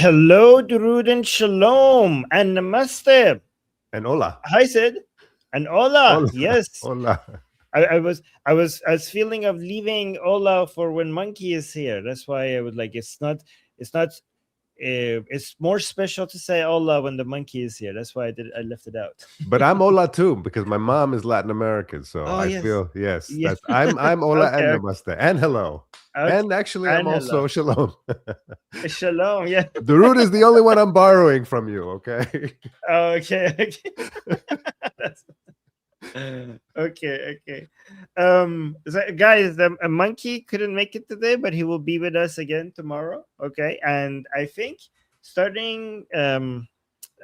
Hello, Durud and Shalom and Namaste. And hola. Hi, Sid. And hola. Hola. Yes. Hola. I was feeling of leaving hola for when Monkey is here. That's why I would like it's more special to say hola when the monkey is here. That's why I left it out. But I'm hola too because my mom is Latin American, so Oh, I yes. feel yes. Yeah. That's I'm hola and Okay. namaste and hello. Okay. And actually, I'm And also shalom. Shalom. Yeah. The root is the only one I'm borrowing from you. Okay. Okay. That's okay. Guys, a monkey couldn't make it today, but he will be with us again tomorrow. Okay, and I think starting and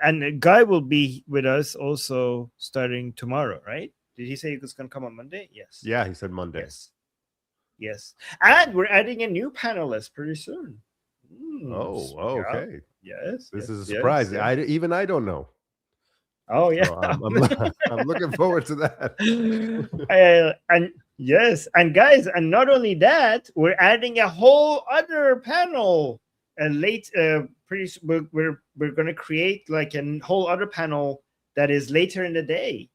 a guy will be with us also starting tomorrow, right? Did he say he was gonna come on Monday? Yes. Yeah, he said Monday. Yes. And we're adding a new panelist pretty soon. Oh, okay. Yes. This is a surprise. Yes. I don't know. Oh yeah, So I'm looking forward to that. and yes, and guys, and not only that, we're adding a whole other panel. And we're going to create like a whole other panel that is later in the day,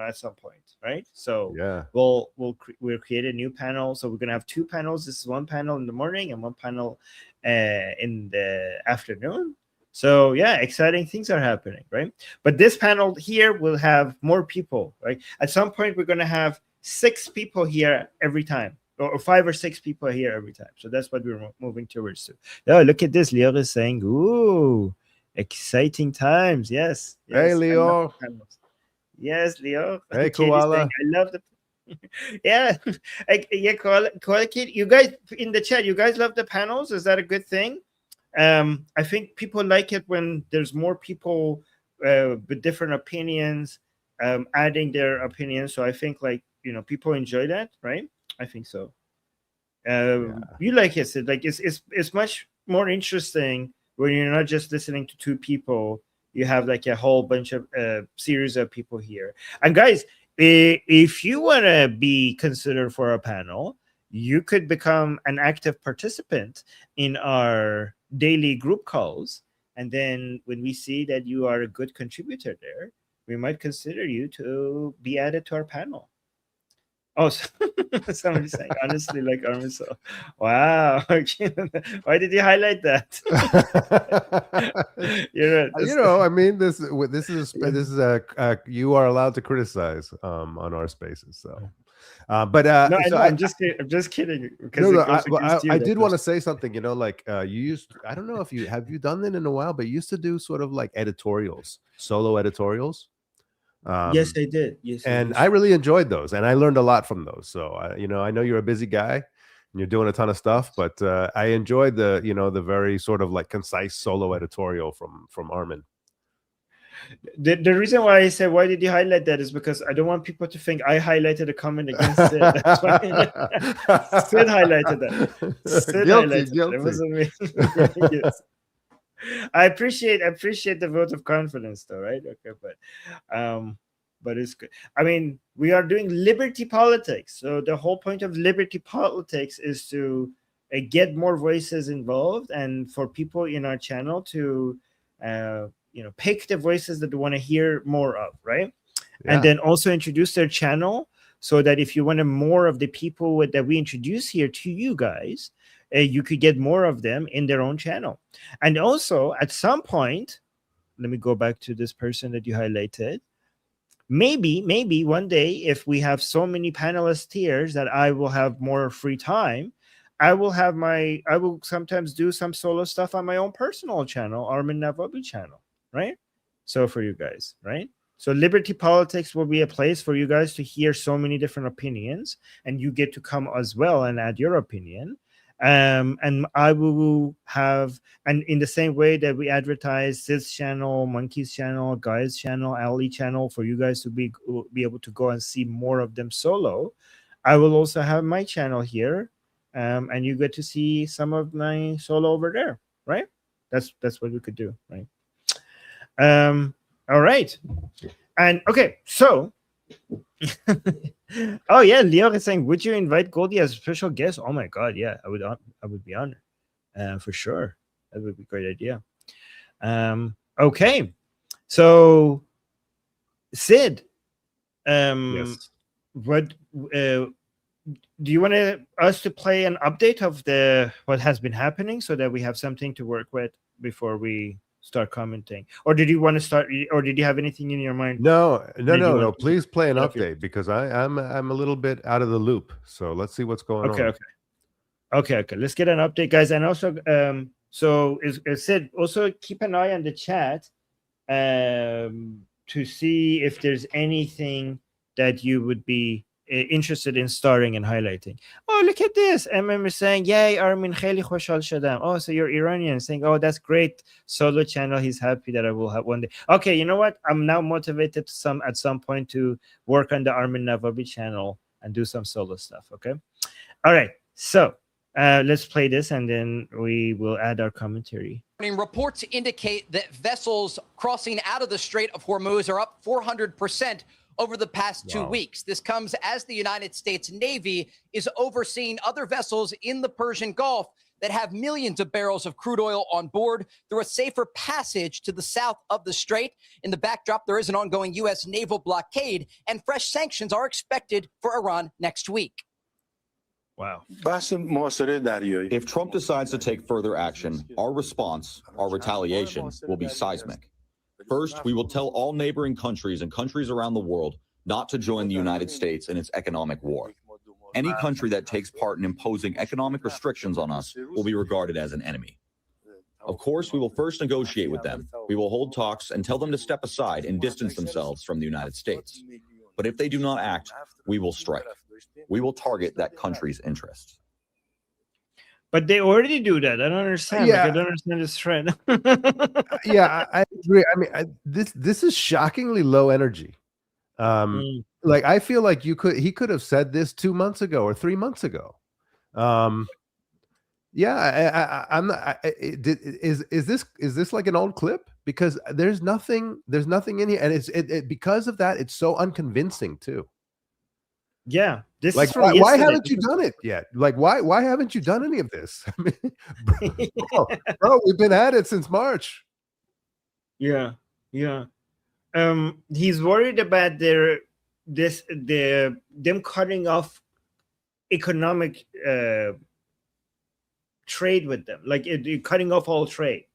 at some point, right? So Yeah, we'll create a new panel. So we're going to have two panels. This is one panel in the morning and one panel in the afternoon. So yeah, exciting things are happening, right? But this panel here will have more people, right? At some point, we're going to have 6 people here every time, or 5 or 6 people here every time. So that's what we're moving towards. Oh, look at this. Leo is saying, ooh, exciting times. Yes. Hey, Leo. Yes, Leo. Hey, Koala. Saying, I love the yeah. Koala Kid, you guys in the chat, you guys love the panels? Is that a good thing? I think people like it when there's more people with different opinions adding their opinions. So I think people enjoy that, right? I think so. You like it, Sid. Like it's much more interesting when you're not just listening to 2 people. You have like a whole bunch of series of people here. And guys, if you want to be considered for a panel, you could become an active participant in our daily group calls. And then when we see that you are a good contributor there, we might consider you to be added to our panel. Oh, somebody's saying, honestly, like Armiso. Wow. Why did you highlight that? I mean, this is a you are allowed to criticize on our spaces. So, but no, so I'm just kidding. I did want to say something. You used. I don't know if have you done that in a while, but you used to do sort of like editorials, solo editorials. Yes, I did. Yes, I really enjoyed those, and I learned a lot from those. So, I know you're a busy guy, and you're doing a ton of stuff, but I enjoyed the very sort of like concise solo editorial from Armin. The reason why I said why did you highlight that is because I don't want people to think I highlighted a comment against Sid. That's why Sid highlighted that. Sid highlighted guilty. It wasn't me. Yes. I appreciate the vote of confidence, though, right? Okay, but it's good. I mean, we are doing liberty politics, so the whole point of liberty politics is to get more voices involved, and for people in our channel to, pick the voices that they want to hear more of, right? Yeah. And then also introduce their channel, so that if you want more of the people that we introduce here to you guys, you could get more of them in their own channel. And also, at some point, let me go back to this person that you highlighted. Maybe one day, if we have so many panelists here that I will have more free time, I will sometimes do some solo stuff on my own personal channel, Armin Navabi channel, right? So for you guys, right? So Liberty Politics will be a place for you guys to hear so many different opinions, and you get to come as well and add your opinion. And I will have, and in the same way that we advertise Sid's channel, Monkey's channel, Guy's channel, Ali channel, for you guys to be able to go and see more of them solo, I will also have my channel here, and you get to see some of my solo over there, right? That's what we could do, right? All right, and okay, so. Oh yeah, Leo is saying, would you invite Goldie as a special guest? Oh my god, yeah, I would be honored, for sure. That would be a great idea. Okay, so Sid, Yes. what do you want us to play an update of the what has been happening so that we have something to work with before we start commenting, or did you want to start, or did you have anything in your mind No, no, that you no, want no. to Please play an get off your update because I'm a little bit out of the loop. So let's see what's going okay, on. okay, let's get an update, guys. And also so is Sid, also keep an eye on the chat to see if there's anything that you would be interested in starring and highlighting. Oh, look at this. MM is saying, yay, Armin, kheli khoshhal shadam. Oh, so you're Iranian, saying, oh, that's great. Solo channel. He's happy that I will have one day. Okay, you know what? I'm now motivated at some point to work on the Armin Navabi channel and do some solo stuff. Okay. All right. So let's play this and then we will add our commentary. Reports indicate that vessels crossing out of the Strait of Hormuz are up 400% over the past 2 weeks. This comes as the United States Navy is overseeing other vessels in the Persian Gulf that have millions of barrels of crude oil on board through a safer passage to the south of the strait. In the backdrop, there is an ongoing U.S. naval blockade, and fresh sanctions are expected for Iran next week. Wow. If Trump decides to take further action, our response, our retaliation, will be seismic. First, we will tell all neighboring countries and countries around the world not to join the United States in its economic war. Any country that takes part in imposing economic restrictions on us will be regarded as an enemy. Of course, we will first negotiate with them. We will hold talks and tell them to step aside and distance themselves from the United States. But if they do not act, we will strike. We will target that country's interests. But they already do that. I don't understand. Yeah. Like, I don't understand this trend. Yeah, I agree. I mean, this is shockingly low energy. Like I feel like he could have said this 2 months ago or 3 months ago. Yeah, I'm not. Is this like an old clip? Because there's nothing in here, and it's because of that, it's so unconvincing too. Yeah, this like is from why yesterday. haven't you done it yet? Like why haven't you done any of this? I mean, bro, we've been at it since March. Yeah. He's worried about them cutting off economic trade with them, like cutting off all trade,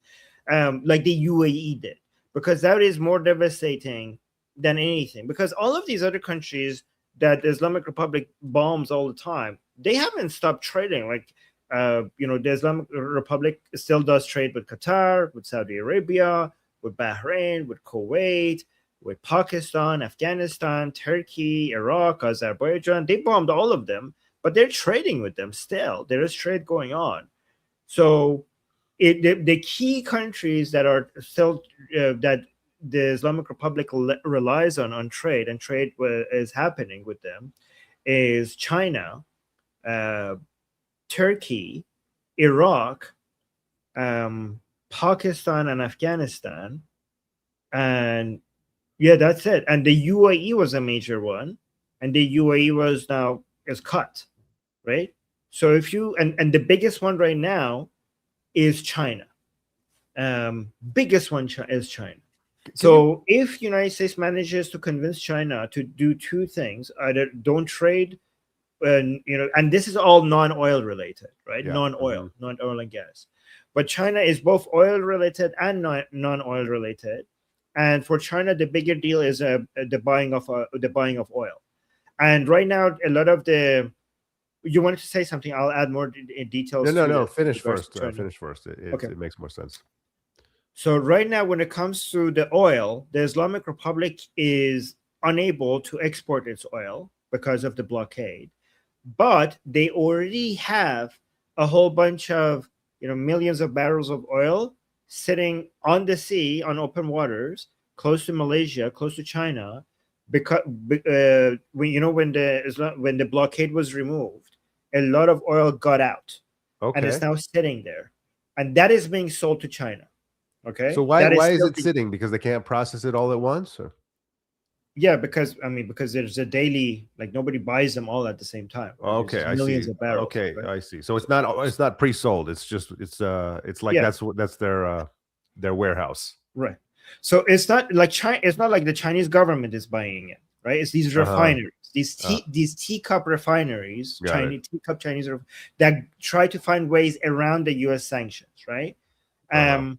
like the UAE did, because that is more devastating than anything. Because all of these other countries that the Islamic Republic bombs all the time, they haven't stopped trading. Like, the Islamic Republic still does trade with Qatar, with Saudi Arabia, with Bahrain, with Kuwait, with Pakistan, Afghanistan, Turkey, Iraq, Azerbaijan. They bombed all of them, but they're trading with them still. There is trade going on. So the key countries that are still that the Islamic Republic relies on trade, and trade is happening with them, is China, Turkey, Iraq, Pakistan, and Afghanistan. And yeah, that's it. And the UAE was a major one, and the UAE is cut, right? So if you and the biggest one right now is China. Biggest one is China. So if United States manages to convince China to do two things, either don't trade, and this is all non-oil related, right? Yeah. Non-oil, non-oil and gas. But China is both oil related and non-oil related. And for China, the bigger deal is the buying of oil. And right now, a lot of you wanted to say something? I'll add more details. No. Finish first. Finish first. Okay. It makes more sense. So right now, when it comes to the oil, the Islamic Republic is unable to export its oil because of the blockade. But they already have a whole bunch of millions of barrels of oil sitting on the sea, on open waters, close to Malaysia, close to China, because when the blockade was removed, a lot of oil got out, and it's now sitting there, and that is being sold to China. Okay. So why is it sitting? Because they can't process it all at once, or? Yeah, because there's a daily, like, nobody buys them all at the same time. Right? Okay, I see. Millions of barrels. Okay, right? I see. So it's not pre-sold. It's just it's like Yeah. that's their warehouse. Right. So it's not like China. It's not like the Chinese government is buying it, right? It's these refineries, these teacup refineries, Chinese that try to find ways around the U.S. sanctions, right? And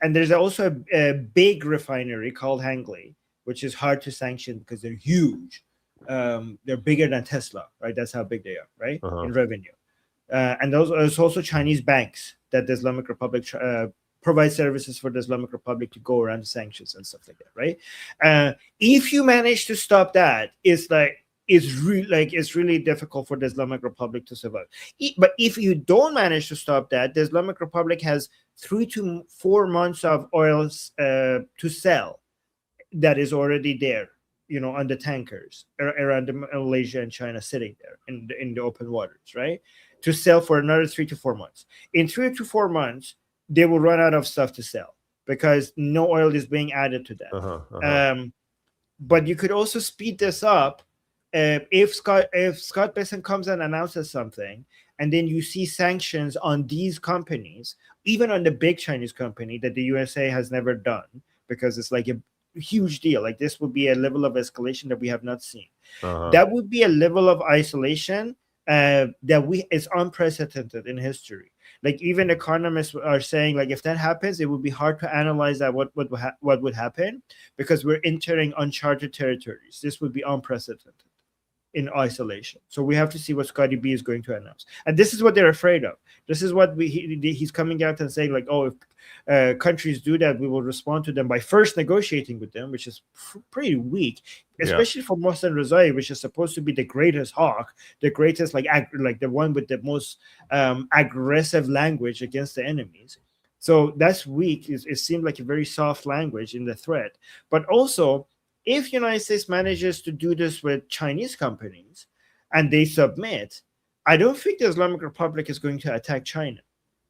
there's also a big refinery called Hangley, which is hard to sanction because they're huge. They're bigger than Tesla, right? That's how big they are, right? In revenue. And there's also Chinese banks that the Islamic Republic provide services for the Islamic Republic to go around the sanctions and stuff like that, right? If you manage to stop that, it's really difficult for the Islamic Republic to survive. But if you don't manage to stop that, the Islamic Republic has 3 to 4 months of oil to sell that is already there, on the tankers around Malaysia and China, sitting there in the open waters, right? To sell for another 3 to 4 months. In 3 to 4 months, they will run out of stuff to sell because no oil is being added to that. But you could also speed this up if Scott Bessent comes and announces something, and then you see sanctions on these companies, even on the big Chinese company that the USA has never done, because it's like a huge deal. Like, this would be a level of escalation that we have not seen. That would be a level of isolation that is unprecedented in history. Like, even economists are saying, like, if that happens, it would be hard to analyze that what would happen, because we're entering uncharted territories. This would be unprecedented in isolation. So we have to see what Scotty B is going to announce, and this is what they're afraid of. This is what he's coming out and saying, like, oh, if countries do that, we will respond to them by first negotiating with them, which is pretty weak, especially for Mohsen Rezai, which is supposed to be the greatest hawk, the greatest, like the one with the most aggressive language against the enemies. So that's weak. It seemed like a very soft language in the threat. But also, if United States manages to do this with Chinese companies and they submit, I don't think the Islamic Republic is going to attack China,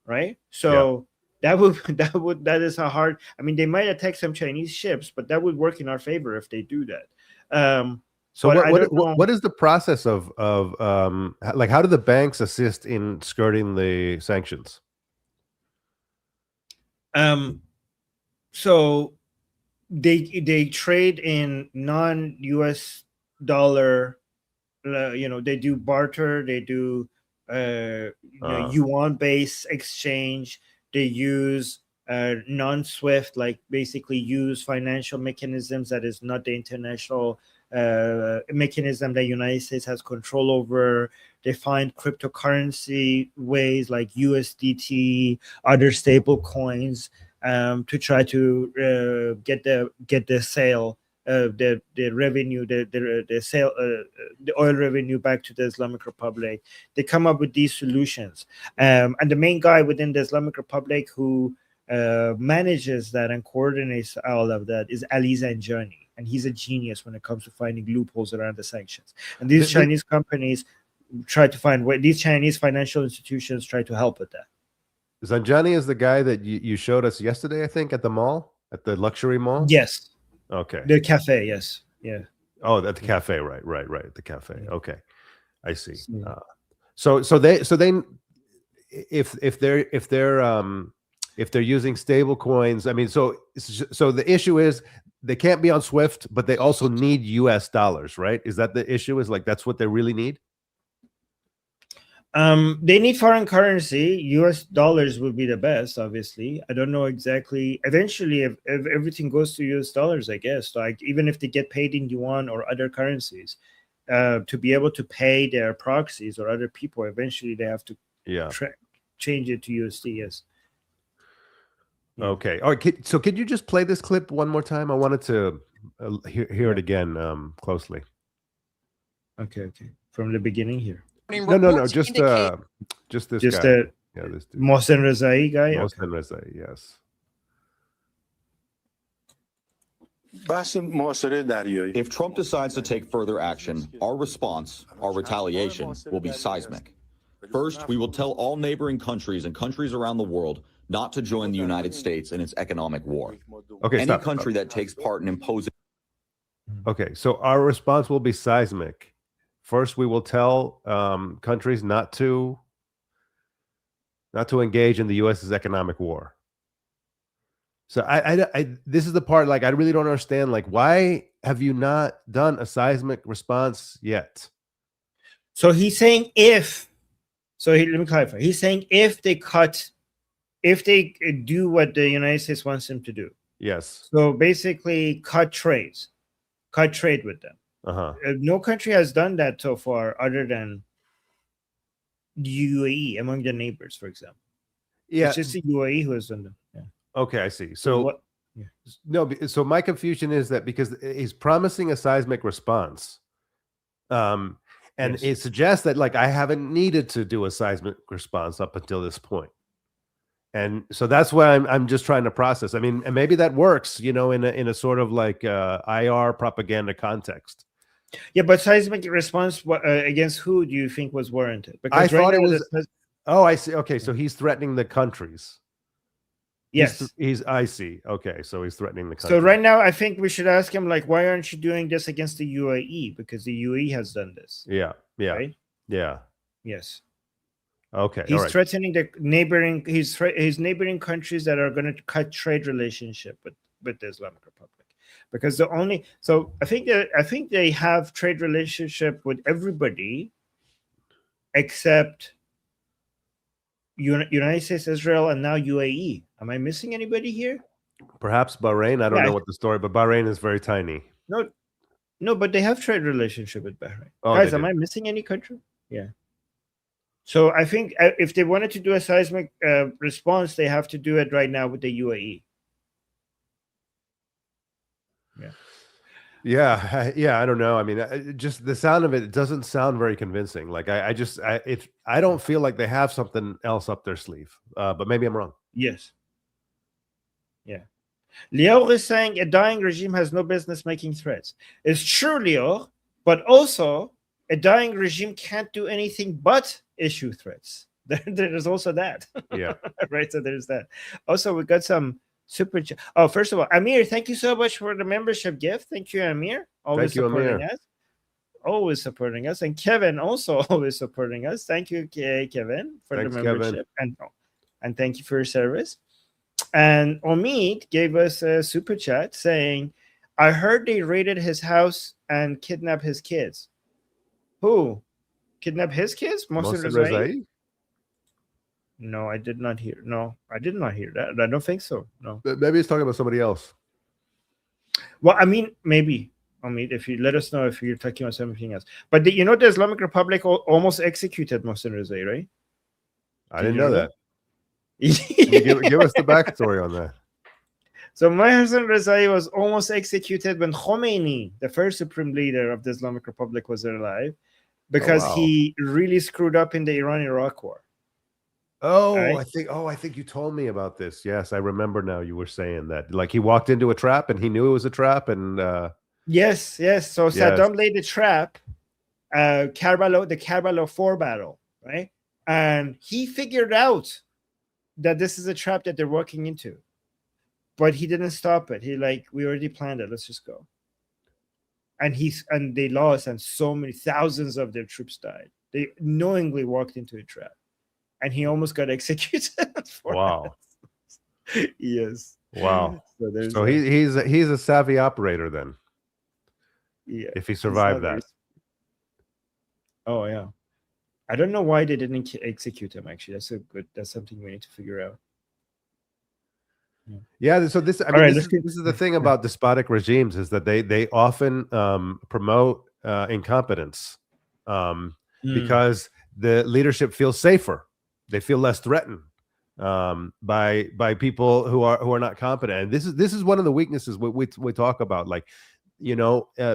right? So that is a hard. I mean, they might attack some Chinese ships, but that would work in our favor if they do that. So what is the process of like, how do the banks assist in skirting the sanctions? So they trade in non-US dollar. They do barter. They do yuan-based exchange. They use non-SWIFT, like basically use financial mechanisms that is not the international mechanism that United States has control over. They find cryptocurrency ways like USDT, other stable coins, to try to get the sale, the revenue, the sale, the oil revenue back to the Islamic Republic. They come up with these solutions, and the main guy within the Islamic Republic who manages that and coordinates all of that is Ali Zanjani, and he's a genius when it comes to finding loopholes around the sanctions. And these Chinese companies try to find these Chinese financial institutions try to help with that. Zanjani is the guy that you showed us yesterday, I think, at the mall, at the luxury mall. Yes. Okay. The cafe. Yes. Yeah. Oh, at the cafe. Right. The cafe. Yeah. Okay. I see. So they if they're using stable coins, I mean, so the issue is they can't be on SWIFT, but they also need US dollars, right? Is that the issue? Is like, that's what they really need? They need foreign currency. US dollars would be the best, obviously. I don't know exactly. Eventually, if everything goes to US dollars, I guess, like, even if they get paid in yuan or other currencies, to be able to pay their proxies or other people, eventually they have to change it to USD. Yes. Okay. All right. So could you just play this clip one more time? I wanted to hear it again closely. Okay. From the beginning here. No. Just this guy. This dude. Mohsen Rezai guy. Mohsen Rezai, yes. If Trump decides to take further action, our response, our retaliation, will be seismic. First, we will tell all neighboring countries and countries around the world not to join the United States in its economic war. Okay, Any country that takes part in imposing. Okay, so our response will be seismic. First, we will tell countries not to engage in the U.S.'s economic war. So this is the part, like, I really don't understand. Like, why have you not done a seismic response yet? So he's saying if. Let me clarify. He's saying if they do what the United States wants them to do. Yes. So basically, cut trade with them. No country has done that so far, other than UAE among the neighbors, for example. Yeah, it's just the UAE who has done them. Yeah. Okay, I see. So no, so my confusion is that because he's promising a seismic response, and it suggests that, like, I haven't needed to do a seismic response up until this point. And so that's why I'm just trying to process. I mean, and maybe that works, in a sort of like IR propaganda context. Yeah, but seismic response against who do you think was warranted? Because I thought it was. Oh, I see. Okay, so he's threatening the countries. Yes, I see. Okay, so he's threatening the country. So right now, I think we should ask him, like, why aren't you doing this against the UAE? Because the UAE has done this. Yeah. Right? Yeah. Yes. Okay. He's threatening the neighboring. His neighboring countries that are going to cut trade relationship with the Islamic Republic, because I think they have trade relationship with everybody except United States, Israel, and now UAE. Am I missing anybody here? Perhaps Bahrain. I don't know what the story, but Bahrain is very tiny. No, but they have trade relationship with Bahrain. Oh, guys, am I missing any country? Yeah. So I think if they wanted to do a seismic response, they have to do it right now with the UAE. Yeah. I don't know. I mean, just the sound of it doesn't sound very convincing. Like I don't feel like they have something else up their sleeve. But maybe I'm wrong. Yes. Yeah. Lior is saying a dying regime has no business making threats. It's true, Lior, but also a dying regime can't do anything but issue threats. There's also that. Yeah. Right. So there's that. Also, we got some super. Oh, first of all, Amir, thank you so much for the membership gift. Thank you, Amir. Always supporting us. Always supporting us. And Kevin also always supporting us. Thank you, Kevin, for the membership. Kevin. And thank you for your service. And Omid gave us a super chat saying, I heard they raided his house and kidnapped his kids. Who? Kidnap his kids? Mohsen Rezai? No, I did not hear. No, I did not hear that. I don't think so. No. Maybe he's talking about somebody else. Well, I mean, maybe. I mean, if you let us know if you're talking about something else. But the Islamic Republic almost executed Mohsen Rezai, right? I didn't know that. Give us the backstory on that. So Mohsen Rezai was almost executed when Khomeini, the first supreme leader of the Islamic Republic, was alive, because he really screwed up in the Iran-Iraq war. I think you told me about this. Yes, I remember now. You were saying that, like, he walked into a trap and he knew it was a trap, and yes. So Saddam laid the trap, the Karbala 4 battle, right? And he figured out that this is a trap that they're walking into, but he didn't stop it. He we already planned it. Let's just go. And they lost, and so many thousands of their troops died. They knowingly walked into a trap, and he almost got executed. Wow. Yes. Wow. So he's a savvy operator then. Yeah. If he survived that. Oh yeah. I don't know why they didn't execute him. Actually, that's something we need to figure out. Yeah. So this is the thing about despotic regimes, is that they often promote incompetence because the leadership feels safer. They feel less threatened by people who are not competent. And this is one of the weaknesses we talk about. Like,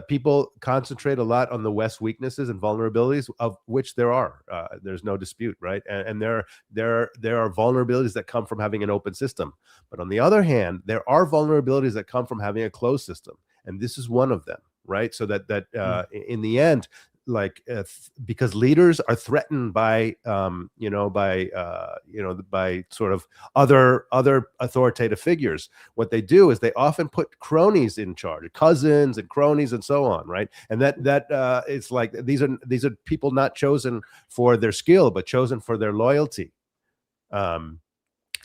people concentrate a lot on the West's weaknesses and vulnerabilities, of which there are. There's no dispute, right? And there are vulnerabilities that come from having an open system. But on the other hand, there are vulnerabilities that come from having a closed system, and this is one of them, right? So that in the end, because leaders are threatened by sort of other authoritative figures, what they do is they often put cronies in charge, cousins and cronies and so on, right? And that it's like these are people not chosen for their skill, but chosen for their loyalty.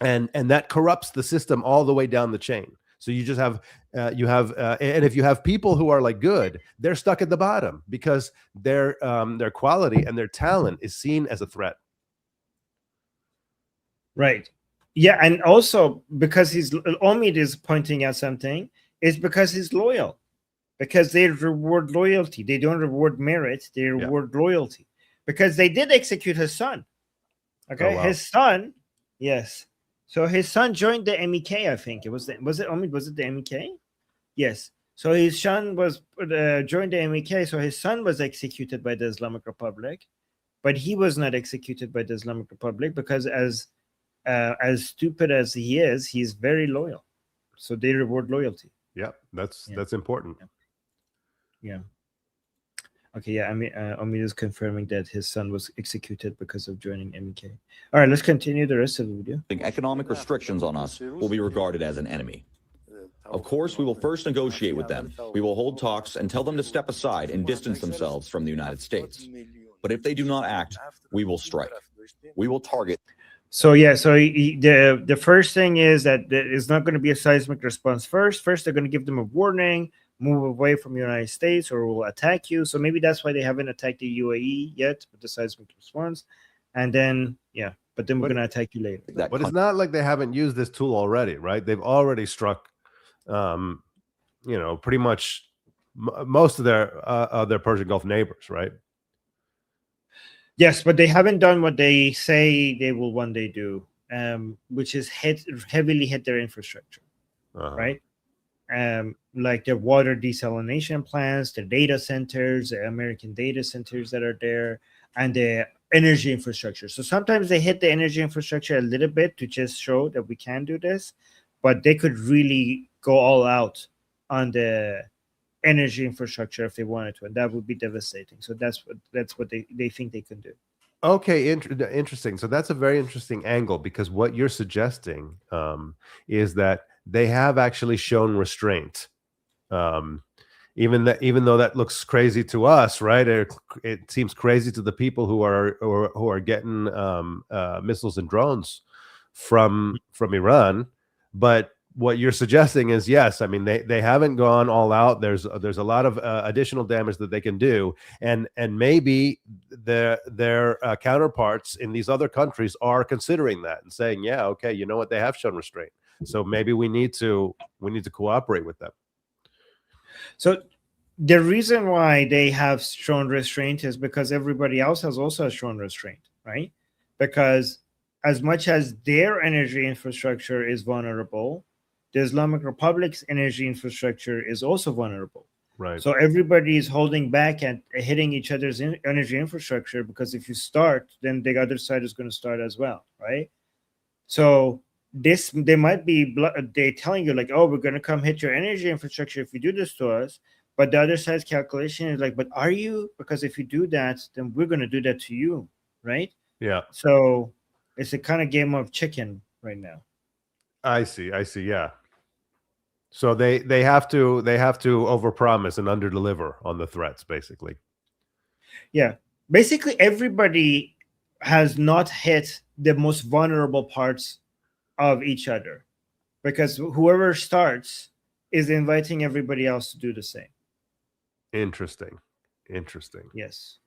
and that corrupts the system all the way down the chain. So you just have and if you have people who are like good, they're stuck at the bottom because their quality and their talent is seen as a threat. Right. Yeah, and also because Omid is pointing out something, is because he's loyal. Because they reward loyalty. They don't reward merit, they reward loyalty. Because they did execute his son. Okay. Oh, wow. His son, yes. So his son joined the MEK, I think. Was it Omid? Was it the MEK? Yes. So his son was joined the MEK. So his son was executed by the Islamic Republic, but he was not executed by the Islamic Republic because as stupid as he is, he's very loyal. So they reward loyalty. Yeah, that's important. Yeah. Okay. Yeah. I mean, Omid is confirming that his son was executed because of joining MEK. All right. Let's continue the rest of the video. Economic restrictions on us will be regarded as an enemy. Of course, we will first negotiate with them. We will hold talks and tell them to step aside and distance themselves from the United States. But if they do not act, we will strike. We will target. So yeah, so the first thing is that it's not going to be a seismic response first. First, they're going to give them a warning, move away from the United States, or we'll attack you. So maybe that's why they haven't attacked the UAE yet with the seismic response. And then, but then we're going to attack you later. But it's not like they haven't used this tool already, right? They've already struck, pretty much most of their Persian Gulf neighbors, right? Yes, but they haven't done what they say they will one day do, which is heavily hit their infrastructure, right? Like their water desalination plants, the data centers, the American data centers that are there, and the energy infrastructure. So sometimes they hit the energy infrastructure a little bit to just show that we can do this, but they could really go all out on the energy infrastructure if they wanted to, and that would be devastating. So that's what they think they can do. Okay, interesting. So that's a very interesting angle, because what you're suggesting is that they have actually shown restraint, even though that looks crazy to us, right? It seems crazy to the people who are getting missiles and drones from Iran, but what you're suggesting is, yes, I mean, they haven't gone all out. There's a lot of additional damage that they can do, and maybe their counterparts in these other countries are considering that and saying, yeah, okay, you know what, they have shown restraint, so maybe we need to cooperate with them. So the reason why they have shown restraint is because everybody else has also shown restraint, right? Because as much as their energy infrastructure is vulnerable, the Islamic Republic's energy infrastructure is also vulnerable. Right. So everybody is holding back and hitting each other's energy infrastructure, because if you start, then the other side is going to start as well, right? So they might be they telling you like, oh, we're going to come hit your energy infrastructure if you do this to us. But the other side's calculation is like, but are you? Because if you do that, then we're going to do that to you, right? Yeah. So it's a kind of game of chicken right now. I see. Yeah. So they have to overpromise and underdeliver on the threats, basically. Yeah. Basically, everybody has not hit the most vulnerable parts of each other, because whoever starts is inviting everybody else to do the same. Interesting. Yes.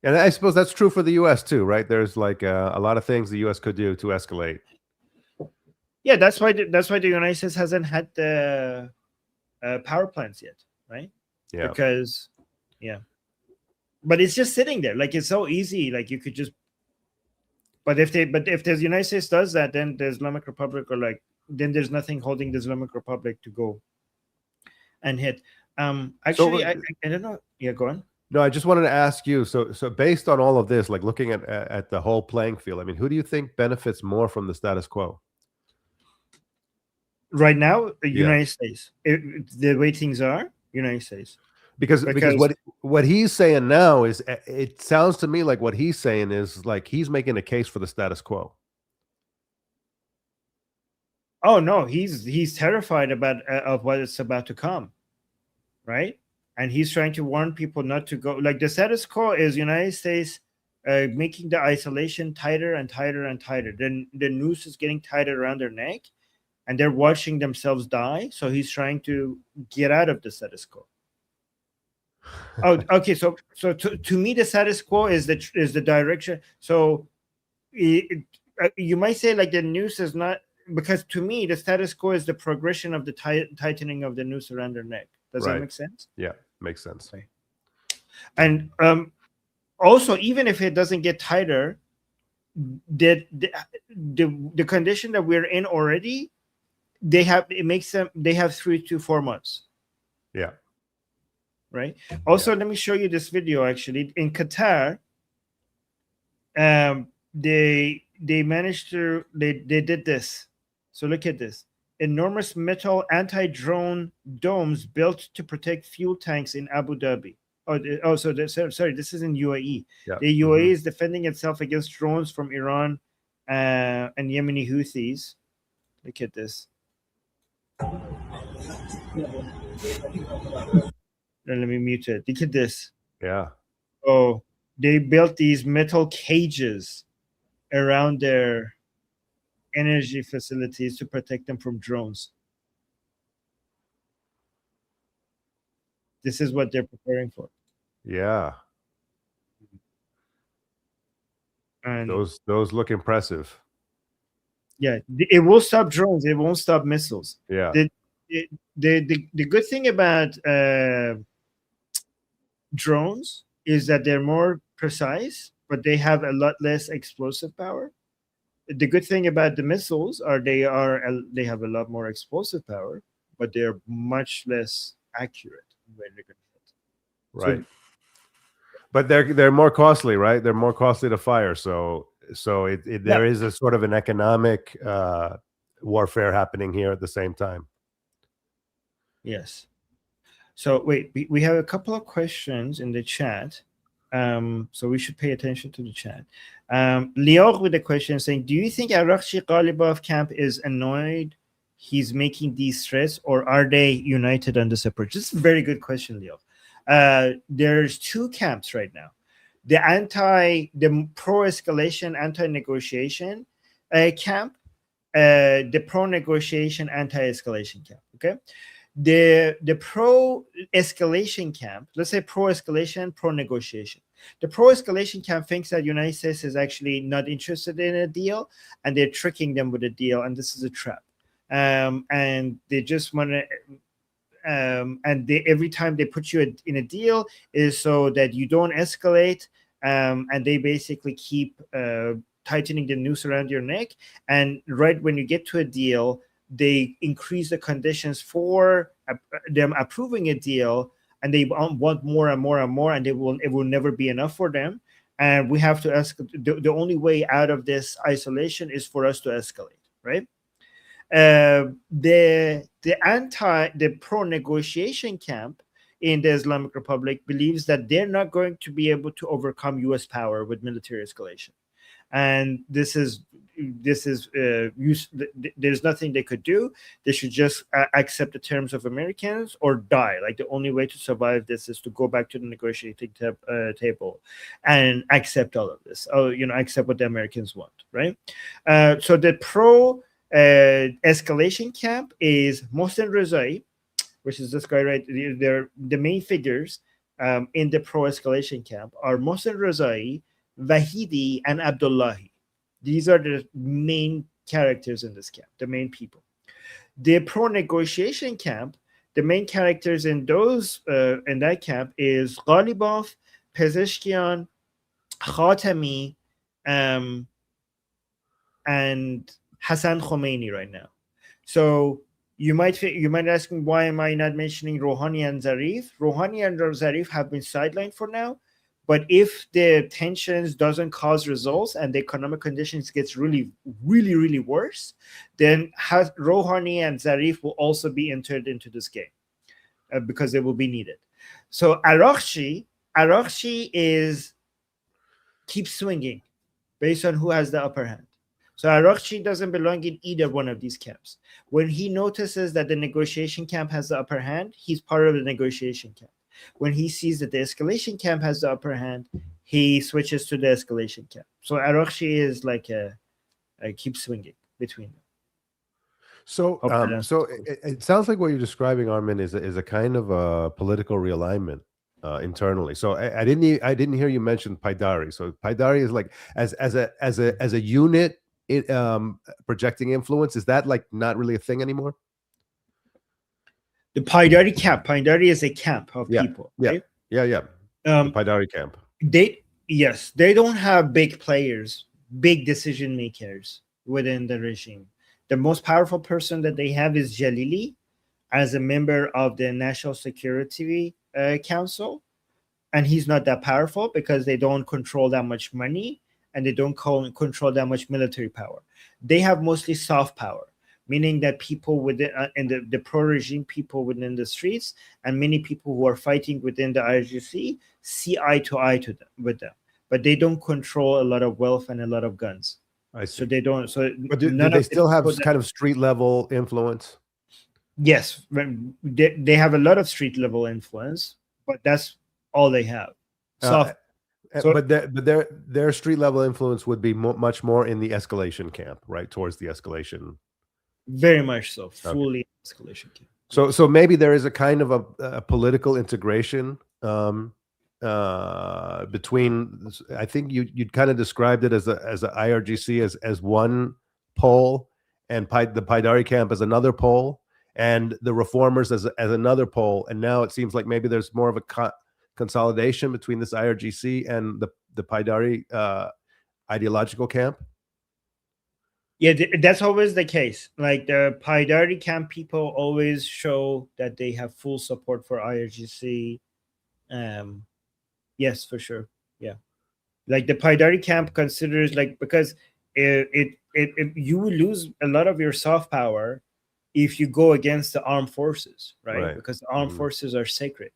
And I suppose that's true for the U.S. too, right? There's like a lot of things the U.S. could do to escalate. Yeah, that's why the United States hasn't had the power plants yet, right? Yeah. Because, but it's just sitting there. Like, it's so easy. Like, you could just. But if the United States does that, then the Islamic Republic then there's nothing holding the Islamic Republic to go and hit. Actually, I don't know. Yeah, go on. No, I just wanted to ask you. So based on all of this, like looking at the whole playing field, I mean, who do you think benefits more from the status quo? Right now, the United States. The way things are, United States. Because what he's saying now is, it sounds to me like what he's saying is like he's making a case for the status quo. Oh no, he's terrified of what is about to come, right? And he's trying to warn people not to go. Like, the status quo is United States making the isolation tighter and tighter and tighter. Then the noose is getting tighter around their neck, and they're watching themselves die. So he's trying to get out of the status quo. Oh, okay. So to me, the status quo is the direction. So you might say like the noose is not, because to me the status quo is the progression of the tightening of the noose around their neck. Does that make sense? Yeah, makes sense. Okay. And also, even if it doesn't get tighter, the condition that we're in already, they have 3 to 4 months. Yeah. Right. Also, let me show you this video. Actually, in Qatar, they managed to they did this. So look at this. Enormous metal anti-drone domes built to protect fuel tanks in Abu Dhabi. Sorry, this is in UAE. Yeah. The UAE is defending itself against drones from Iran and Yemeni Houthis. Look at this. Let me mute it. Look at this. Yeah. Oh, they built these metal cages around their energy facilities to protect them from drones. This is what they're preparing for. Yeah. And those look impressive. Yeah, it will stop drones. It won't stop missiles. Yeah. The good thing about drones is that they're more precise, but they have a lot less explosive power. The good thing about the missiles are they have a lot more explosive power, but they're much less accurate when they're going to hit. Right. But they're more costly, right? They're more costly to fire. So there is a sort of an economic warfare happening here at the same time. Yes. So wait, we have a couple of questions in the chat. So we should pay attention to the chat. Lior with a question saying, do you think Arakchi Ghalibaf camp is annoyed he's making these threats, or are they united on this approach? This is a very good question, Lior. There's 2 camps right now. The pro-escalation, anti-negotiation camp, the pro-negotiation, anti-escalation camp. Okay. The pro-escalation camp, let's say pro-escalation, pro-negotiation. The pro-escalation camp thinks that the United States is actually not interested in a deal, and they're tricking them with a deal, and this is a trap. And they just want to, and every time they put you in a deal is so that you don't escalate, and they basically keep tightening the noose around your neck. And right when you get to a deal, they increase the conditions for them approving a deal, and they want more and more and more, and it will never be enough for them. And we have to ask, the only way out of this isolation is for us to escalate, right? The pro-negotiation camp in the Islamic Republic believes that they're not going to be able to overcome U.S. power with military escalation, and there's nothing they could do. They should just accept the terms of Americans or die. Like, the only way to survive this is to go back to the negotiating table and accept all of this. Accept what the Americans want, right? So the pro escalation camp is Mohsen Rezai, which is this guy right there. The main figures in the pro escalation camp are Mohsen Rezai, Vahidi, and Abdullahi. These are the main characters in this camp, the main people. The pro-negotiation camp, the main characters in that camp is Ghalibaf, Pezeshkian, Khatami, and Hassan Khomeini right now. So you might ask me, why am I not mentioning Rouhani and Zarif? Rouhani and Zarif have been sidelined for now. But if the tensions doesn't cause results and the economic conditions gets really, really, really worse, then Rouhani and Zarif will also be entered into this game because they will be needed. So Arakchi keeps swinging based on who has the upper hand. So Arakchi doesn't belong in either one of these camps. When he notices that the negotiation camp has the upper hand, he's part of the negotiation camp. When he sees that the escalation camp has the upper hand, he switches to the escalation camp. So Araghchi is like a keep swinging between them. So, it sounds like what you're describing, Armin, is a kind of a political realignment internally. So I didn't hear you mention Paidari. So Paidari is like as a unit, projecting influence. Is that like not really a thing anymore? The Paidari camp. Paidari is a camp of people. Right? The Paidari camp. They don't have big players, big decision makers within the regime. The most powerful person that they have is Jalili as a member of the National Security Council. And he's not that powerful because they don't control that much money and they don't control that much military power. They have mostly soft power, meaning that people within and the pro-regime people within the streets and many people who are fighting within the IRGC see eye to eye with them. But they don't control a lot of wealth and a lot of guns. I see. So they don't. So, but do they still have kind of street level influence? Yes, they have a lot of street level influence, but that's all they have. But their street level influence would be much more in the escalation camp, right? Towards the escalation. Very much so, fully escalation camp. So maybe there is a kind of a political integration. Between, I think you'd kind of described it as a IRGC as one pole, and the Paidari camp as another pole, and the reformers as another pole. And now it seems like maybe there's more of a consolidation between this IRGC and the Paidari ideological camp. Yeah, that's always the case. Like the Paidari camp people always show that they have full support for IRGC. Yes, for sure. Yeah, like the Paidari camp considers because you will lose a lot of your soft power if you go against the armed forces, right? Because the armed forces are sacred.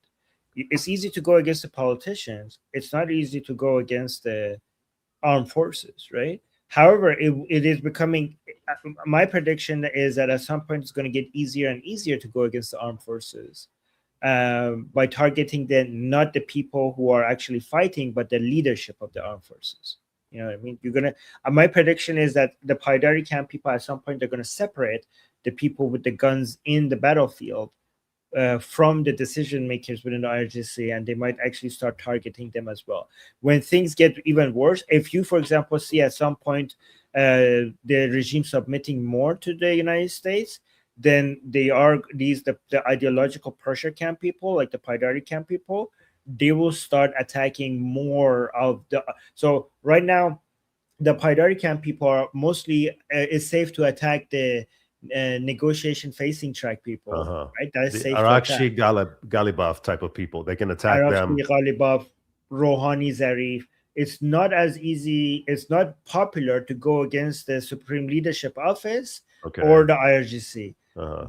It's easy to go against the politicians. It's not easy to go against the armed forces, right? However, it is becoming. My prediction is that at some point it's going to get easier and easier to go against the armed forces. By targeting not the people who are actually fighting, but the leadership of the armed forces. You know what I mean? You're gonna. My prediction is that the Paidari camp people at some point they're going to separate the people with the guns in the battlefield from the decision makers within the IRGC, and they might actually start targeting them as well. When things get even worse, if you, for example, see at some point the regime submitting more to the United States, then they are the ideological pressure camp people, like the Paidari camp people, they will start attacking more of the. So right now, the Paidari camp people are mostly it's safe to attack the negotiation facing track people, right? That is safe. Araghchi Ghalibaf type of people, they can attack them. Ghalibaf, Rouhani, Zarif. It's not as easy. It's not popular to go against the Supreme Leadership Office or the IRGC.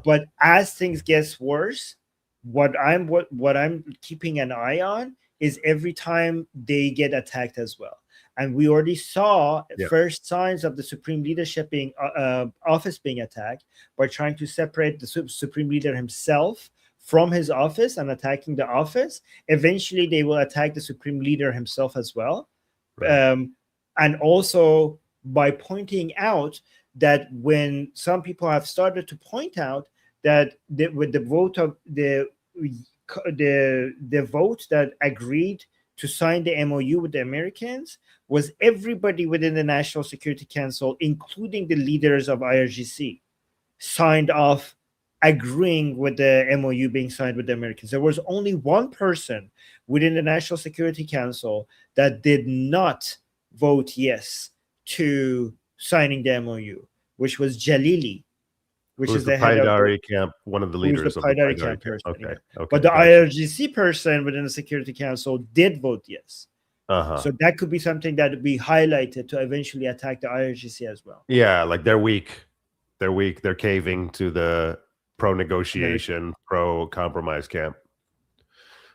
But as things get worse, what I'm keeping an eye on is every time they get attacked as well. And we already saw first signs of the Supreme Leadership office being attacked by trying to separate the Supreme Leader himself from his office and attacking the office. Eventually, they will attack the Supreme Leader himself as well. And also by pointing out that when some people have started to point out that with the vote of the vote that agreed to sign the MOU with the Americans was everybody within the National Security Council, including the leaders of IRGC, signed off agreeing with the MOU being signed with the Americans. There was only one person within the National Security Council that did not vote yes to signing the MOU, which was Jalili, which is the Paidari camp, one of the leaders of the Paidari camp person. Okay. But the IRGC person within the Security Council did vote yes. So that could be something that would be highlighted to eventually attack the IRGC as well. Yeah, like they're weak. They're caving to the pro-negotiation, pro-compromise camp.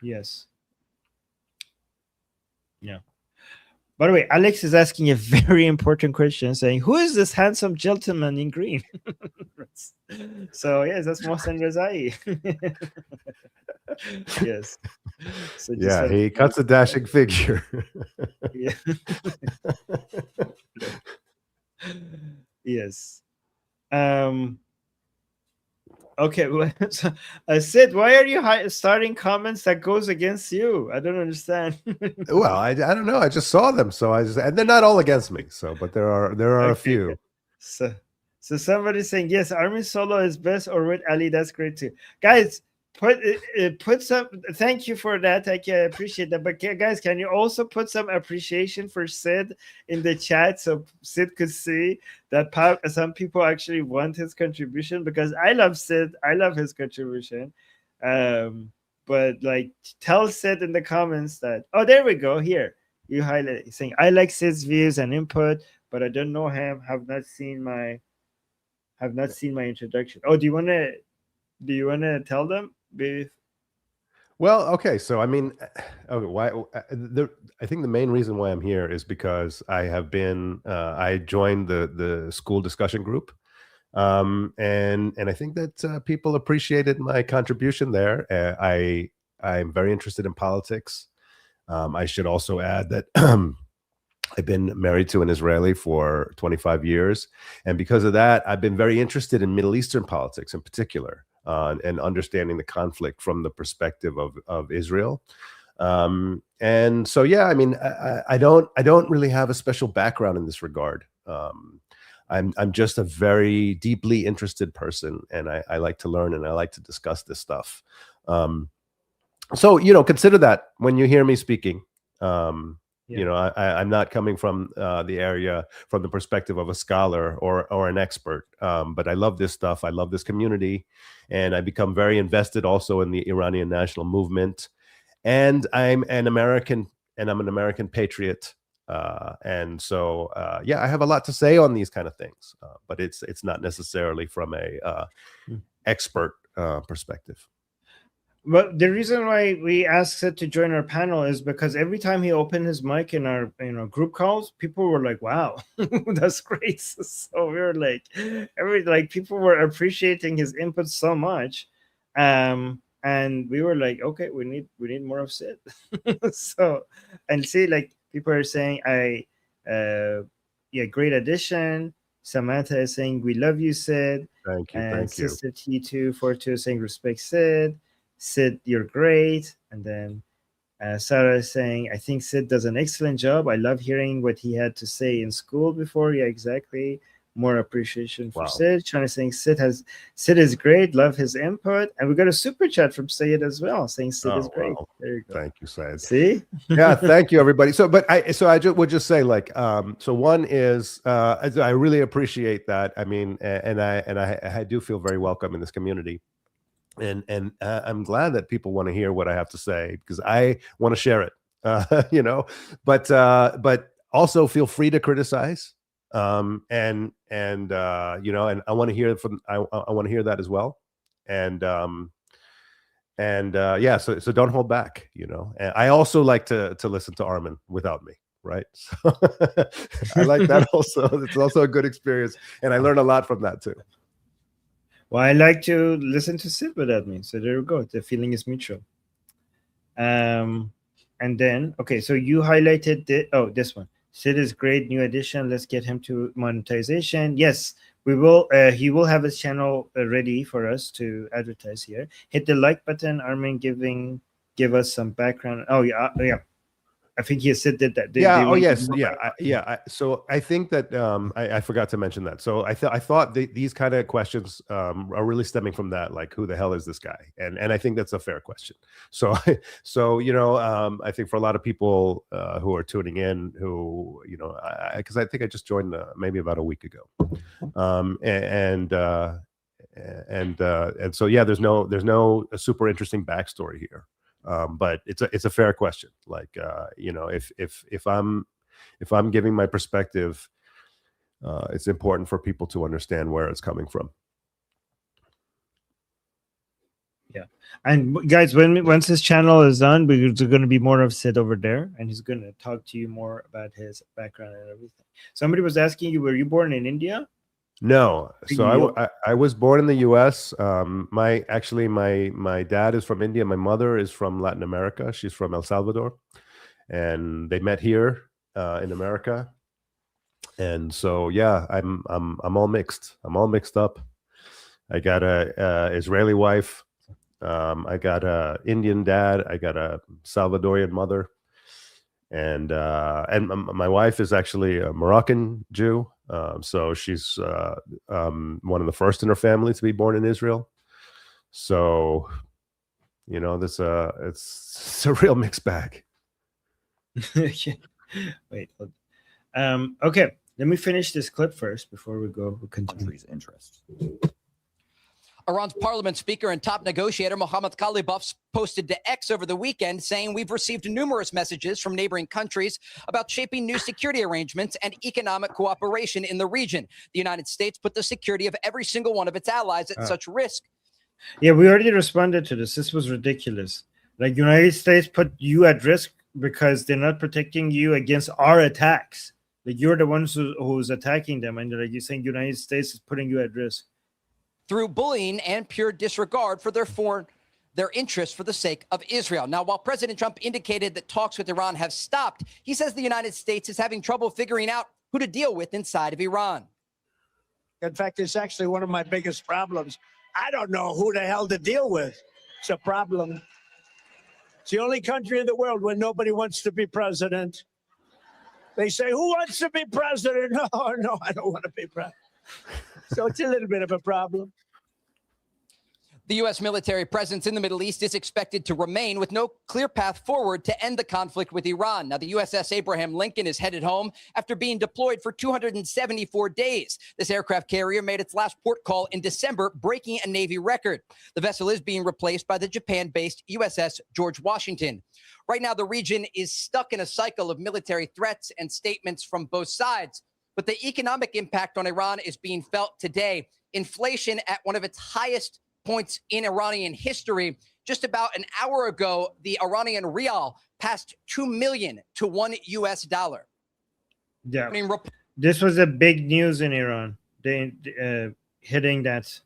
Yes. Yeah. By the way, Alex is asking a very important question, saying, "Who is this handsome gentleman in green?" So yes, that's Mohsen Rezai. Yes. So just Yeah, wanted he to cuts a dashing figure. yeah. Yes. Okay. Well, so, Sid, why are you starting comments that goes against you? I don't understand. Well, I don't know. I just saw them, so and they're not all against me. So, but there are a Okay. few. So, so somebody's saying yes, Army solo is best, or with Ali. That's great too, guys. Put some. Thank you for that. I can appreciate that. But guys, can you also put some appreciation for Sid in the chat so Sid could see that some people actually want his contribution? Because I love Sid. I love his contribution. But like, tell Sid in the comments that. Oh, there we go. Here you highlight saying I like Sid's views and input, but I don't know him. Have not seen my introduction. Oh, do you want to tell them? Well, okay. So, I mean, okay, why? I think the main reason why I'm here is because I have been. I joined the school discussion group, and I think that people appreciated my contribution there. I'm very interested in politics. I should also add that I've been married to an Israeli for 25 years. And because of that, I've been very interested in Middle Eastern politics in particular, and understanding the conflict from the perspective of Israel. And so, yeah, I mean, I don't really have a special background in this regard. I'm just a very deeply interested person, and I like to learn and I like to discuss this stuff. So, consider that when you hear me speaking. I'm not coming from the area from the perspective of a scholar or an expert, but I love this stuff. I love this community, and I become very invested also in the Iranian national movement. And I'm an American patriot. And so, yeah, I have a lot to say on these kind of things, but it's not necessarily from a expert perspective. Well, the reason why we asked Sid to join our panel is because every time he opened his mic in our group calls, people were like, "Wow, that's great!" So we were like, people were appreciating his input so much, and we were like, "Okay, we need more of Sid." So, and see, like people are saying, yeah, great addition." Samantha is saying, "We love you, Sid." Thank you, And thank you. Sister T242 is saying, "Respect Sid." Sid, you're great. And then Sarah is saying, I think Sid does an excellent job. I love hearing what he had to say in school before. Yeah, exactly. More appreciation for Sid. China saying Sid is great. Love his input. And we got a super chat from Sayed as well saying Sid is great. Wow. There you go. Thank you, Sayed. See? Yeah, thank you, everybody. So I would just say, like, so one is I really appreciate that. I mean, and I do feel very welcome in this community. And I'm glad that people want to hear what I have to say, because I want to share it, but also feel free to criticize, and I want to hear I want to hear that as well, and yeah, so don't hold back, and I also like to listen to Armin without me, right? So I like that also. It's also a good experience, and I learn a lot from that too. Well, I like to listen to Sid without me. So there we go. The feeling is mutual. And then, okay, so you highlighted this one. Sid is great, new addition. Let's get him to monetization. Yes, we will. He will have his channel ready for us to advertise here. Hit the like button, Armin. Give us some background. Oh yeah, yeah. I think he said that. So I think that I forgot to mention that. So I thought these kind of questions are really stemming from that, like, who the hell is this guy? And I think that's a fair question. So I think for a lot of people who are tuning in, who because I think I just joined maybe about a week ago, and so yeah, there's no super interesting backstory here. But it's a fair question. Like, if I'm giving my perspective, it's important for people to understand where it's coming from. Yeah, and guys, once his channel is done, there's going to be more of Sid over there, and he's going to talk to you more about his background and everything. Somebody was asking you, were you born in India? No, You- so I was born in the U.S. My dad is from India. My mother is from Latin America. She's from El Salvador, and they met here in America. And so yeah, I'm all mixed. I'm all mixed up. I got a Israeli wife. I got a Indian dad. I got a Salvadorian mother, and my wife is actually a Moroccan Jew. So she's one of the first in her family to be born in Israel. So, this it's a real mixed bag. Wait. Okay. Let me finish this clip first before we go. We'll continue. Country's interests. Iran's parliament speaker and top negotiator Mohammad Ghalibaf posted to X over the weekend saying we've received numerous messages from neighboring countries about shaping new security arrangements and economic cooperation in the region. The United States put the security of every single one of its allies at such risk. Yeah, we already responded to this. This was ridiculous. Like, United States put you at risk because they're not protecting you against our attacks. Like, you're the ones who's attacking them, and like you're saying United States is putting you at risk. Through bullying and pure disregard for their interests for the sake of Israel. Now, while President Trump indicated that talks with Iran have stopped, he says the United States is having trouble figuring out who to deal with inside of Iran. In fact, it's actually one of my biggest problems. I don't know who the hell to deal with. It's a problem. It's the only country in the world where nobody wants to be president. They say, who wants to be president? No, I don't want to be president. So it's a little bit of a problem. The U.S. military presence in the Middle East is expected to remain with no clear path forward to end the conflict with Iran. Now, the USS Abraham Lincoln is headed home after being deployed for 274 days. This aircraft carrier made its last port call in December, breaking a Navy record. The vessel is being replaced by the Japan-based USS George Washington. Right now, the region is stuck in a cycle of military threats and statements from both sides. But the economic impact on Iran is being felt today. Inflation at one of its highest points in Iranian history. Just about an hour ago, the Iranian rial passed 2 million to $1 US. Yeah, this was a big news in Iran. They hitting that.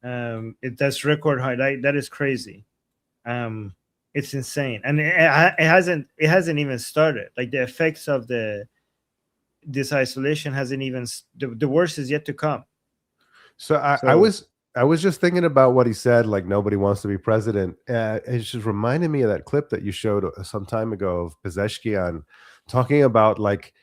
That's record high. That is crazy. It's insane, and it hasn't even started. Like, the effects of this isolation hasn't even. The worst is yet to come. So I was just thinking about what he said, like nobody wants to be president. It just reminded me of that clip that you showed some time ago of Pezeshkian talking about like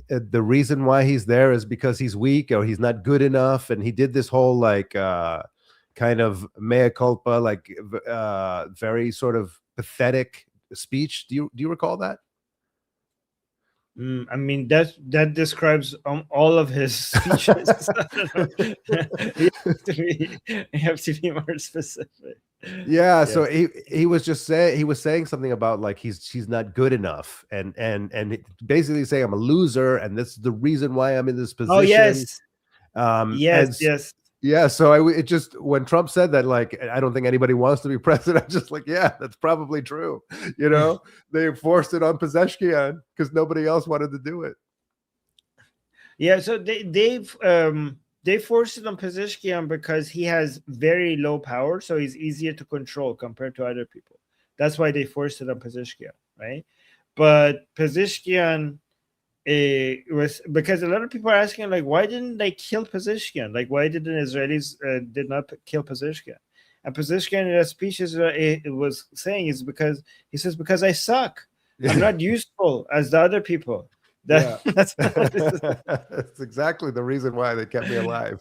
the reason why he's there is because he's weak or he's not good enough. And he did this whole like kind of mea culpa, like very sort of pathetic speech. Do you recall that? I mean, that describes all of his speeches. You have to be more specific. Yeah, so he was just saying something about like he's not good enough, and basically saying I'm a loser, and this is the reason why I'm in this position. Oh yes, yes. Yeah, so it just when Trump said that, like, I don't think anybody wants to be president, I'm just like, yeah, that's probably true. They forced it on Pezeshkian because nobody else wanted to do it. Yeah, so they forced it on Pezeshkian because he has very low power, so he's easier to control compared to other people. That's why they forced it on Pezeshkian, right? But Pezeshkian. It was because a lot of people are asking, like, why didn't they kill Pezeshkian? Like, why did the Israelis did not kill Pezeshkian? And Pezeshkian in that speech it was saying is because he says, because I suck. I'm not useful as the other people. That's exactly the reason why they kept me alive.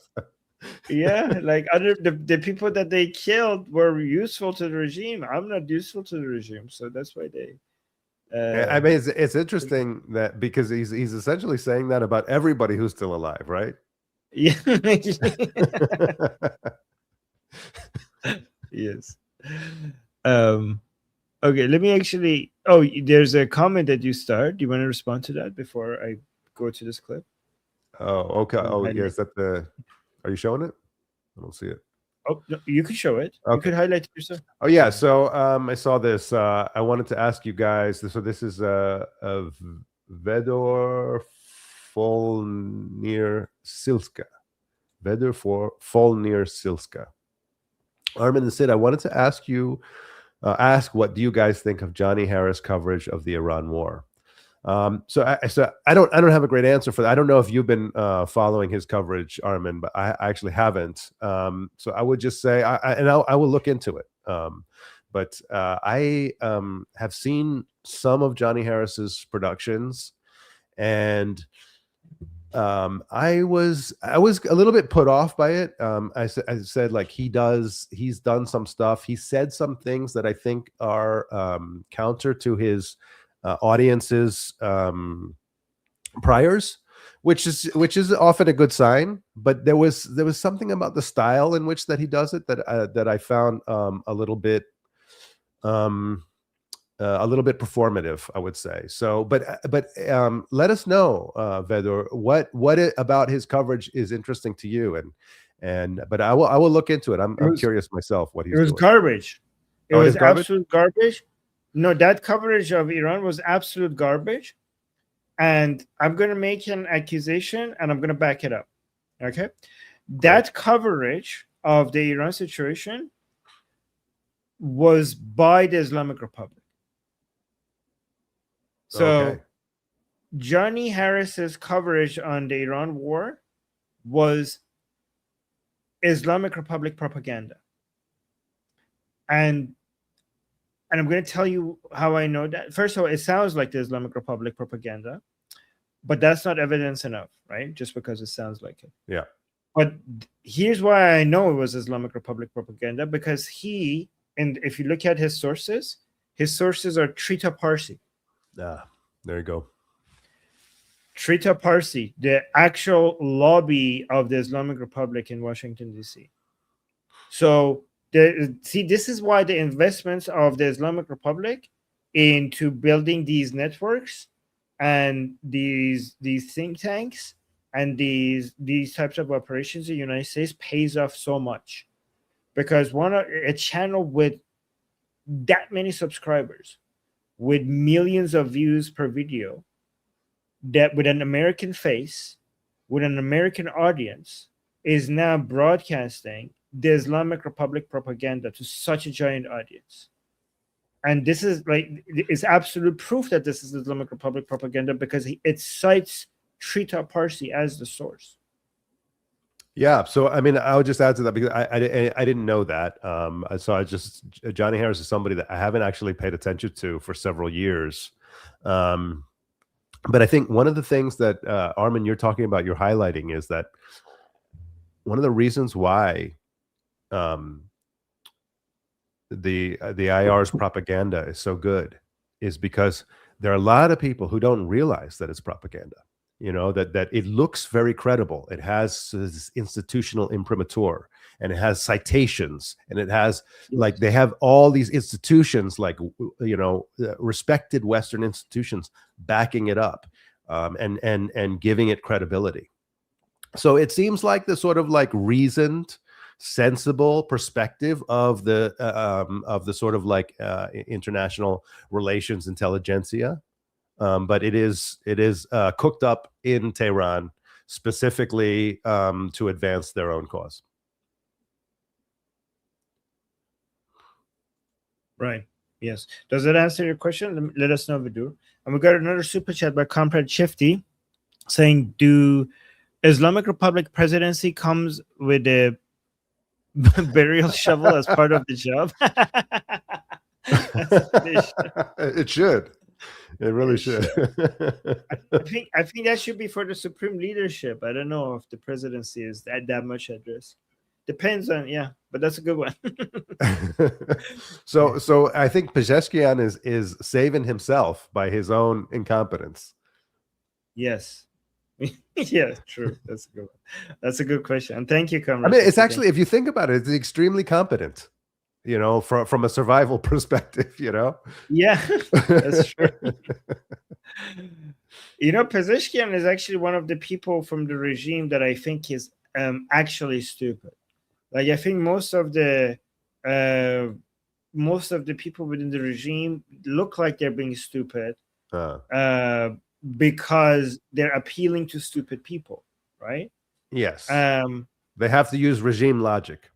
Yeah, like the people that they killed were useful to the regime. I'm not useful to the regime, so that's why they. I mean, it's interesting that because he's essentially saying that about everybody who's still alive, right? Yeah. Yes. Okay, let me actually. Oh, there's a comment that you start. Do you want to respond to that before I go to this clip? Oh, okay. Oh, yeah. Is that are you showing it? I don't see it. Oh, no, you could show it. Okay. You could highlight it yourself. Oh, yeah. So I saw this. I wanted to ask you guys. So this is a Vedor Folnir Silska. Vedder for Folnir Silska. Armin and Sid, I wanted to ask you, what do you guys think of Johnny Harris' coverage of the Iran war? So I don't have a great answer for that. I don't know if you've been following his coverage, Armin, but I actually haven't. So I would just say, I will look into it. But I have seen some of Johnny Harris's productions, and I was a little bit put off by it. I said, like, he's done some stuff. He said some things that I think are counter to his audience's priors, which is often a good sign. But there was something about the style in which that he does it that I found a little bit performative, I would say. So, but let us know, Vedor, what about his coverage is interesting to you, but I will look into it. I'm curious myself what he's doing. It was garbage. It was garbage? absolute garbage. No, that coverage of Iran was absolute garbage. And I'm going to make an accusation and I'm going to back it up. Okay. That coverage of the Iran situation was by the Islamic Republic. So Okay. Johnny Harris's coverage on the Iran war was Islamic Republic propaganda. And I'm going to tell you how I know that. First of all, it sounds like the Islamic Republic propaganda, but that's not evidence enough, right? Just because it sounds like it. Yeah. But here's why I know it was Islamic Republic propaganda, because and if you look at his sources are Trita Parsi. There you go. Trita Parsi, the actual lobby of the Islamic Republic in Washington, D.C. So, this is why the investments of the Islamic Republic into building these networks and these think tanks and these types of operations in the United States pays off so much, because a channel with that many subscribers, with millions of views per video, that with an American face, with an American audience, is now broadcasting the Islamic Republic propaganda to such a giant audience. And this is it's absolute proof that this is Islamic Republic propaganda, because it cites Trita Parsi as the source. Yeah. So, I mean, I would just add to that, because I didn't know that. So Johnny Harris is somebody that I haven't actually paid attention to for several years. But I think one of the things that, Armin, you're talking about, you're highlighting, is that one of the reasons why the IR's propaganda is so good is because there are a lot of people who don't realize that it's propaganda. You know, that it looks very credible. It has this institutional imprimatur, and it has citations, and it has, like, they have all these institutions, like, you know, respected Western institutions backing it up, and giving it credibility. So it seems like the sort of like reasoned, sensible perspective of the sort of like international relations intelligentsia. But it is cooked up in Tehran specifically to advance their own cause. Right. Yes. Does that answer your question? Let us know, Vidur. And we got another super chat by Comrade Shifty saying, "Do Islamic Republic presidency comes with a burial shovel as part of the job?" It should. It really should. I think that should be for the supreme leadership. I don't know if the presidency is that much at risk. Depends on, but that's a good one. So I think Pezeshkian is saving himself by his own incompetence. Yes. Yeah, true. That's a good one. That's a good question. And thank you, Comrade. I mean, it's actually, if you think about it, it's extremely competent, you know, from a survival perspective, you know? Yeah, that's true. You know, Pezeshkian is actually one of the people from the regime that I think is actually stupid. Like, I think most of the people within the regime look like they're being stupid because they're appealing to stupid people, right? Yes. They have to use regime logic.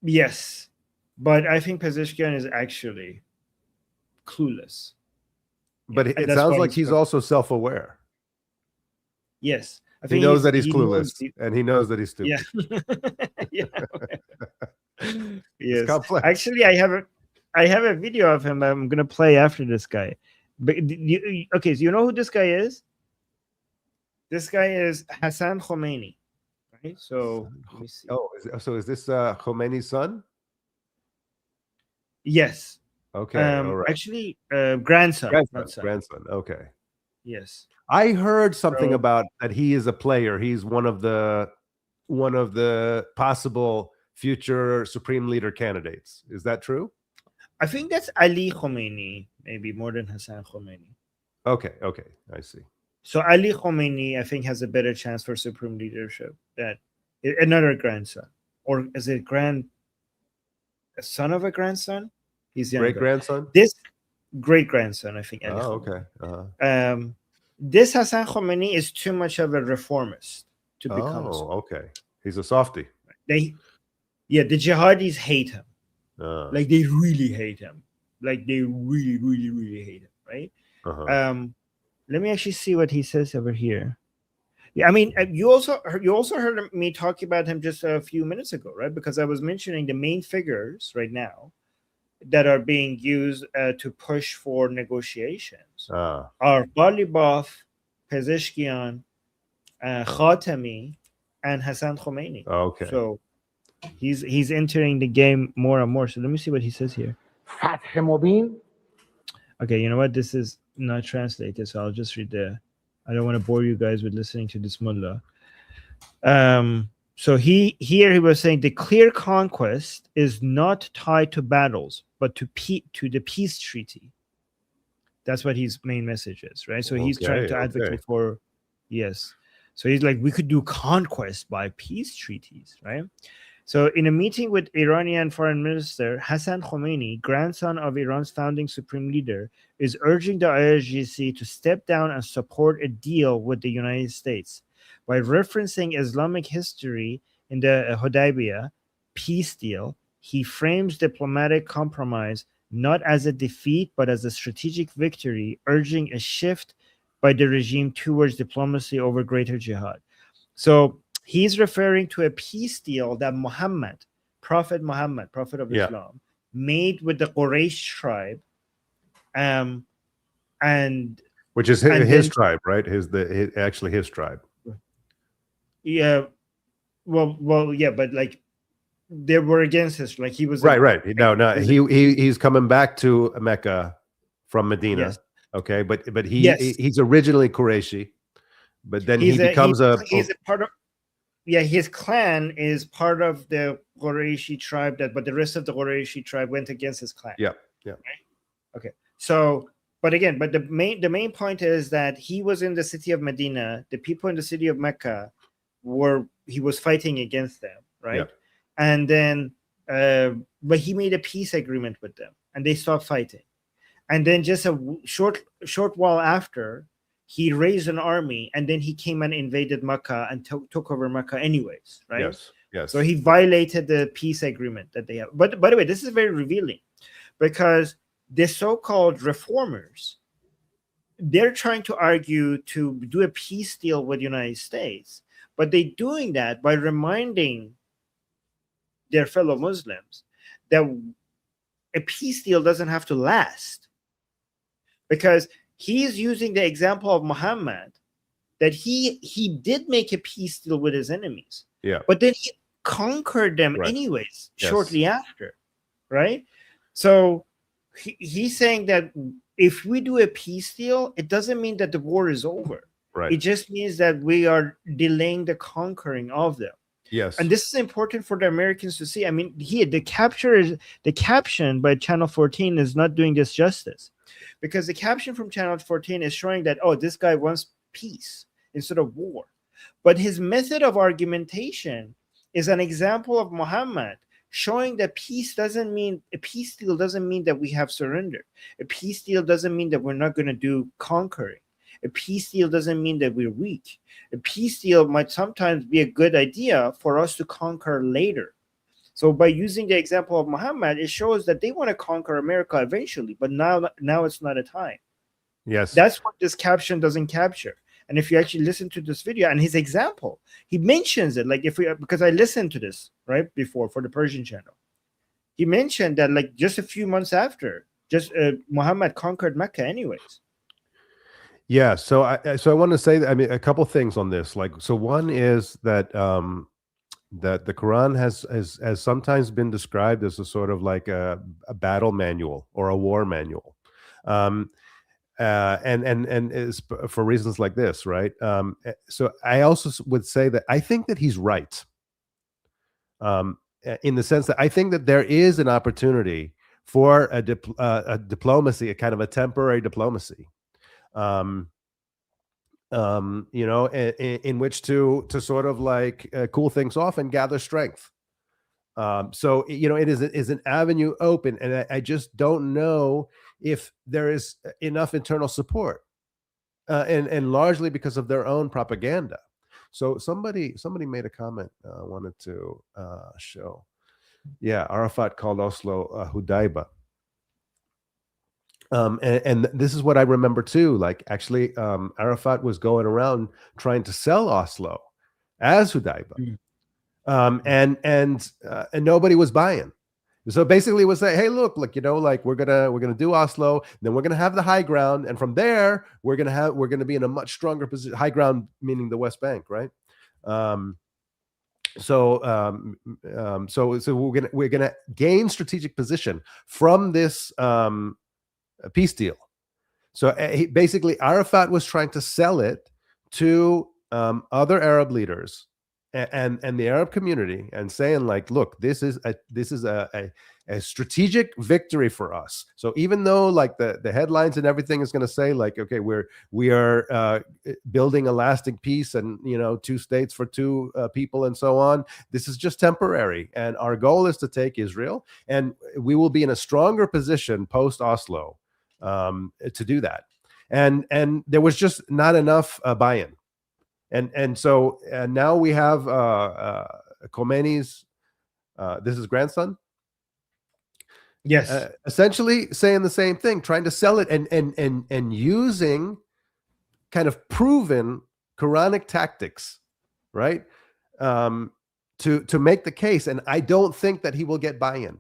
Yes, but I think Pezeshkian is actually clueless. But And it that's sounds why like he's also self-aware. Yes, I He think knows that he's he clueless, knows and he knows that he's yeah, stupid. yeah. It's Yes, complex. actually, I have a video of him. I'm gonna play after this guy. But okay, so you know who this guy is? This guy is Hassan Khomeini, right? So let me see. Oh, so is this Khomeini's son? Yes, Okay, all right. actually, grandson, not son. Grandson. Okay. Yes. I heard something So- about that he is a player. He's one of the possible future supreme leader candidates. Is that true? I think that's Ali Khomeini, maybe more than Hassan Khomeini. Okay, I see. So Ali Khomeini, I think, has a better chance for supreme leadership than another grandson, or is it a son of a grandson? He's younger. Great grandson. This great grandson, I think. Ali Oh, Khomeini. okay. This Hassan Khomeini is too much of a reformist to become. Oh, okay. He's a softie. The jihadis hate him. Like, They really hate him. Like they really, really, really hate him. Right. Let me actually see what he says over here. Yeah, I mean, you also heard me talk about him just a few minutes ago, right? Because I was mentioning the main figures right now that are being used to push for negotiations are Ghalibaf, Pezeshkian, Khatami, and Hassan Khomeini. Okay. So he's entering the game more and more. So let me see what he says here. Okay, you know what? This is not translated, so I'll just read I don't want to bore you guys with listening to this mullah. So he was saying the clear conquest is not tied to battles, but to the peace treaty. That's what his main message is, right? So he's trying to advocate for, yes. So he's like, we could do conquest by peace treaties, right? So in a meeting with Iranian Foreign Minister Hassan Khomeini, grandson of Iran's founding supreme leader, is urging the IRGC to step down and support a deal with the United States. By referencing Islamic history in the Hudaybiyah peace deal, he frames diplomatic compromise not as a defeat, but as a strategic victory, urging a shift by the regime towards diplomacy over greater jihad. So he's referring to a peace deal that Prophet of Islam, made with the Quraysh tribe, and which is his tribe, right? Actually his tribe. Yeah, well, yeah, but like they were against us. Like he was right. No, he's coming back to Mecca from Medina. Yes. Okay, but he's originally Qurayshi, but then he's a part of. Yeah, his clan is part of the Qurayshi tribe, but the rest of the Qurayshi tribe went against his clan. Yeah. Right? Okay. So, but the main point is that he was in the city of Medina. The people in the city of Mecca he was fighting against them, right? Yeah. And then, but he made a peace agreement with them, and they stopped fighting. And then just a short while after, he raised an army, and then he came and invaded Mecca and took over Mecca anyways, right? Yes. So he violated the peace agreement that they have. But by the way, this is very revealing, because the so-called reformers, they're trying to argue to do a peace deal with the United States, but they're doing that by reminding their fellow Muslims that a peace deal doesn't have to last, because he's using the example of Muhammad, that he did make a peace deal with his enemies. Yeah. But then he conquered them anyways, shortly after, right? So he's saying that if we do a peace deal, it doesn't mean that the war is over. Right. It just means that we are delaying the conquering of them. Yes. And this is important for the Americans to see. I mean, the caption by Channel 14 is not doing this justice, because the caption from Channel 14 is showing that, oh, this guy wants peace instead of war. But his method of argumentation is an example of Muhammad showing that a peace deal doesn't mean that we have surrendered. A peace deal doesn't mean that we're not going to do conquering. A peace deal doesn't mean that we're weak. A peace deal might sometimes be a good idea for us to conquer later. So by using the example of Muhammad, it shows that they want to conquer America eventually, but now it's not a time. Yes. That's what this caption doesn't capture. And if you actually listen to this video and his example, he mentions it. Like because I listened to this right before for the Persian channel, he mentioned that like just a few months after, Muhammad conquered Mecca anyways. Yeah. So I want to say that, I mean, a couple things on this. Like, so one is that that the Quran has sometimes been described as a sort of like a battle manual or a war manual. And is for reasons like this, right? So I also would say that I think that he's right, in the sense that I think that there is an opportunity for a diplomacy, a kind of a temporary diplomacy, in which to sort of like cool things off and gather strength. So it is an avenue open, and I just don't know if there is enough internal support, and largely because of their own propaganda. So somebody made a comment I wanted to show. Yeah, Arafat called Oslo Hudayba. And this is what I remember too. Like, actually, Arafat was going around trying to sell Oslo as Hudayba, and nobody was buying. So basically, it was like, hey, look, like we're gonna do Oslo, then we're gonna have the high ground, and from there we're gonna be in a much stronger position. High ground meaning the West Bank, right? So we're gonna gain strategic position from this peace deal. So basically, Arafat was trying to sell it to other Arab leaders and the Arab community, and saying like, look, this is a strategic victory for us. So even though like the headlines and everything is going to say like, okay, we are building a lasting peace, and 2 states for 2 people and so on, this is just temporary, and our goal is to take Israel, and we will be in a stronger position post Oslo to do that. And there was just not enough buy-in. And so now we have Khomeini's this is grandson, Yes, essentially saying the same thing, trying to sell it, and using kind of proven Quranic tactics, right, to make the case. And I don't think that he will get buy-in.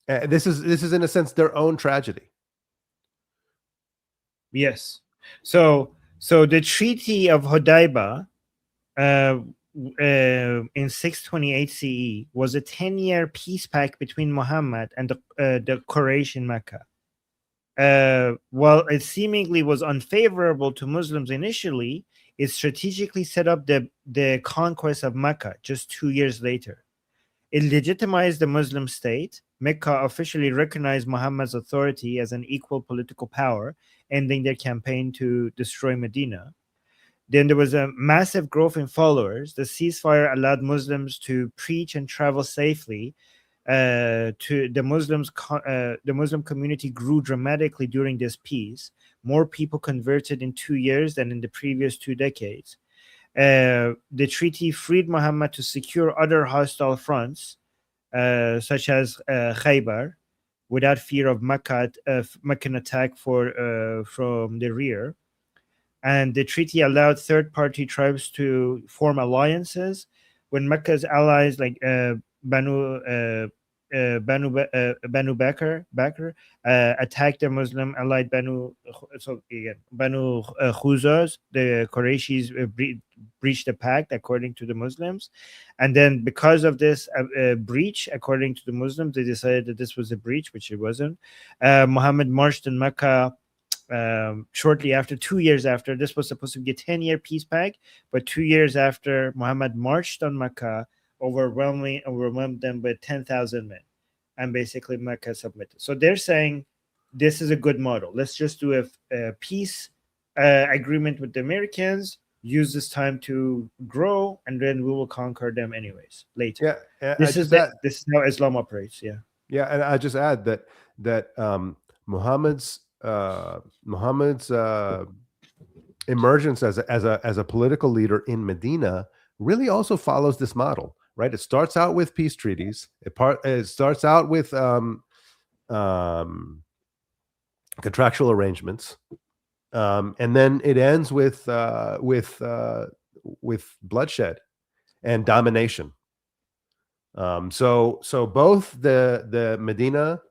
This is in a sense their own tragedy. Yes. So the Treaty of Hodeiba in 628 CE was a 10-year peace pact between Muhammad and the Quraysh in Mecca. While it seemingly was unfavorable to Muslims initially, it strategically set up the conquest of Mecca just 2 years later. It legitimized the Muslim state. Mecca officially recognized Muhammad's authority as an equal political power, ending their campaign to destroy Medina. Then there was a massive growth in followers. The ceasefire allowed Muslims to preach and travel safely. The Muslim community grew dramatically during this peace. More people converted in 2 years than in the previous 2 decades. The treaty freed Muhammad to secure other hostile fronts, such as Khaybar, without fear of Meccan attack from the rear. And the treaty allowed third-party tribes to form alliances. When Mecca's allies like Banu Bakr attacked the Muslim allied Banu Khuzaz, the Qurayshis breached the pact according to the Muslims, and then because of this breach, according to the Muslims, they decided that this was a breach, which it wasn't. Muhammad marched in Mecca shortly after. 2 years after. This was supposed to be a 10-year peace pact, but 2 years after, Muhammad marched on Mecca, overwhelmed them with 10,000 men, and basically Mecca submitted. So they're saying this is a good model. Let's just do a peace agreement with the Americans, use this time to grow, and then we will conquer them anyways later. Yeah, this is how Islam operates. Yeah, and I just add that Muhammad's Muhammad's emergence as a political leader in Medina really also follows this model, right? It starts out with peace treaties. It starts out with contractual arrangements, and then it ends with bloodshed and domination. So both the Medina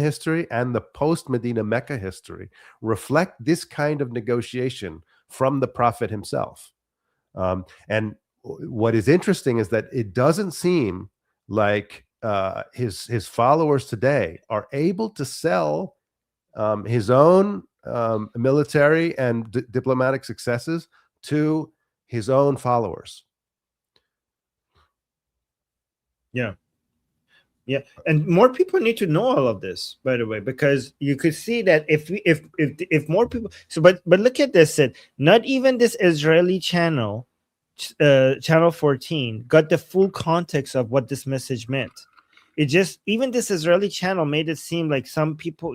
history and the post-Medina Mecca history reflect this kind of negotiation from the Prophet himself. And what is interesting is that it doesn't seem like his followers today are able to sell his own military and diplomatic successes to his own followers. Yeah, and more people need to know all of this, by the way, because you could see that if more people. So, but look at this. Not even this Israeli channel, channel 14, got the full context of what this message meant. It just, even this Israeli channel made it seem like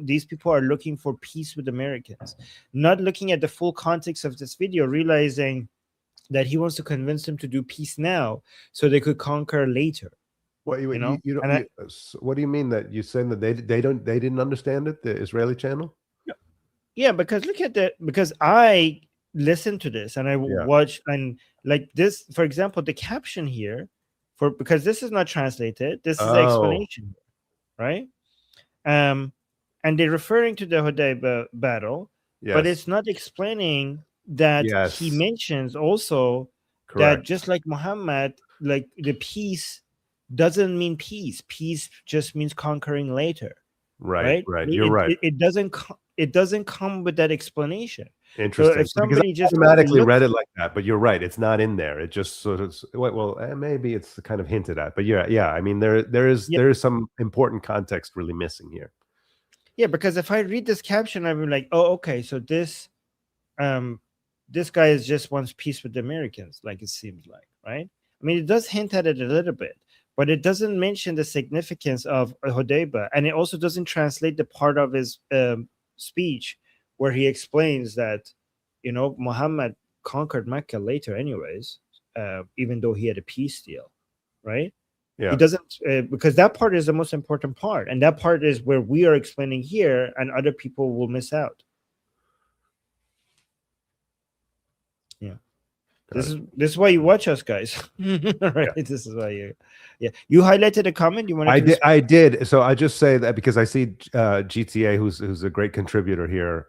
these people are looking for peace with Americans, not looking at the full context of this video, realizing that he wants to convince them to do peace now so they could conquer later. What You know? what do you mean that you saying that they didn't understand it, the Israeli channel? Yeah, because look at that. Because I listened to this and I watched, and like this, for example, the caption here, because this is not translated. This is the explanation, right? And they're referring to the Hudaybah battle, but it's not explaining that he mentions also that just like Muhammad, like the peace doesn't mean peace. Peace just means conquering later. Right. You're right. It doesn't come with that explanation. Interesting. So if somebody just automatically read it like that, but you're right. It's not in there. It just sort of maybe it's kind of hinted at, but yeah. I mean, there is some important context really missing here. Yeah, because if I read this caption, I'd be like, oh, okay, so this guy is just wants peace with the Americans, like it seems like, right? I mean, it does hint at it a little bit, but it doesn't mention the significance of Hudaybah, and it also doesn't translate the part of his speech where he explains that, Muhammad conquered Mecca later anyways, even though he had a peace deal, right? Yeah. He doesn't, because that part is the most important part, and that part is where we are explaining here, and other people will miss out. Yeah. This is why you watch us, guys. Right? Yeah. This is why you highlighted a comment. You want? I did. So I just say that because I see GTA, who's a great contributor here.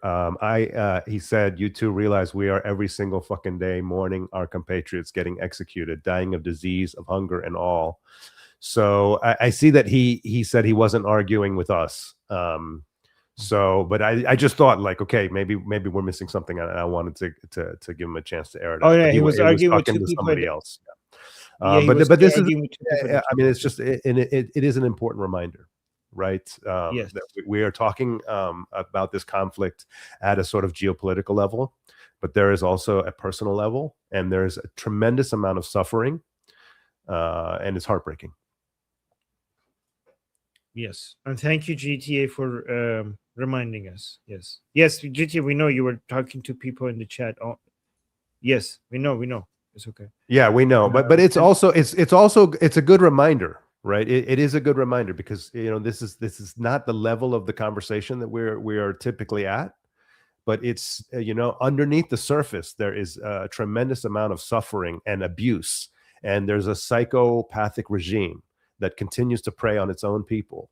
He said, "You two realize we are every single fucking day mourning our compatriots getting executed, dying of disease, of hunger, and all." So I see that he said he wasn't arguing with us. So, but I just thought like, okay, maybe we're missing something, and I wanted to give him a chance to air it out. Oh yeah, he was arguing with two somebody else. Yeah, but this is, I mean, it's just it is an important reminder, right? Yes. That we are talking about this conflict at a sort of geopolitical level, but there is also a personal level, and there's a tremendous amount of suffering, and it's heartbreaking. Yes, and thank you, GTA, for reminding us. Yes, GTA, we know you were talking to people in the chat. Oh, yes, we know. It's okay. Yeah, we know, but it's also it's a good reminder, right? It is a good reminder because this is not the level of the conversation that we are typically at, but it's underneath the surface there is a tremendous amount of suffering and abuse, and there's a psychopathic regime that continues to prey on its own people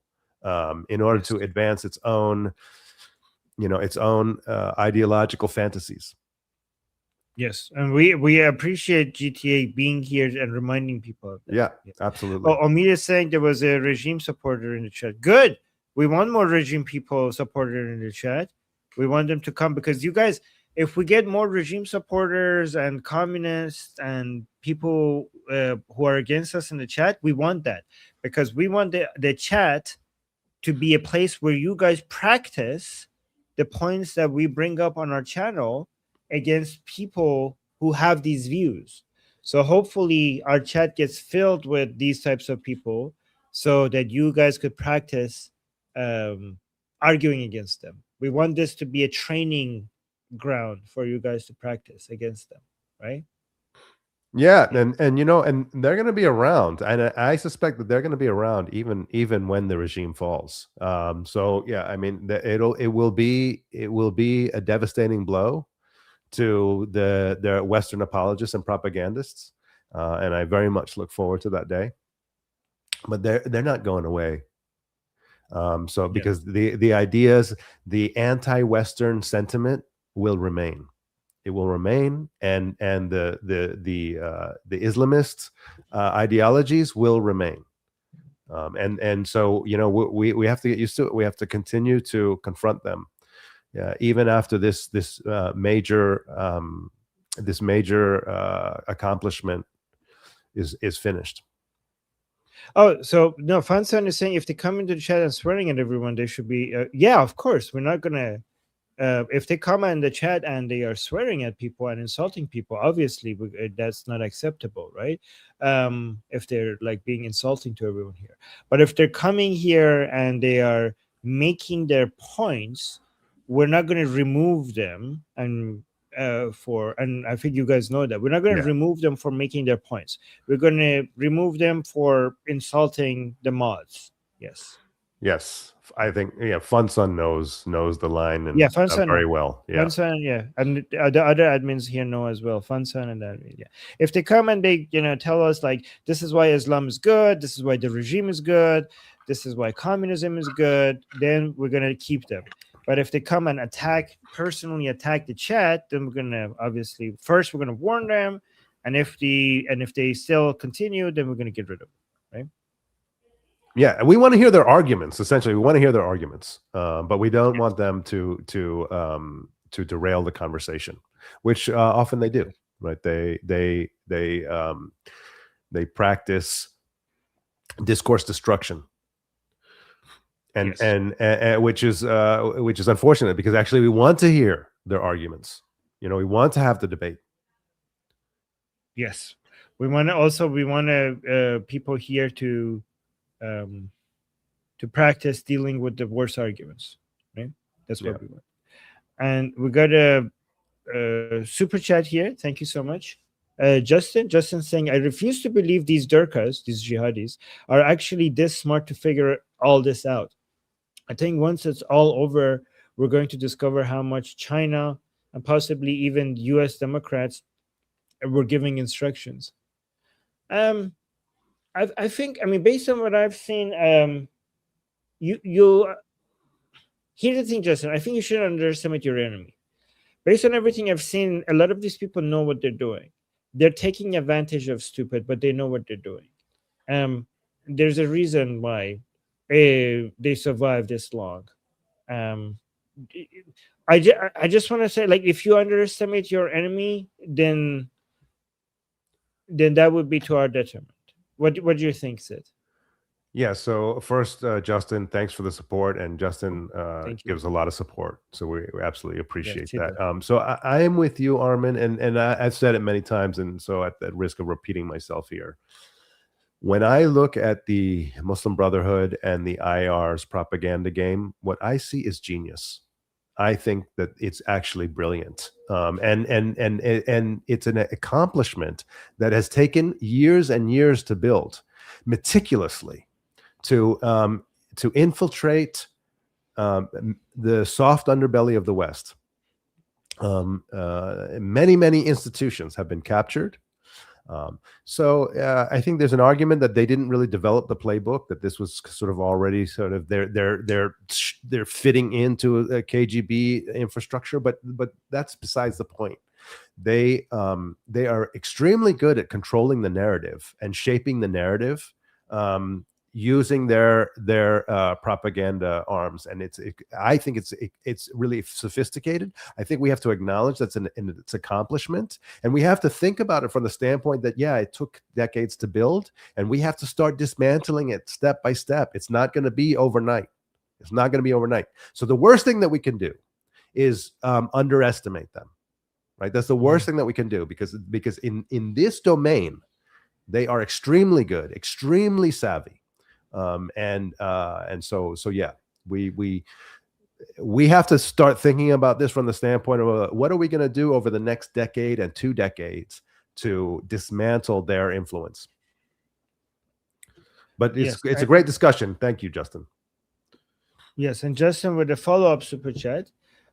in order to advance its own ideological fantasies. Yes, and we appreciate GTA being here and reminding people of that. Yeah, absolutely. Oh, Omid is saying there was a regime supporter in the chat. Good. We want more regime people supporter in the chat. We want them to come because you guys, if we get more regime supporters and communists and people who are against us in the chat, we want that because we want the chat to be a place where you guys practice the points that we bring up on our channel against people who have these views. So hopefully our chat gets filled with these types of people so that you guys could practice arguing against them. We want this to be a training ground for you guys to practice against them, right? Yeah, and you know, and they're going to be around, and I suspect that they're going to be around even when the regime falls. So yeah, I mean, it will be a devastating blow to the Western apologists and propagandists, and I very much look forward to that day. But they're not going away. So because the ideas, the anti-Western sentiment will remain. It will remain, and the Islamist ideologies will remain, and so you know we have to get used to it. We have to continue to confront them, even after this major accomplishment is finished. Oh, so no, Fansan is saying if they come into the chat and swearing at everyone, they should be. Yeah, of course, we're not gonna. If they come in the chat and they are swearing at people and insulting people, obviously that's not acceptable, right? If they're like being insulting to everyone here, but if they're coming here and they are making their points, we're not going to remove them and I think you guys know that we're not going to remove them for making their points. We're going to remove them for insulting the mods. Yes, I think Funsun knows the line and Funsun very well. Funsun, and the other admins here know as well. Funsun and that, if they come and they tell us like this is why Islam is good, this is why the regime is good, this is why communism is good, then we're gonna keep them. But if they come and personally attack the chat, then we're gonna obviously first we're gonna warn them, and if they still continue, then we're gonna get rid of them, right? Yeah, we want to hear their arguments. Essentially, we want to hear their arguments, but we don't want them to derail the conversation, which often they do. Right? They practice discourse destruction, and which is unfortunate because actually we want to hear their arguments. We want to have the debate. Yes, we want people here to practice dealing with the worst arguments, right? That's what we want. And we got a super chat here. Thank you so much. Justin saying, I refuse to believe these Durkas, these jihadis, are actually this smart to figure all this out. I think once it's all over, we're going to discover how much China and possibly even US Democrats were giving instructions. I think, based on what I've seen, you here's the thing, Justin. I think you shouldn't underestimate your enemy. Based on everything I've seen, a lot of these people know what they're doing. They're taking advantage of stupid, but they know what they're doing. There's a reason why they survived this long. I just want to say, like, if you underestimate your enemy, then that would be to our detriment. What do you think, Sid? Yeah. So first, Justin, thanks for the support, and Justin gives a lot of support, so we absolutely appreciate that. So I am with you, Armin, and I've said it many times, and so at risk of repeating myself here, when I look at the Muslim Brotherhood and the IR's propaganda game, what I see is genius. I think that it's actually brilliant, and it's an accomplishment that has taken years and years to build meticulously, to infiltrate the soft underbelly of the West. Many institutions have been captured. So I think there's an argument that they didn't really develop the playbook, that this was sort of already sort of they're fitting into a KGB infrastructure, but that's besides the point. They are extremely good at controlling the narrative and shaping the narrative, using their propaganda arms, and I think it's really sophisticated. I think we have to acknowledge that's its accomplishment, and we have to think about it from the standpoint that it took decades to build, and we have to start dismantling it step by step. It's not going to be overnight. So the worst thing that we can do is underestimate them. Right? That's the worst thing that we can do, because in this domain, they are extremely good, extremely savvy. And so yeah, we we have to start thinking about this from the standpoint of what are we going to do over the next decade and 2 decades to dismantle their influence. But it's a great discussion. Thank you, Justin. Yes, and Justin with a follow-up super chat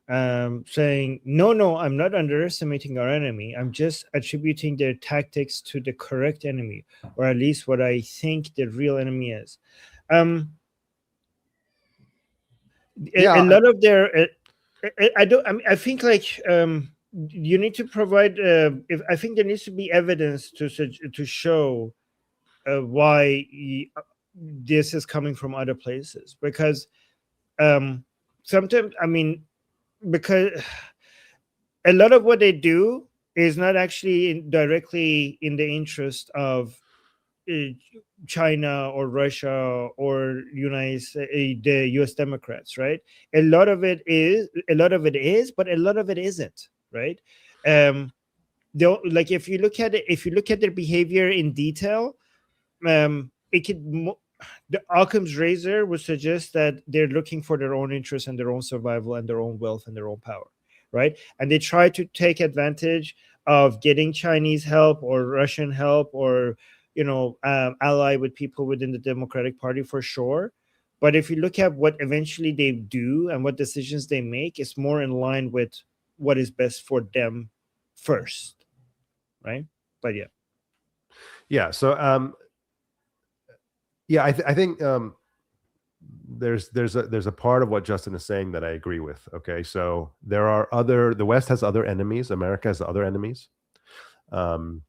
saying, no, I'm not underestimating our enemy. I'm just attributing their tactics to the correct enemy, or at least what I think the real enemy is. A lot of their, I think like you need to provide. I think there needs to be evidence to show why this is coming from other places, because sometimes, I mean, because a lot of what they do is not actually directly in the interest of China or Russia or the U.S. Democrats, right? A lot of it is, but a lot of it isn't, right? Like if you look at their behavior in detail, it could. The Occam's razor would suggest that they're looking for their own interests and their own survival and their own wealth and their own power, right? And they try to take advantage of getting Chinese help or Russian help, or ally with people within the Democratic Party for sure. But if you look at what eventually they do and what decisions they make, it's more in line with what is best for them first, right? But yeah. So yeah, I think there's a part of what Justin is saying that I agree with. Okay, so the West has other enemies, America has other enemies, and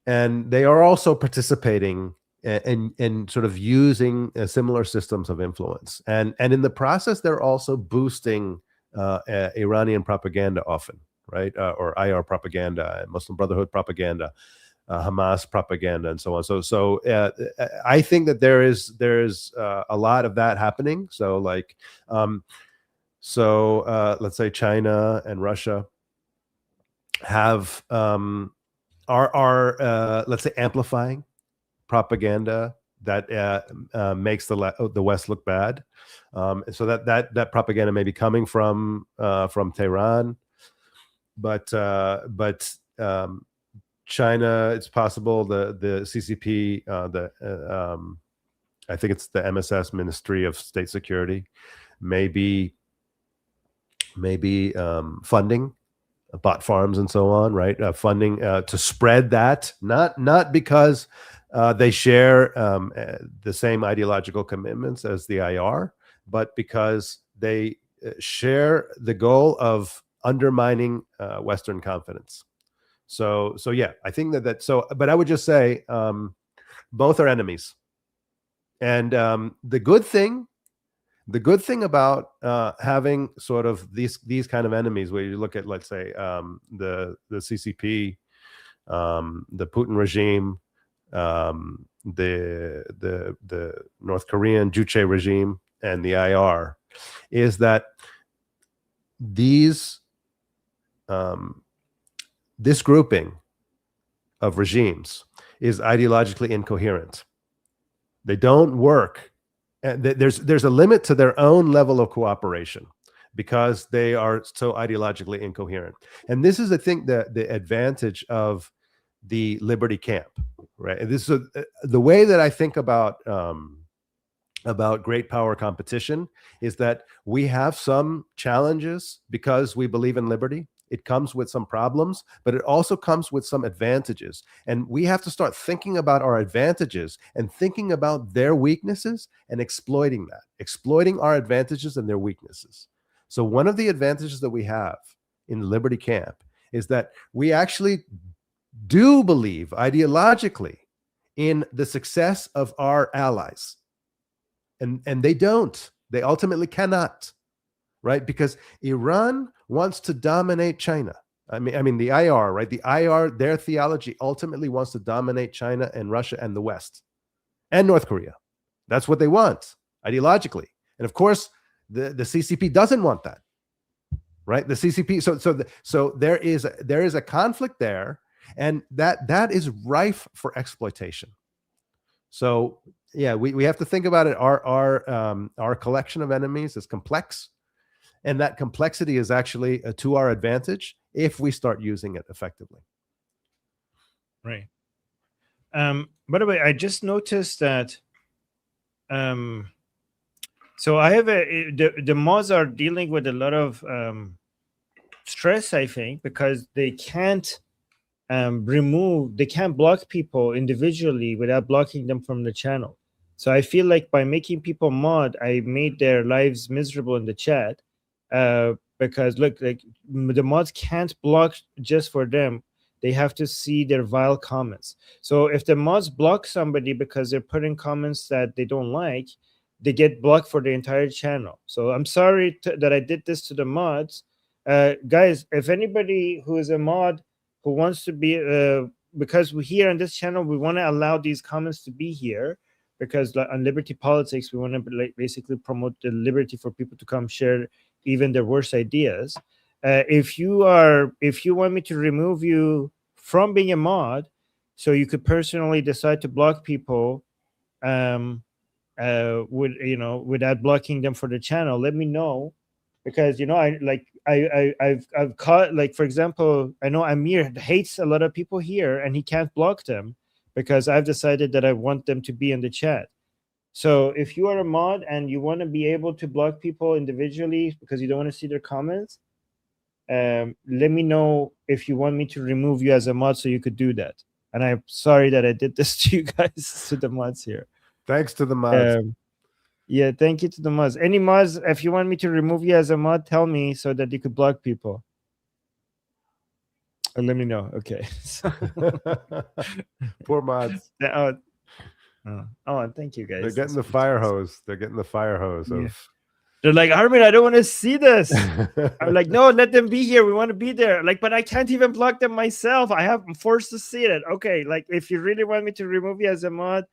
they are also participating in sort of using similar systems of influence, and in the process they're also boosting Iranian propaganda often, right, or IR propaganda, Muslim Brotherhood propaganda. Hamas propaganda and so on. So I think that there is a lot of that happening. So like, let's say China and Russia have are let's say amplifying propaganda that makes the West look bad. So that propaganda may be coming from Tehran, but China, it's possible the CCP, I think it's the MSS, Ministry of State Security, maybe funding bot farms and so on, right? Funding to spread that, not because they share the same ideological commitments as the IR, but because they share the goal of undermining Western confidence. So yeah, I think but I would just say both are enemies. And the good thing about having sort of these kind of enemies, where you look at, let's say, the CCP, the Putin regime, the North Korean Juche regime, and the IR, is that this grouping of regimes is ideologically incoherent. They don't work. And there's a limit to their own level of cooperation because they are so ideologically incoherent. And this is, I think, the advantage of the Liberty camp, right? And this is the way that I think about great power competition is that we have some challenges because we believe in liberty. It comes with some problems, but it also comes with some advantages. And we have to start thinking about our advantages and thinking about their weaknesses and exploiting our advantages and their weaknesses. So one of the advantages that we have in the Liberty camp is that we actually do believe ideologically in the success of our allies. And they don't. They ultimately cannot. Right? Because Iran wants to dominate China. I mean the IR, right? The IR, their theology ultimately wants to dominate China and Russia and the West and North Korea. That's what they want ideologically. And of course, the CCP doesn't want that, right? The CCP. So there is a conflict there, and that is rife for exploitation. So yeah, we have to think about it. Our collection of enemies is complex, and that complexity is actually to our advantage if we start using it effectively. Right. By the way, I just noticed that. So I have the mods are dealing with a lot of stress, I think, because they can't they can't block people individually without blocking them from the channel. So I feel like by making people mod, I made their lives miserable in the chat, because look, like the mods can't block just for them. They have to see their vile comments. So if the mods block somebody because they're putting comments that they don't like, they get blocked for the entire channel. So I'm sorry that I did this to the mods. Guys, if anybody who is a mod who wants to be, because we here on this channel, we want to allow these comments to be here, because on Liberty Politics, we want to basically promote the liberty for people to come share even their worst ideas. If you want me to remove you from being a mod, so you could personally decide to block people, without blocking them for the channel, let me know, because I've caught, like, for example, I know Amir hates a lot of people here and he can't block them because I've decided that I want them to be in the chat. So if you are a mod and you want to be able to block people individually because you don't want to see their comments, let me know if you want me to remove you as a mod so you could do that. And I'm sorry that I did this to you guys, to the mods here. Thanks to the mods. Yeah, thank you to the mods. Any mods, if you want me to remove you as a mod, tell me so that you could block people. Or let me know. Okay. Poor mods. Thank you guys. They're getting the fire hose. They're getting the fire hose of. They're like, Armin, I don't want to see this. I'm like, no, let them be here. We want to be there. Like, but I can't even block them myself. I'm forced to see it. Okay, like if you really want me to remove you as a mod,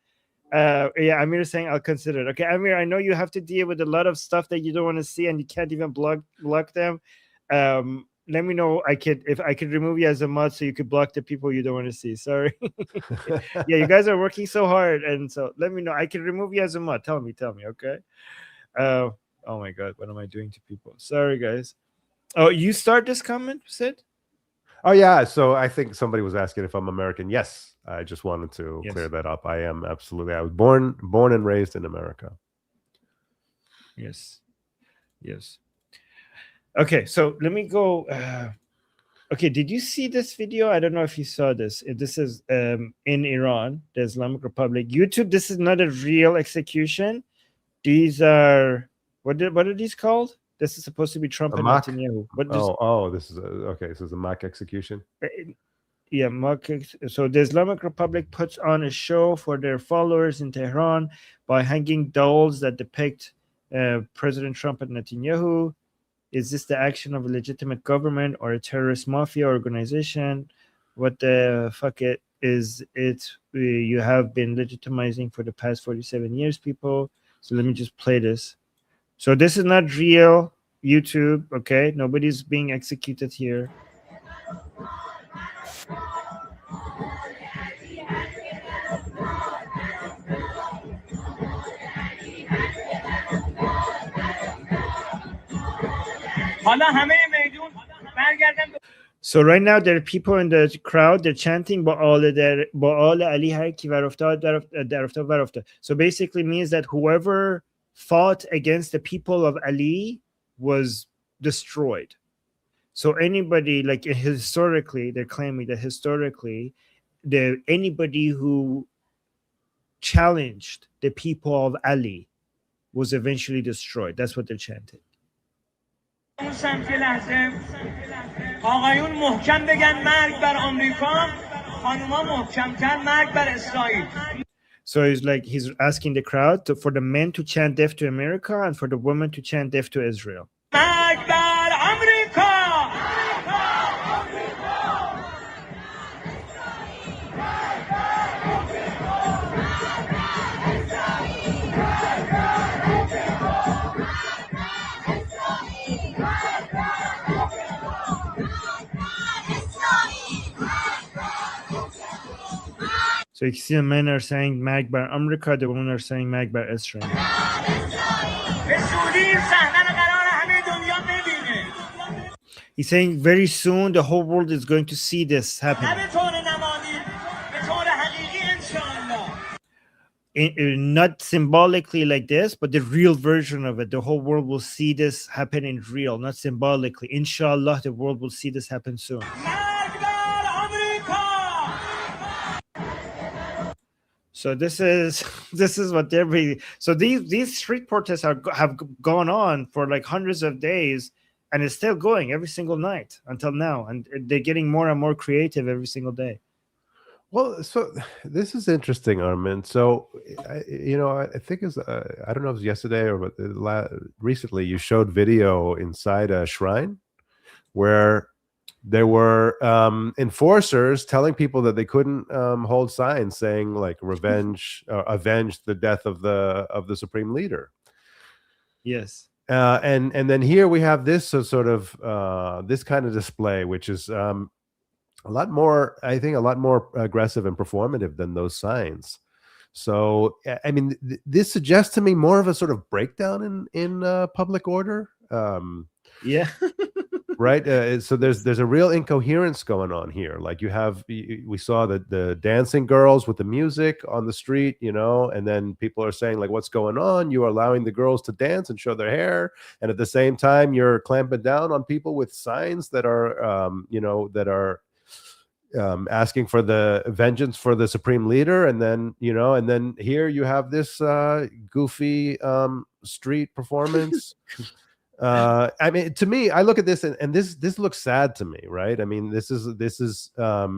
yeah, Amir is saying I'll consider it. Okay, Amir, I know you have to deal with a lot of stuff that you don't want to see and you can't even block them. Let me know if I could remove you as a mod so you could block the people you don't want to see. Sorry. Yeah, you guys are working so hard, and so let me know. I can remove you as a mod. Tell me, okay? Oh my god, what am I doing to people? Sorry, guys. Oh, you start this comment, Sid? Oh yeah, so I think somebody was asking if I'm American. Yes, I just wanted to clear that up. I am absolutely. I was born and raised in America. Yes. Okay, so let me go. Okay, did you see this video? I don't know if you saw this. This is in Iran, the Islamic Republic. YouTube, this is not a real execution. These are, what are these called? This is supposed to be Trump and Netanyahu. This is okay. So it's a mock execution. Yeah, so the Islamic Republic puts on a show for their followers in Tehran by hanging dolls that depict President Trump and Netanyahu. Is this the action of a legitimate government or a terrorist mafia organization? What the fuck is it you have been legitimizing for the past 47 years, people? So let me just play this. So this is not real YouTube, okay? Nobody's being executed here. So right now there are people in the crowd, they're chanting Ba'al Ali har ki varoftad varoftad. So basically means that whoever fought against the people of Ali was destroyed. So anybody, like historically, they're claiming that historically, anybody who challenged the people of Ali was eventually destroyed. That's what they're chanting. So he's asking the crowd for the men to chant death to America and for the women to chant death to Israel. So you see the men are saying Magbar America, the women are saying Magbar Israel. He's saying very soon the whole world is going to see this happening. Not symbolically like this, but the real version of it. The whole world will see this happen in real, not symbolically. Inshallah, the world will see this happen soon. So this is what they're really. So these street protests have gone on for like hundreds of days, and it's still going every single night until now, and they're getting more and more creative every single day. Well, so this is interesting, Armin. So, I think it's I don't know if it was yesterday or recently you showed video inside a shrine where there were enforcers telling people that they couldn't hold signs saying like revenge or avenge the death of the supreme leader. Yes. And then here we have this sort of this kind of display, which is a lot more aggressive and performative than those signs. So, I mean, this suggests to me more of a sort of breakdown in public order. Yeah. Right. So there's a real incoherence going on here. Like we saw the dancing girls with the music on the street, and then people are saying like, what's going on? You are allowing the girls to dance and show their hair. And at the same time, you're clamping down on people with signs that are, asking for the vengeance for the supreme leader. And then, and then here you have this goofy street performance. I mean, to me, I look at this and this looks sad to me, right? I mean, this is a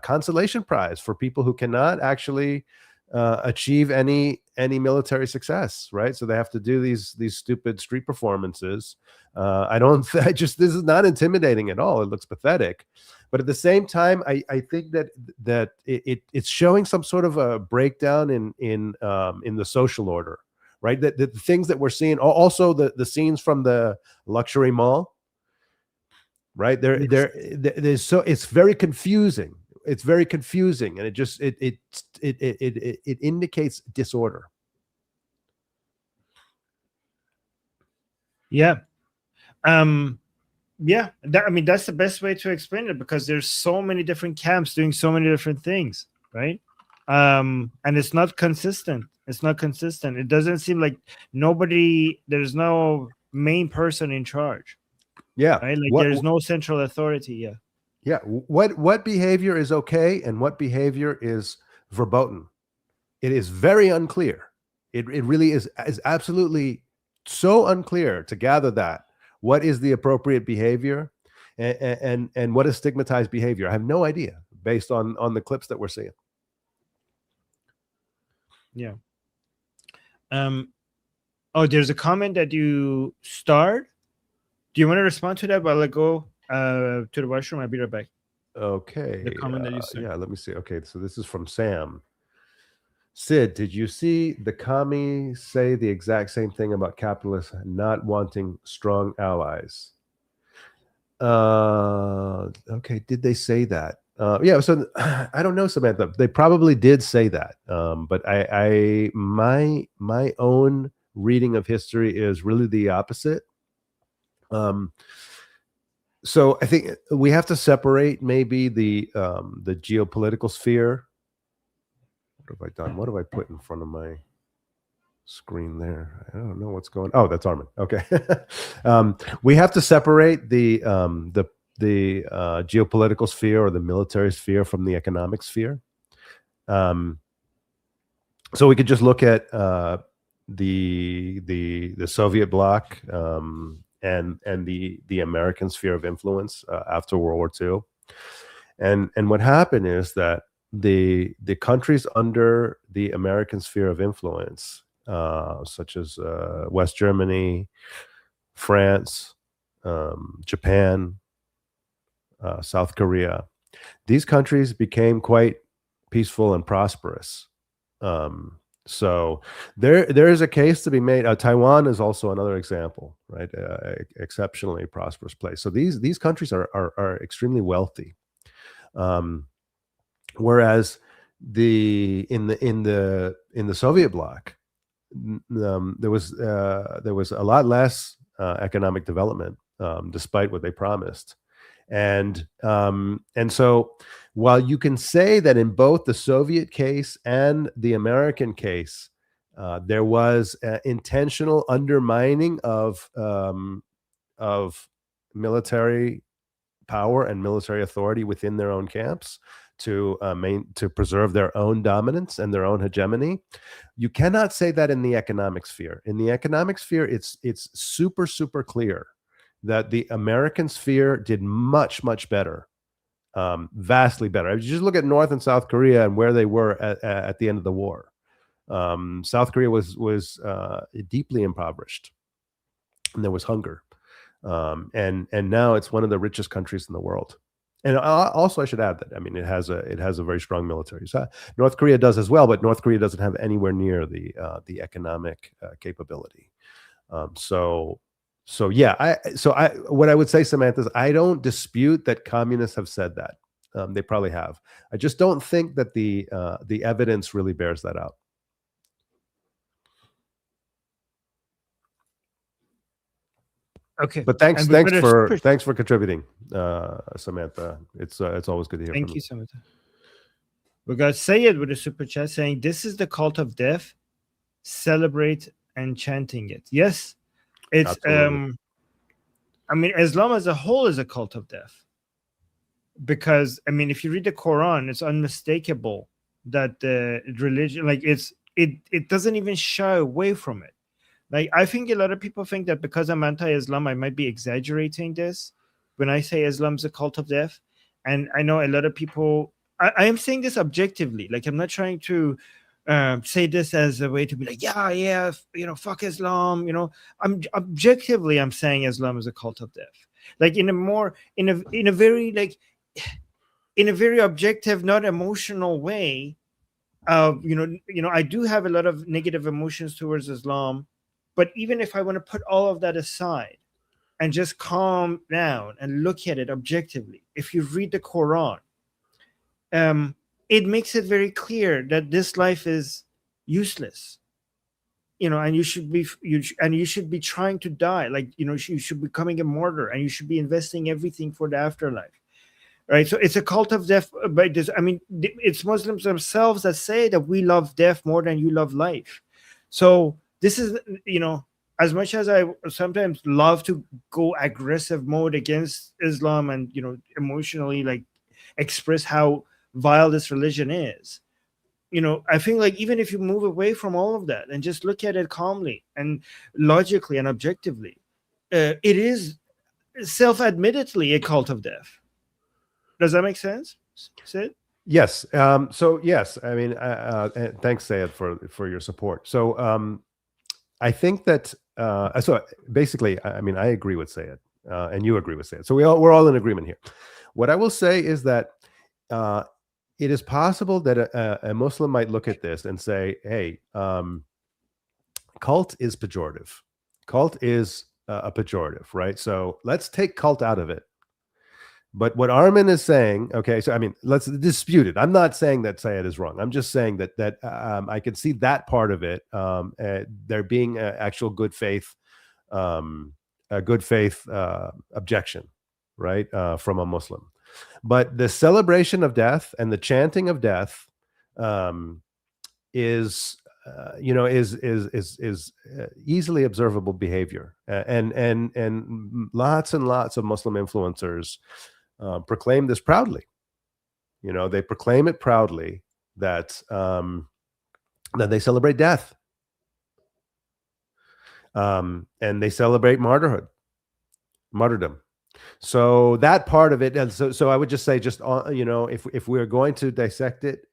consolation prize for people who cannot actually achieve any military success, right? So they have to do these stupid street performances. This is not intimidating at all. It looks pathetic, but at the same time, I think that it's showing some sort of a breakdown in the social order. Right, the things that we're seeing, also the scenes from the luxury mall. Right, there's so it's very confusing. It's very confusing, and it indicates disorder. Yeah, yeah. I mean, that's the best way to explain it because there's so many different camps doing so many different things, right? And it's not consistent. It's not consistent. It doesn't seem like there's no main person in charge. Yeah. Right? Like there's no central authority. Yeah. Yeah. What behavior is okay and what behavior is verboten? It is very unclear. It really is absolutely so unclear to gather that. What is the appropriate behavior and what is stigmatized behavior? I have no idea based on the clips that we're seeing. Yeah. There's a comment that you starred. Do you want to respond to that while I go to the washroom? I'll be right back. Okay. The comment that you said. Yeah, let me see. Okay, so this is from Sam. Sid, did you see the commies say the exact same thing about capitalists not wanting strong allies? Okay, did they say that? Yeah, so I don't know, Samantha. They probably did say that, but my own reading of history is really the opposite. So I think we have to separate maybe the geopolitical sphere. What have I done? What have I put in front of my screen there? I don't know what's going. Oh, that's Armin. Okay, we have to separate the geopolitical sphere or the military sphere from the economic sphere. So we could just look at the Soviet bloc and the American sphere of influence after World War II, and what happened is that the countries under the American sphere of influence, such as West Germany, France, Japan, South Korea, these countries became quite peaceful and prosperous. So there is a case to be made. Taiwan is also another example, right? Exceptionally prosperous place. So these countries are extremely wealthy. whereas in the Soviet bloc, there was a lot less economic development, despite what they promised, and so while you can say that in both the Soviet case and the American case, there was intentional undermining of military power and military authority within their own camps to preserve their own dominance and their own hegemony. You cannot say that in the economic sphere. In the economic sphere, it's super clear that the American sphere did much better, vastly better. If you just look at North and South Korea and where they were at the end of the war, South Korea was deeply impoverished, and there was hunger. And now it's one of the richest countries in the world. And also, I should add that, I mean, it has a very strong military. So North Korea does as well, but North Korea doesn't have anywhere near the economic capability. What I would say, Samantha, is I don't dispute that communists have said that. They probably have. I just don't think that the evidence really bears that out. Okay, but thanks for contributing, Samantha. It's always good to hear from you. Thank you, Samantha. We got Sayed with a super chat saying, "This is the cult of death. Celebrate and chanting it." Yes, it's Absolutely. I mean, Islam as a whole is a cult of death, because I mean, if you read the Quran, it's unmistakable that the religion, like it doesn't even shy away from it. Like, I think a lot of people think that because I'm anti-Islam, I might be exaggerating this when I say Islam's a cult of death. And I know a lot of people, I am saying this objectively. Like, I'm not trying to say this as a way to be like, yeah, fuck Islam. I'm saying Islam is a cult of death. Like, in a very objective, not emotional way. I do have a lot of negative emotions towards Islam. But even if I want to put all of that aside and just calm down and look at it objectively, if you read the Quran, it makes it very clear that this life is useless, and you should be trying to die. Like, you should be becoming a martyr, and you should be investing everything for the afterlife. Right? So it's a cult of death. But it's Muslims themselves that say that we love death more than you love life. So this is, as much as I sometimes love to go aggressive mode against Islam and, emotionally like express how vile this religion is, I think like even if you move away from all of that and just look at it calmly and logically and objectively, it is self-admittedly a cult of death. Does that make sense, Sid? Yes. So yes, I mean, thanks, Sayed, for your support. So I think that so basically, I mean, I agree with Sayed, and you agree with Sayed. So we're all in agreement here. What I will say is that it is possible that a Muslim might look at this and say, "Hey, cult is pejorative. Cult is a pejorative, right? So let's take cult out of it." But what Armin is saying, okay, so I mean, let's dispute it. I'm not saying that Sayed is wrong. I'm just saying that I can see that part of it, there being an actual good faith objection, right, from a Muslim. But the celebration of death and the chanting of death is easily observable behavior, and lots of Muslim influencers proclaim this proudly. They proclaim it proudly that they celebrate death, and they celebrate martyrdom. So that part of it, and so I would just say, if we're going to dissect it,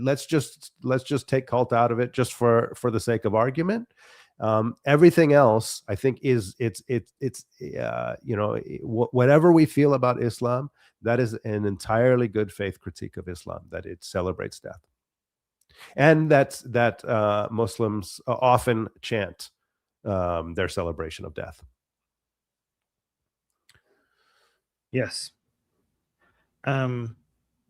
let's just take cult out of it, just for the sake of argument. Everything else, I think, it's whatever we feel about Islam, that is an entirely good faith critique of Islam, that it celebrates death, and that Muslims often chant their celebration of death. Yes.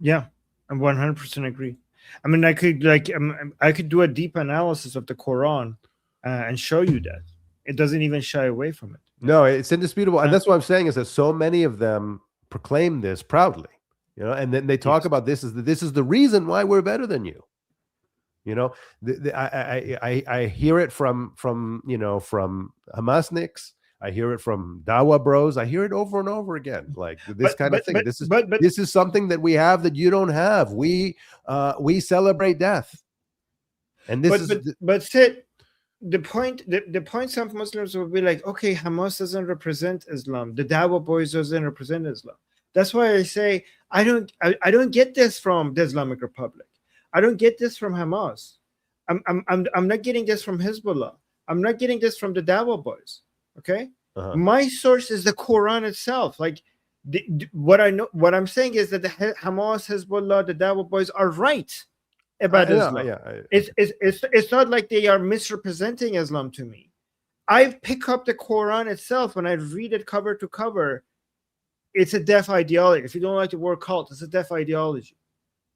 Yeah, I 100% agree. I mean, I could do a deep analysis of the Quran and show you that it doesn't even shy away from it. No, it's indisputable, and Uh, that's what I'm saying is that so many of them proclaim this proudly, and then they talk yes. about this is the reason why we're better than you. I hear it from from Hamasniks. I hear it from Dawa bros. I hear it over and over again, like this But kind of but thing. but but This is something that we have that you don't have. We celebrate death, and this is but Sid, the point some Muslims will be like, okay, Hamas doesn't represent Islam. The Dawa boys doesn't represent Islam. That's why I say I don't get this from the Islamic Republic. I don't get this from Hamas. I'm not getting this from Hezbollah. I'm not getting this from the Dawa boys. Okay, my source is the Quran itself. Like what I know, what I'm saying is that the Hamas, Hezbollah, the Dawa boys are right about Islam. It's not like they are misrepresenting Islam to me. I pick up the Quran itself when I read it cover to cover. It's a deaf ideology. If you don't like the word cult, it's a deaf ideology,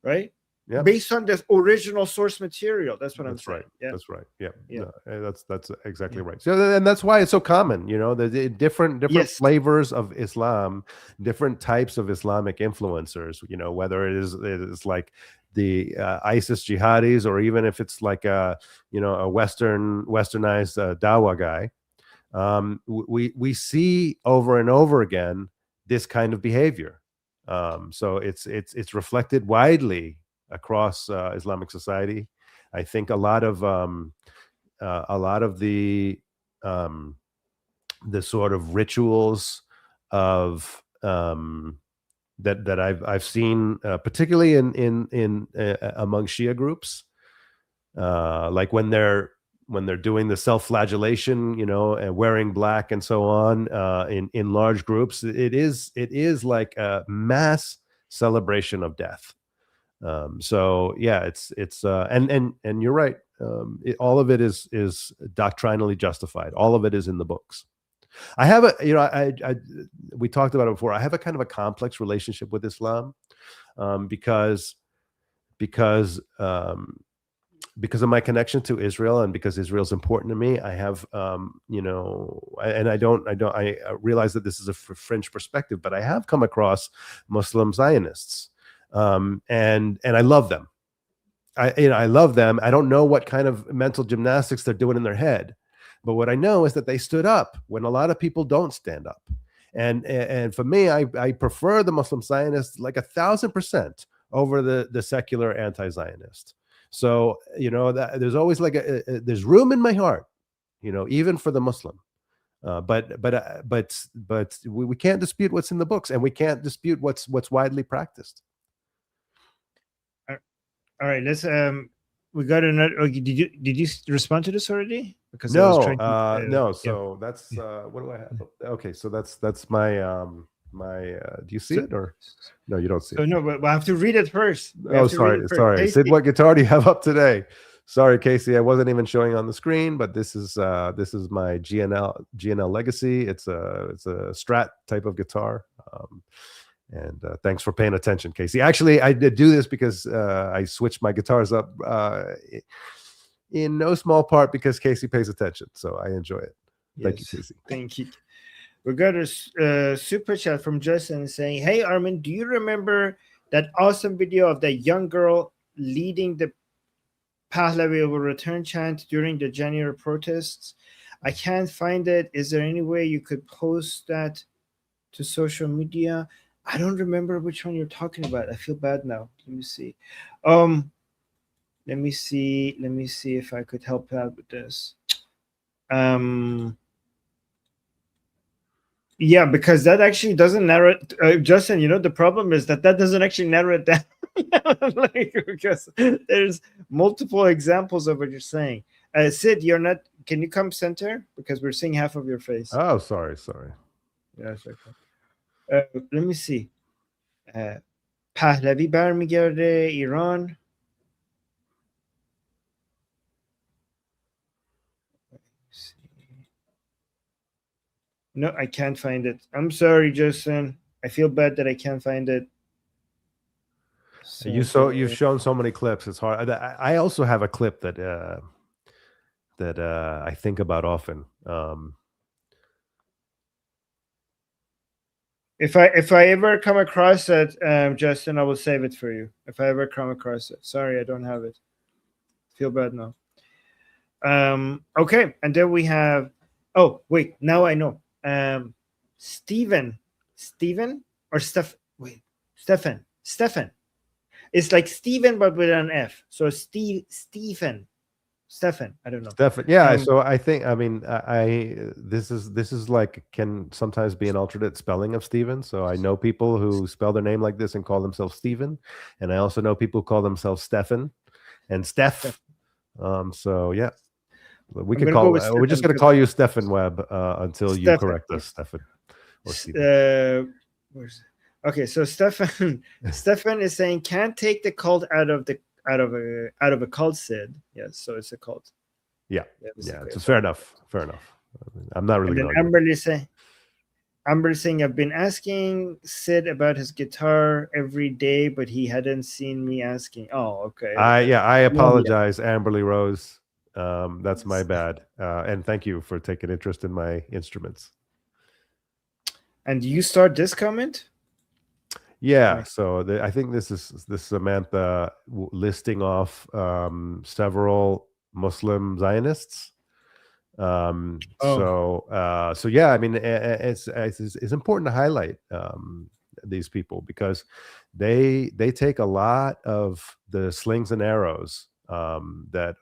right? Yeah. Based on this original source material. That's what I'm saying. Right. Yeah. That's right. Yeah. Yeah. No, that's exactly right. So, and that's why it's so common, the different Yes. flavors of Islam, different types of Islamic influencers, whether it's like the ISIS jihadis, or even if it's like a westernized Dawa guy. We see over and over again this kind of behavior. So it's reflected widely across Islamic society. I think a lot of the sort of rituals of that I've seen, particularly in among Shia groups, like when they're doing the self-flagellation, and wearing black and so on, in large groups, it is like a mass celebration of death. So yeah, it's and you're right. All of it is doctrinally justified. All of it is in the books. I have we talked about it before. I have a kind of a complex relationship with Islam, because of my connection to Israel, and because Israel is important to me. I have, I realize that this is a fringe perspective, but I have come across Muslim Zionists, and I love them. I love them. I don't know what kind of mental gymnastics they're doing in their head, but what I know is that they stood up when a lot of people don't stand up. And for me, I prefer the Muslim Zionists like 1,000% over the secular anti-Zionist. So, that there's always like there's room in my heart, even for the Muslim. But we can't dispute what's in the books, and we can't dispute what's widely practiced. All right, let's we got another. Oh, did you respond to this already? Because no, I was trying to, no. So that's what do I have? Okay, so that's my my. Do you see it, or no? You don't see it. No, but I have to read it first. Sorry. Sid, what guitar do you have up today? Sorry, Casey, I wasn't even showing on the screen, but this is my GNL Legacy. It's a Strat type of guitar. And thanks for paying attention, Casey. Actually, I did do this because I switched my guitars up in no small part because Casey pays attention. So I enjoy it. Yes. Thank you, Casey. Thank you. We got a super chat from Justin saying, "Hey, Armin, do you remember that awesome video of that young girl leading the Pahlavi will return chant during the January protests? I can't find it. Is there any way you could post that to social media?" I don't remember which one you're talking about. I feel bad now. Let me see. Let me see if I could help out with this. Yeah, because that actually doesn't narrow it. Justin, the problem is that doesn't actually narrow it down. Because there's multiple examples of what you're saying. Sid, you're not. Can you come center? Because we're seeing half of your face. Oh, sorry. Yes, okay. Let me see. پهلوی برمیگرده ایران. No, I can't find it. I'm sorry, Justin. I feel bad that I can't find it. So You've shown so many clips. It's hard. I also have a clip that I think about often. if I ever come across it, Justin, I will save it for you. If I ever come across it. Sorry, I don't have it. Feel bad now. Okay, and then we have. Oh wait, now I know. Stephen or Steph. Wait, Stefan. It's like Stephen but with an F. So Stephen. I don't know. Stefan, yeah. So I think, I mean, this is like, can sometimes be an alternate spelling of Stephen. So I know people who spell their name like this and call themselves Stephen, and I also know people who call themselves Stefan and Steph. So yeah, we could call. We're just going to call you Stefan Webb until you correct us, Stefan. Or Stephen. Okay, so Stefan is saying can't take the cult out of a cult, Sid. Yes, so it's a cult. Yeah, it's fair enough. I'm not really. And then Amber saying I've been asking Sid about his guitar every day, but he hadn't seen me asking. Oh, okay. I apologize, Amberly Rose. That's my bad. And thank you for taking interest in my instruments. And you start this comment? Yeah, so I think this is Samantha listing off several Muslim Zionists. So yeah, I mean, it's important to highlight these people because they take a lot of the slings and arrows that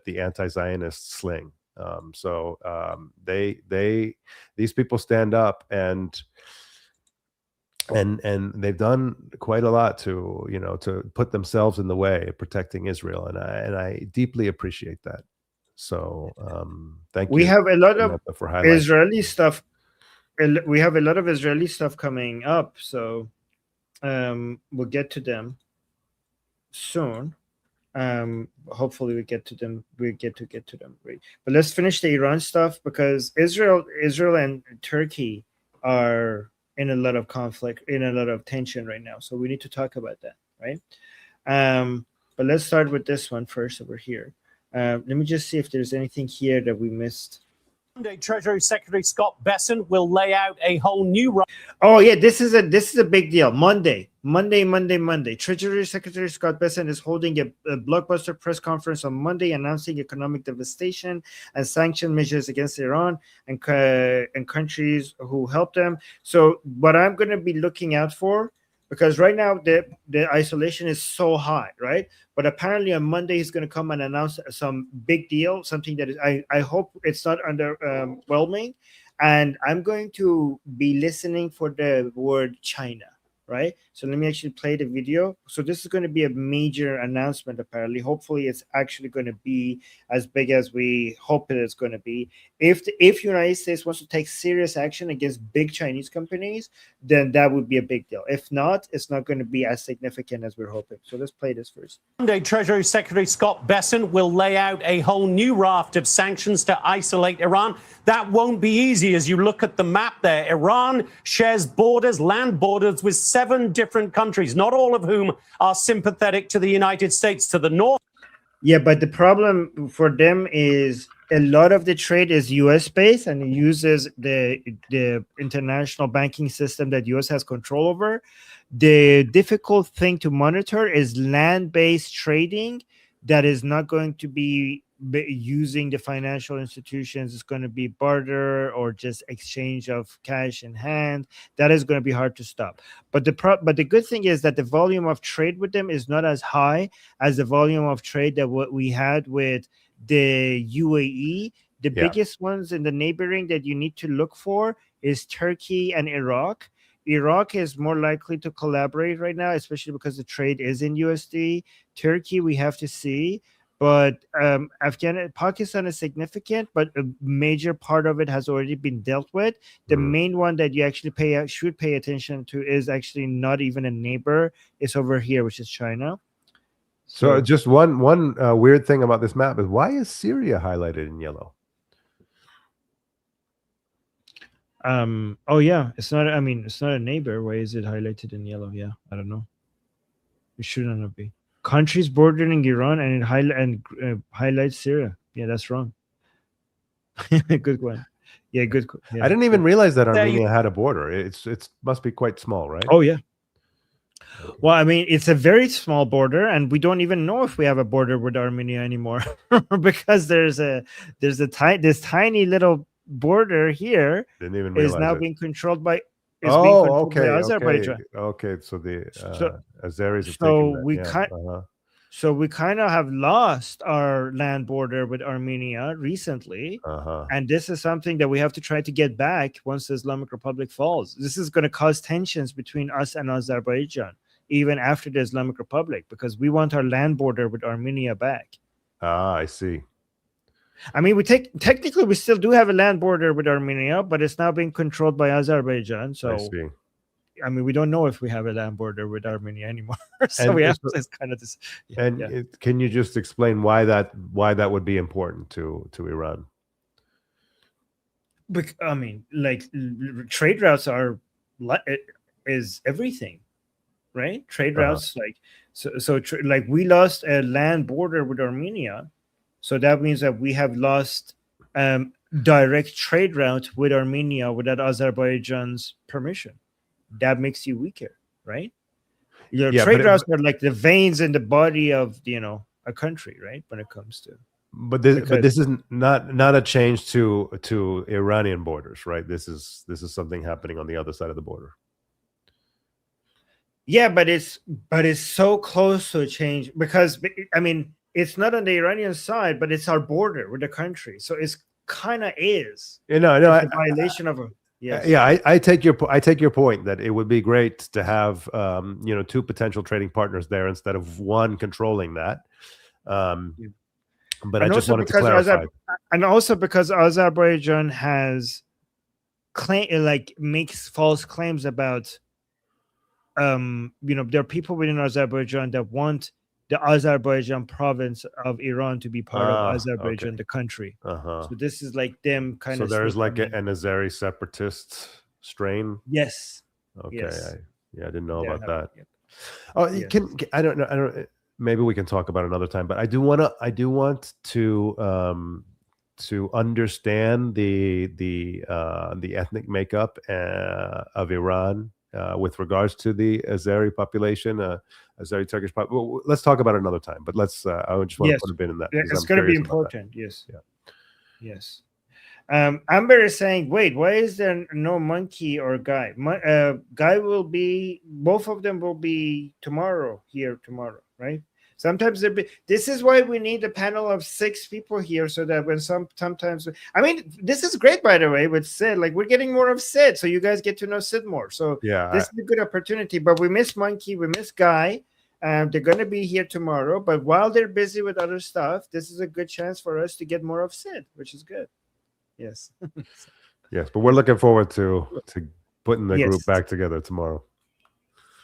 the anti-Zionists sling. These people stand up and they've done quite a lot to put themselves in the way of protecting Israel, and I deeply appreciate that. So thank you. We have a lot of Israeli stuff. We have a lot of Israeli stuff coming up, so we'll get to them soon. Hopefully we get to them. We get to them. Right. But let's finish the Iran stuff because Israel and Turkey are in a lot of conflict, in a lot of tension right now. So we need to talk about that, right? But let's start with this one first over here. Let me just see if there's anything here that we missed. Monday, Treasury Secretary Scott Bessent will lay out a whole new. Oh yeah, this is a big deal. Monday. Treasury Secretary Scott Bessent is holding a blockbuster press conference on Monday, announcing economic devastation and sanction measures against Iran and countries who help them. So what I'm going to be looking out for, because right now the isolation is so high, right? But apparently on Monday he's going to come and announce some big deal, something that is, I hope it's not underwhelming. And I'm going to be listening for the word China, right? So let me actually play the video. So this is going to be a major announcement, apparently. Hopefully it's actually going to be as big as we hope it is going to be. If United States wants to take serious action against big Chinese companies, then that would be a big deal. If not, it's not going to be as significant as we're hoping. So let's play this first. Monday, Treasury Secretary Scott Bessent will lay out a whole new raft of sanctions to isolate Iran. That won't be easy as you look at the map there. Iran shares land borders with 7 different countries, not all of whom are sympathetic to the United States. To the north. Yeah, but the problem for them is a lot of the trade is U.S. based and it uses the international banking system that U.S. has control over. The difficult thing to monitor is land-based trading that is not going to be using the financial institutions. It's going to be barter or just exchange of cash in hand. That is going to be hard to stop. But the good thing is that the volume of trade with them is not as high as the volume of trade that what we had with the UAE. The biggest ones in the neighboring that you need to look for is Turkey and Iraq. Iraq is more likely to collaborate right now, especially because the trade is in USD. Turkey, we have to see. But Pakistan is significant, but a major part of it has already been dealt with. The main one that you actually should pay attention to is actually not even a neighbor. It's over here, which is China. So just one weird thing about this map is why is Syria highlighted in yellow? Oh yeah, it's not. I mean, it's not a neighbor. Why is it highlighted in yellow? Yeah, I don't know. It shouldn't be. Countries bordering Iran and highlights Syria. Yeah, that's wrong. Good one. Yeah, good. Yeah, I didn't even good. realize that Armenia had a border. It must be quite small, right? Oh yeah. Well, I mean, it's a very small border, and we don't even know if we have a border with Armenia anymore, because there's this tiny little border here. Didn't even is realize now it. being controlled by. Okay, Azerbaijan. Okay. So the So- Azeris have so taken that. we Yeah, can't- So we kind of have lost our land border with Armenia recently. And this is something that we have to try to get back once the Islamic Republic falls. This is going to cause tensions between us and Azerbaijan, even after the Islamic Republic, because we want our land border with Armenia back. I see. I mean, technically we still do have a land border with Armenia, but it's now being controlled by Azerbaijan. So I see. I mean, we don't know if we have a land border with Armenia anymore. So And we have it's- this kind of this. Can you just explain why that would be important to Iran? I mean, like trade routes is everything, right? Trade routes, like like we lost a land border with Armenia, so that means that we have lost direct trade route with Armenia without Azerbaijan's permission. That makes you weaker, right? Your trade routes are like the veins in the body of a country, right? When it comes to. But this is not a change to Iranian borders, right? This is something happening on the other side of the border. Yeah, but it's so close to a change, because I mean, it's not on the Iranian side, but it's our border with the country, so it's kind of is. No, it's a violation of a. Yes. Yeah, I take your point that it would be great to have two potential trading partners there instead of one controlling that. But I just wanted to clarify. And also because Azerbaijan has makes false claims about there are people within Azerbaijan that want the Azerbaijan province of Iran to be part of Azerbaijan, the country. So this is like them kind of. So there's like an Azeri separatist strain. Yes. Okay. Yes. I didn't know about that. Yeah. Oh, yes. I don't know. Maybe we can talk about it another time. But I do want to understand the ethnic makeup of Iran with regards to the Azeri population, Azeri Turkish population. Well, let's talk about it another time. But let's. I just want to put a pin in that. Yeah, it's going to be important. Yes. Yeah. Yes. Amber is saying, wait, why is there no Monkey or Guy? Guy will be, both of them will be tomorrow, right? Sometimes this is why we need a panel of 6 people here, so that when sometimes, I mean, this is great, by the way, with Sid. Like, we're getting more of Sid, so you guys get to know Sid more. So this is a good opportunity. But we miss Monkey, we miss Guy. They're going to be here tomorrow. But while they're busy with other stuff, this is a good chance for us to get more of Sid, which is good. Yes. Yes, but we're looking forward to putting the group back together tomorrow.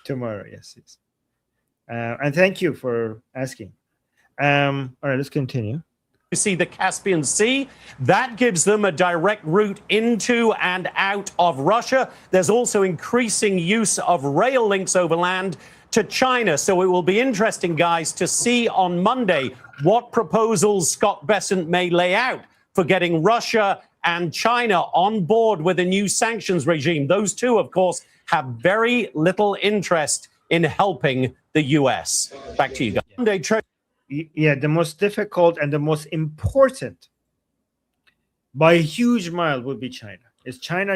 Yes. And thank you for asking. All right, let's continue. You see the Caspian Sea, that gives them a direct route into and out of Russia. There's also increasing use of rail links overland to China. So it will be interesting, guys, to see on Monday what proposals Scott Bessent may lay out for getting Russia and China on board with a new sanctions regime. Those two, of course, have very little interest in helping the U.S. Back to you guys. Monday, yeah, the most difficult and the most important by a huge mile would be China. It's China.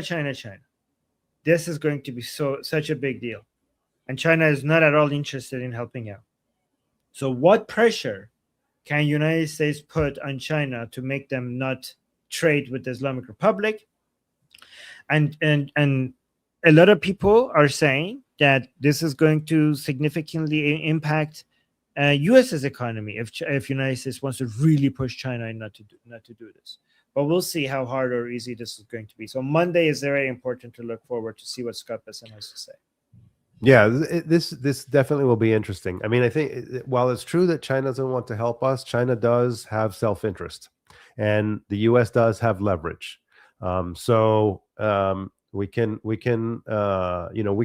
This is going to be such a big deal. And China is not at all interested in helping out. So what pressure can United States put on China to make them not trade with the Islamic Republic? And a lot of people are saying that this is going to significantly impact U.S.'s economy if United States wants to really push China not to do this. But we'll see how hard or easy this is going to be. So Monday is very important to look forward to see what Scott Bessent has to say. Yeah, this definitely will be interesting. I mean, I think while it's true that China doesn't want to help us, China does have self-interest, and the U.S. does have leverage. So we can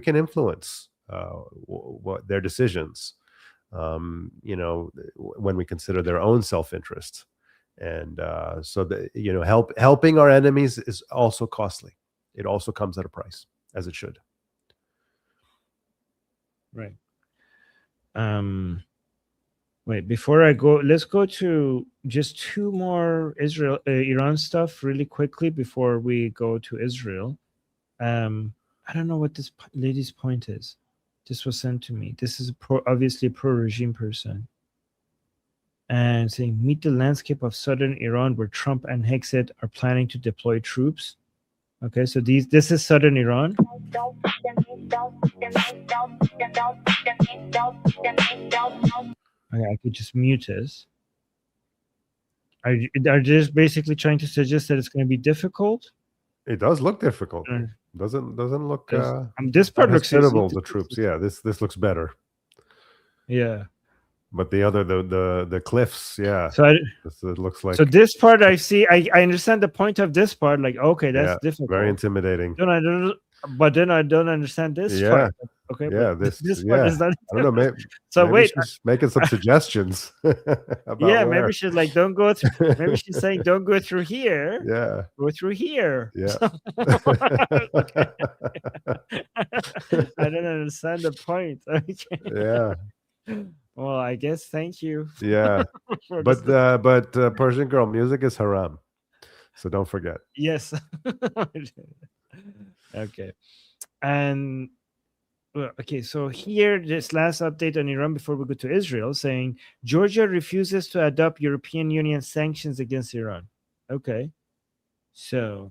influence what their decisions. you know, when we consider their own self-interest. And so that, you know, helping our enemies is also costly. It also comes at a price, as it should. Right. Wait, before I go, let's go to just two more Iran stuff really quickly before we go to Israel. I don't know what this lady's point is. This was sent to me. This is obviously a pro-regime person. And saying, meet the landscape of southern Iran where Trump and Hexet are planning to deploy troops. Okay, so this is southern Iran. Okay, I could just mute this. Are just basically trying to suggest that it's going to be difficult? It does look difficult. Doesn't look. This part looks hospitable. The troops, yeah. This looks better. Yeah. But the other, the cliffs, yeah. So it looks like. So this part I see, I understand the point of this part. Like, okay, that's difficult. Very intimidating. But then I don't understand this part. Okay. Yeah. This part is not. I don't know. Maybe, so maybe wait, she's making some suggestions. About maybe she's like, don't go through. Maybe she's saying, don't go through here. Yeah. Go through here. Yeah. I don't understand the point. Okay. Yeah. Well, I guess thank you. Yeah, but Persian girl music is haram, so don't forget. Yes. Okay, and okay. So here, this last update on Iran before we go to Israel, saying Georgia refuses to adopt European Union sanctions against Iran. Okay, so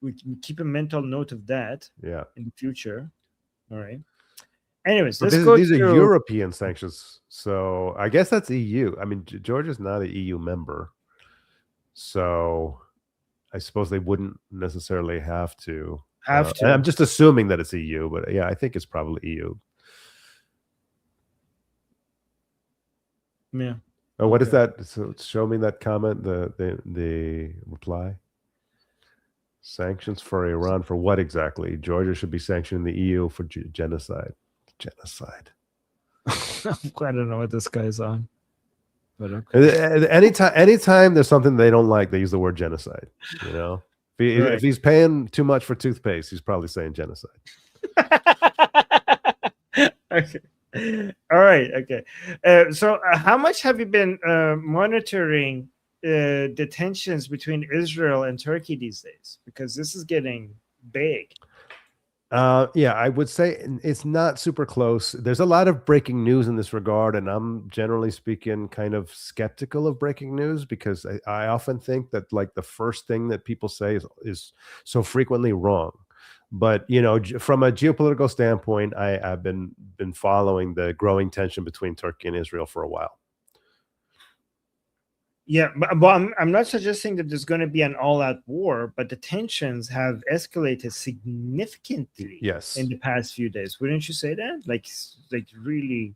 we can keep a mental note of that. Yeah, in the future. All right. Anyways, these are European sanctions, so I guess that's EU. I mean, Georgia's not an EU member, so I suppose they wouldn't necessarily have to. I'm just assuming that it's EU, but yeah, I think it's probably EU. Yeah. Oh, what is that? So show me that comment. The reply. Sanctions for Iran for what exactly? Georgia should be sanctioning the EU for genocide. Genocide. I don't know what this guy's on, but okay. Anytime there's something they don't like, they use the word genocide. You know, if he's paying too much for toothpaste, he's probably saying genocide. Okay. All right. Okay. So, how much have you been monitoring the tensions between Israel and Turkey these days? Because this is getting big. Yeah, I would say it's not super close. There's a lot of breaking news in this regard, and I'm generally speaking kind of skeptical of breaking news because I often think that like the first thing that people say is so frequently wrong. But you know, from a geopolitical standpoint, I've been following the growing tension between Turkey and Israel for a while. Yeah, but I'm not suggesting that there's going to be an all-out war, but the tensions have escalated significantly. Yes, in the past few days, wouldn't you say that? Like really.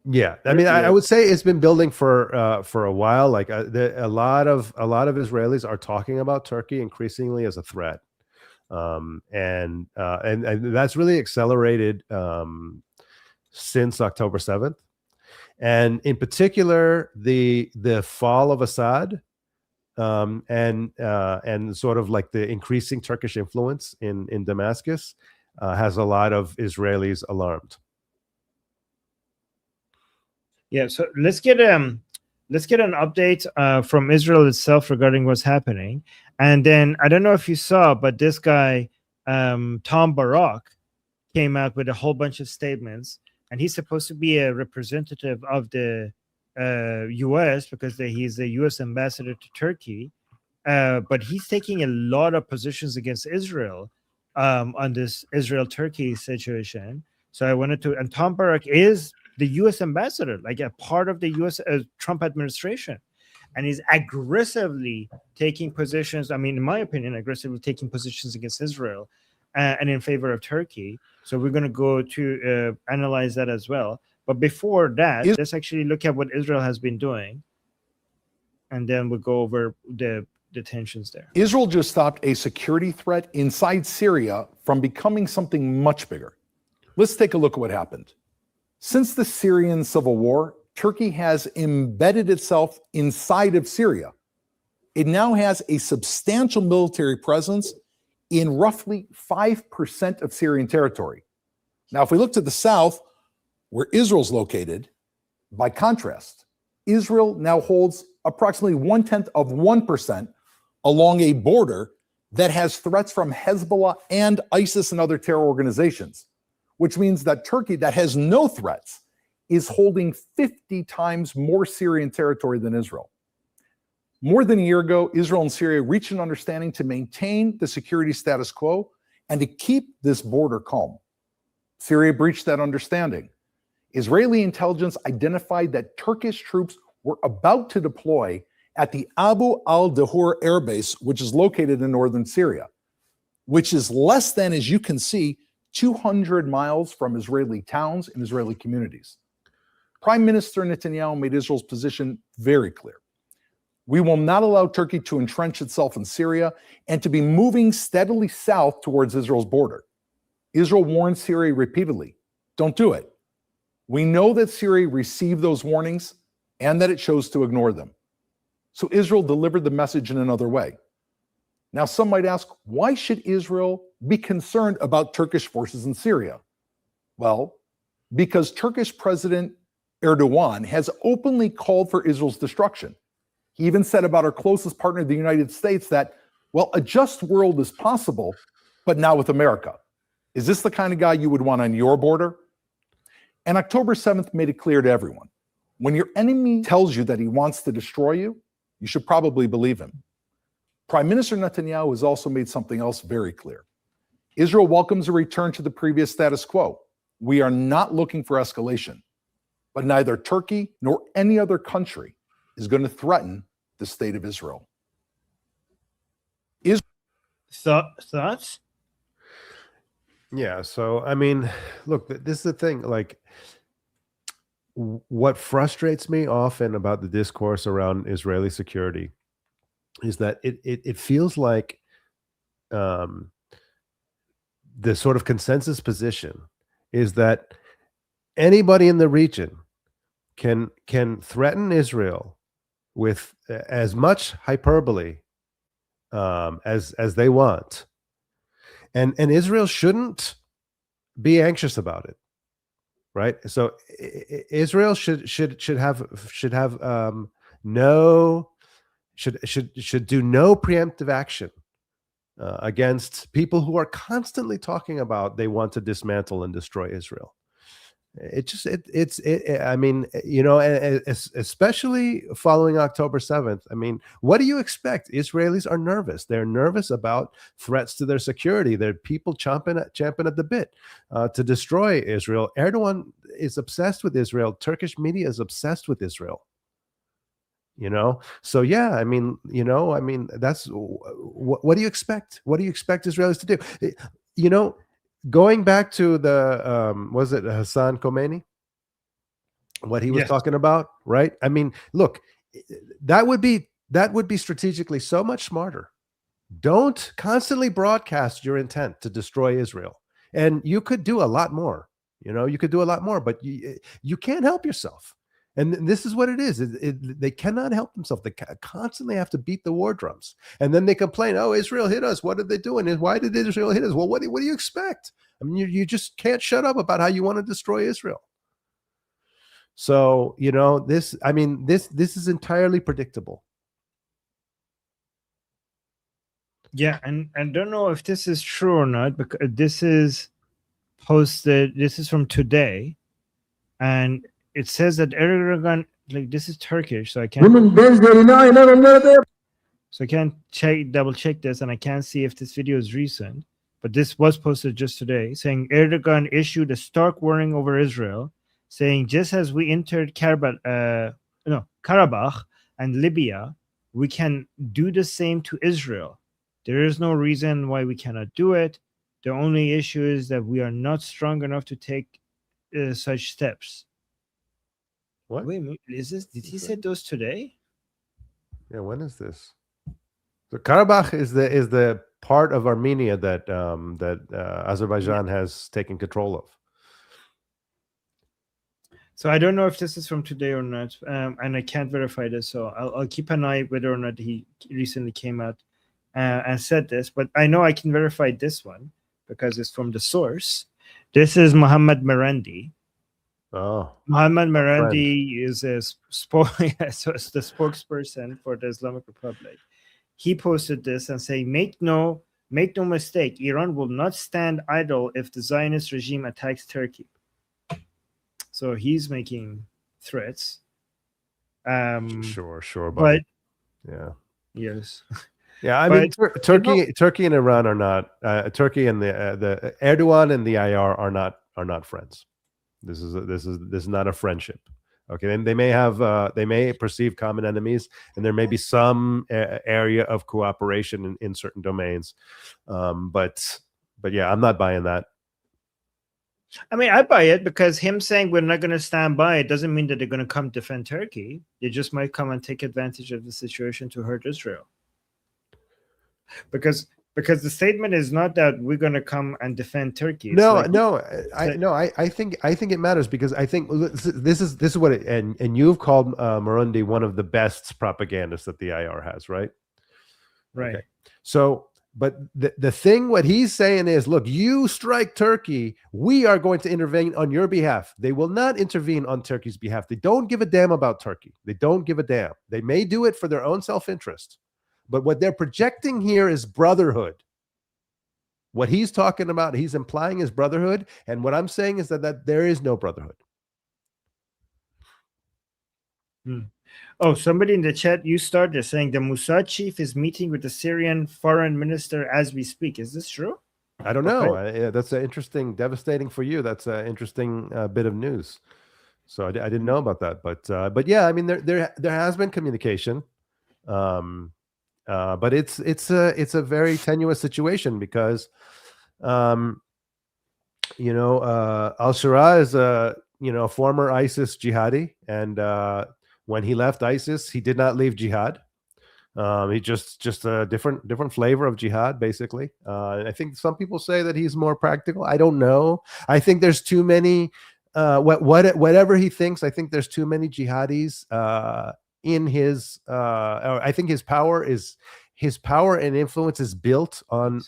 Yeah, I mean, I would say it's been building for a while. Like a lot of Israelis are talking about Turkey increasingly as a threat, and that's really accelerated since October 7th. And in particular, the fall of Assad, and sort of like the increasing Turkish influence in Damascus has a lot of Israelis alarmed. Yeah, so let's get an update from Israel itself regarding what's happening, and then I don't know if you saw, but this guy Tom Barak came out with a whole bunch of statements. And he's supposed to be a representative of the U.S. because he's the U.S. ambassador to Turkey. But he's taking a lot of positions against Israel on this Israel-Turkey situation. So I wanted to, and Tom Barak is the U.S. ambassador, like a part of the U.S. Trump administration. And he's aggressively taking positions, I mean, in my opinion, aggressively taking positions against Israel and in favor of Turkey. So we're going to go to analyze that as well. But before that, let's actually look at what Israel has been doing. And then we'll go over the tensions there. Israel just stopped a security threat inside Syria from becoming something much bigger. Let's take a look at what happened. Since the Syrian civil war, Turkey has embedded itself inside of Syria. It now has a substantial military presence in roughly 5% of Syrian territory. Now, if we look to the south, where Israel's located, by contrast, Israel now holds approximately 0.1% along a border that has threats from Hezbollah and ISIS and other terror organizations, which means that Turkey, that has no threats, is holding 50 times more Syrian territory than Israel. More than a year ago, Israel and Syria reached an understanding to maintain the security status quo and to keep this border calm. Syria breached that understanding. Israeli intelligence identified that Turkish troops were about to deploy at the Abu al-Dahur air base, which is located in northern Syria, which is less than, as you can see, 200 miles from Israeli towns and Israeli communities. Prime Minister Netanyahu made Israel's position very clear. We will not allow Turkey to entrench itself in Syria and to be moving steadily south towards Israel's border. Israel warned Syria repeatedly, don't do it. We know that Syria received those warnings and that it chose to ignore them. So Israel delivered the message in another way. Now, some might ask, why should Israel be concerned about Turkish forces in Syria? Well, because Turkish President Erdogan has openly called for Israel's destruction. He even said about our closest partner, the United States, that, well, a just world is possible, but not with America. Is this the kind of guy you would want on your border? And October 7th made it clear to everyone. When your enemy tells you that he wants to destroy you, you should probably believe him. Prime Minister Netanyahu has also made something else very clear. Israel welcomes a return to the previous status quo. We are not looking for escalation, but neither Turkey nor any other country is going to threaten the state of Israel. Thoughts? Yeah. So, I mean, look, this is the thing. Like, what frustrates me often about the discourse around Israeli security is that it feels like the sort of consensus position is that anybody in the region can threaten Israel with as much hyperbole as they want, and Israel shouldn't be anxious about it, right? So Israel should do no preemptive action against people who are constantly talking about they want to dismantle and destroy Israel. I mean, you know, especially following October 7th. I mean, what do you expect? Israelis are nervous. They're nervous about threats to their security. They're people champing at the bit to destroy Israel. Erdogan is obsessed with Israel. Turkish media is obsessed with Israel. You know, so yeah, I mean, that's what do you expect? What do you expect Israelis to do? You know, going back to the was it Hassan Khomeini, what he was talking about, right? I mean, look, that would be strategically so much smarter. Don't constantly broadcast your intent to destroy Israel, and you could do a lot more. You know, you could do a lot more, but you can't help yourself. And this is what it is. They cannot help themselves. They constantly have to beat the war drums. And then they complain, oh, Israel hit us. What did they do? And why did Israel hit us? Well, what do you expect? I mean, you just can't shut up about how you want to destroy Israel. So, you know, this is entirely predictable. Yeah, and I don't know if this is true or not, because this is posted, this is from today, and it says that Erdogan, like, this is Turkish, so I can't double check this, and I can't see if this video is recent, but this was posted just today, saying Erdogan issued a stark warning over Israel, saying just as we entered Karabakh and Libya, we can do the same to Israel. There is no reason why we cannot do it. The only issue is that we are not strong enough to take such steps. What? Wait, is this? Did he say those today? Yeah, when is this? So Karabakh is the part of Armenia that Azerbaijan has taken control of. So I don't know if this is from today or not, and I can't verify this. So I'll keep an eye whether or not he recently came out and said this. But I know I can verify this one because it's from the source. This is Mohammed Marandi. Oh, Mohammed Marandi is a so it's the spokesperson for the Islamic Republic. He posted this and saying, make no mistake, Iran will not stand idle if the Zionist regime attacks Turkey. So he's making threats. Sure, buddy. But yeah, yes, yeah. I but, mean, Turkey and Iran are not. Turkey and the Erdogan and the IR are not friends. This is not a friendship. Okay, and they may perceive common enemies, and there may be some area of cooperation in certain domains, but yeah, I'm not buying that. I mean, I buy it because him saying we're not going to stand by it doesn't mean that they're going to come defend Turkey. They just might come and take advantage of the situation to hurt Israel. Because the statement is not that we're going to come and defend Turkey. It's I think it matters because I think this is what it, and you've called Marundi one of the best propagandists that the IR has, right? Right. Okay. So, but the thing, what he's saying is, look, you strike Turkey, we are going to intervene on your behalf. They will not intervene on Turkey's behalf. They don't give a damn about Turkey. They don't give a damn. They may do it for their own self-interest. But what they're projecting here is brotherhood. What he's talking about, he's implying is brotherhood. And what I'm saying is that there is no brotherhood. Oh, somebody in the chat, you started saying the Mossad chief is meeting with the Syrian foreign minister as we speak. Is this true? I don't know. That's interesting, devastating for you. That's an interesting bit of news. So I didn't know about that. But yeah, I mean, there has been communication. But it's a very tenuous situation because, al-Shara is a former ISIS jihadi, and when he left ISIS, he did not leave jihad. He just a different flavor of jihad, basically. And I think some people say that he's more practical. I don't know. I think there's too many. Whatever he thinks, I think there's too many jihadis in his. I think his power and influence is built on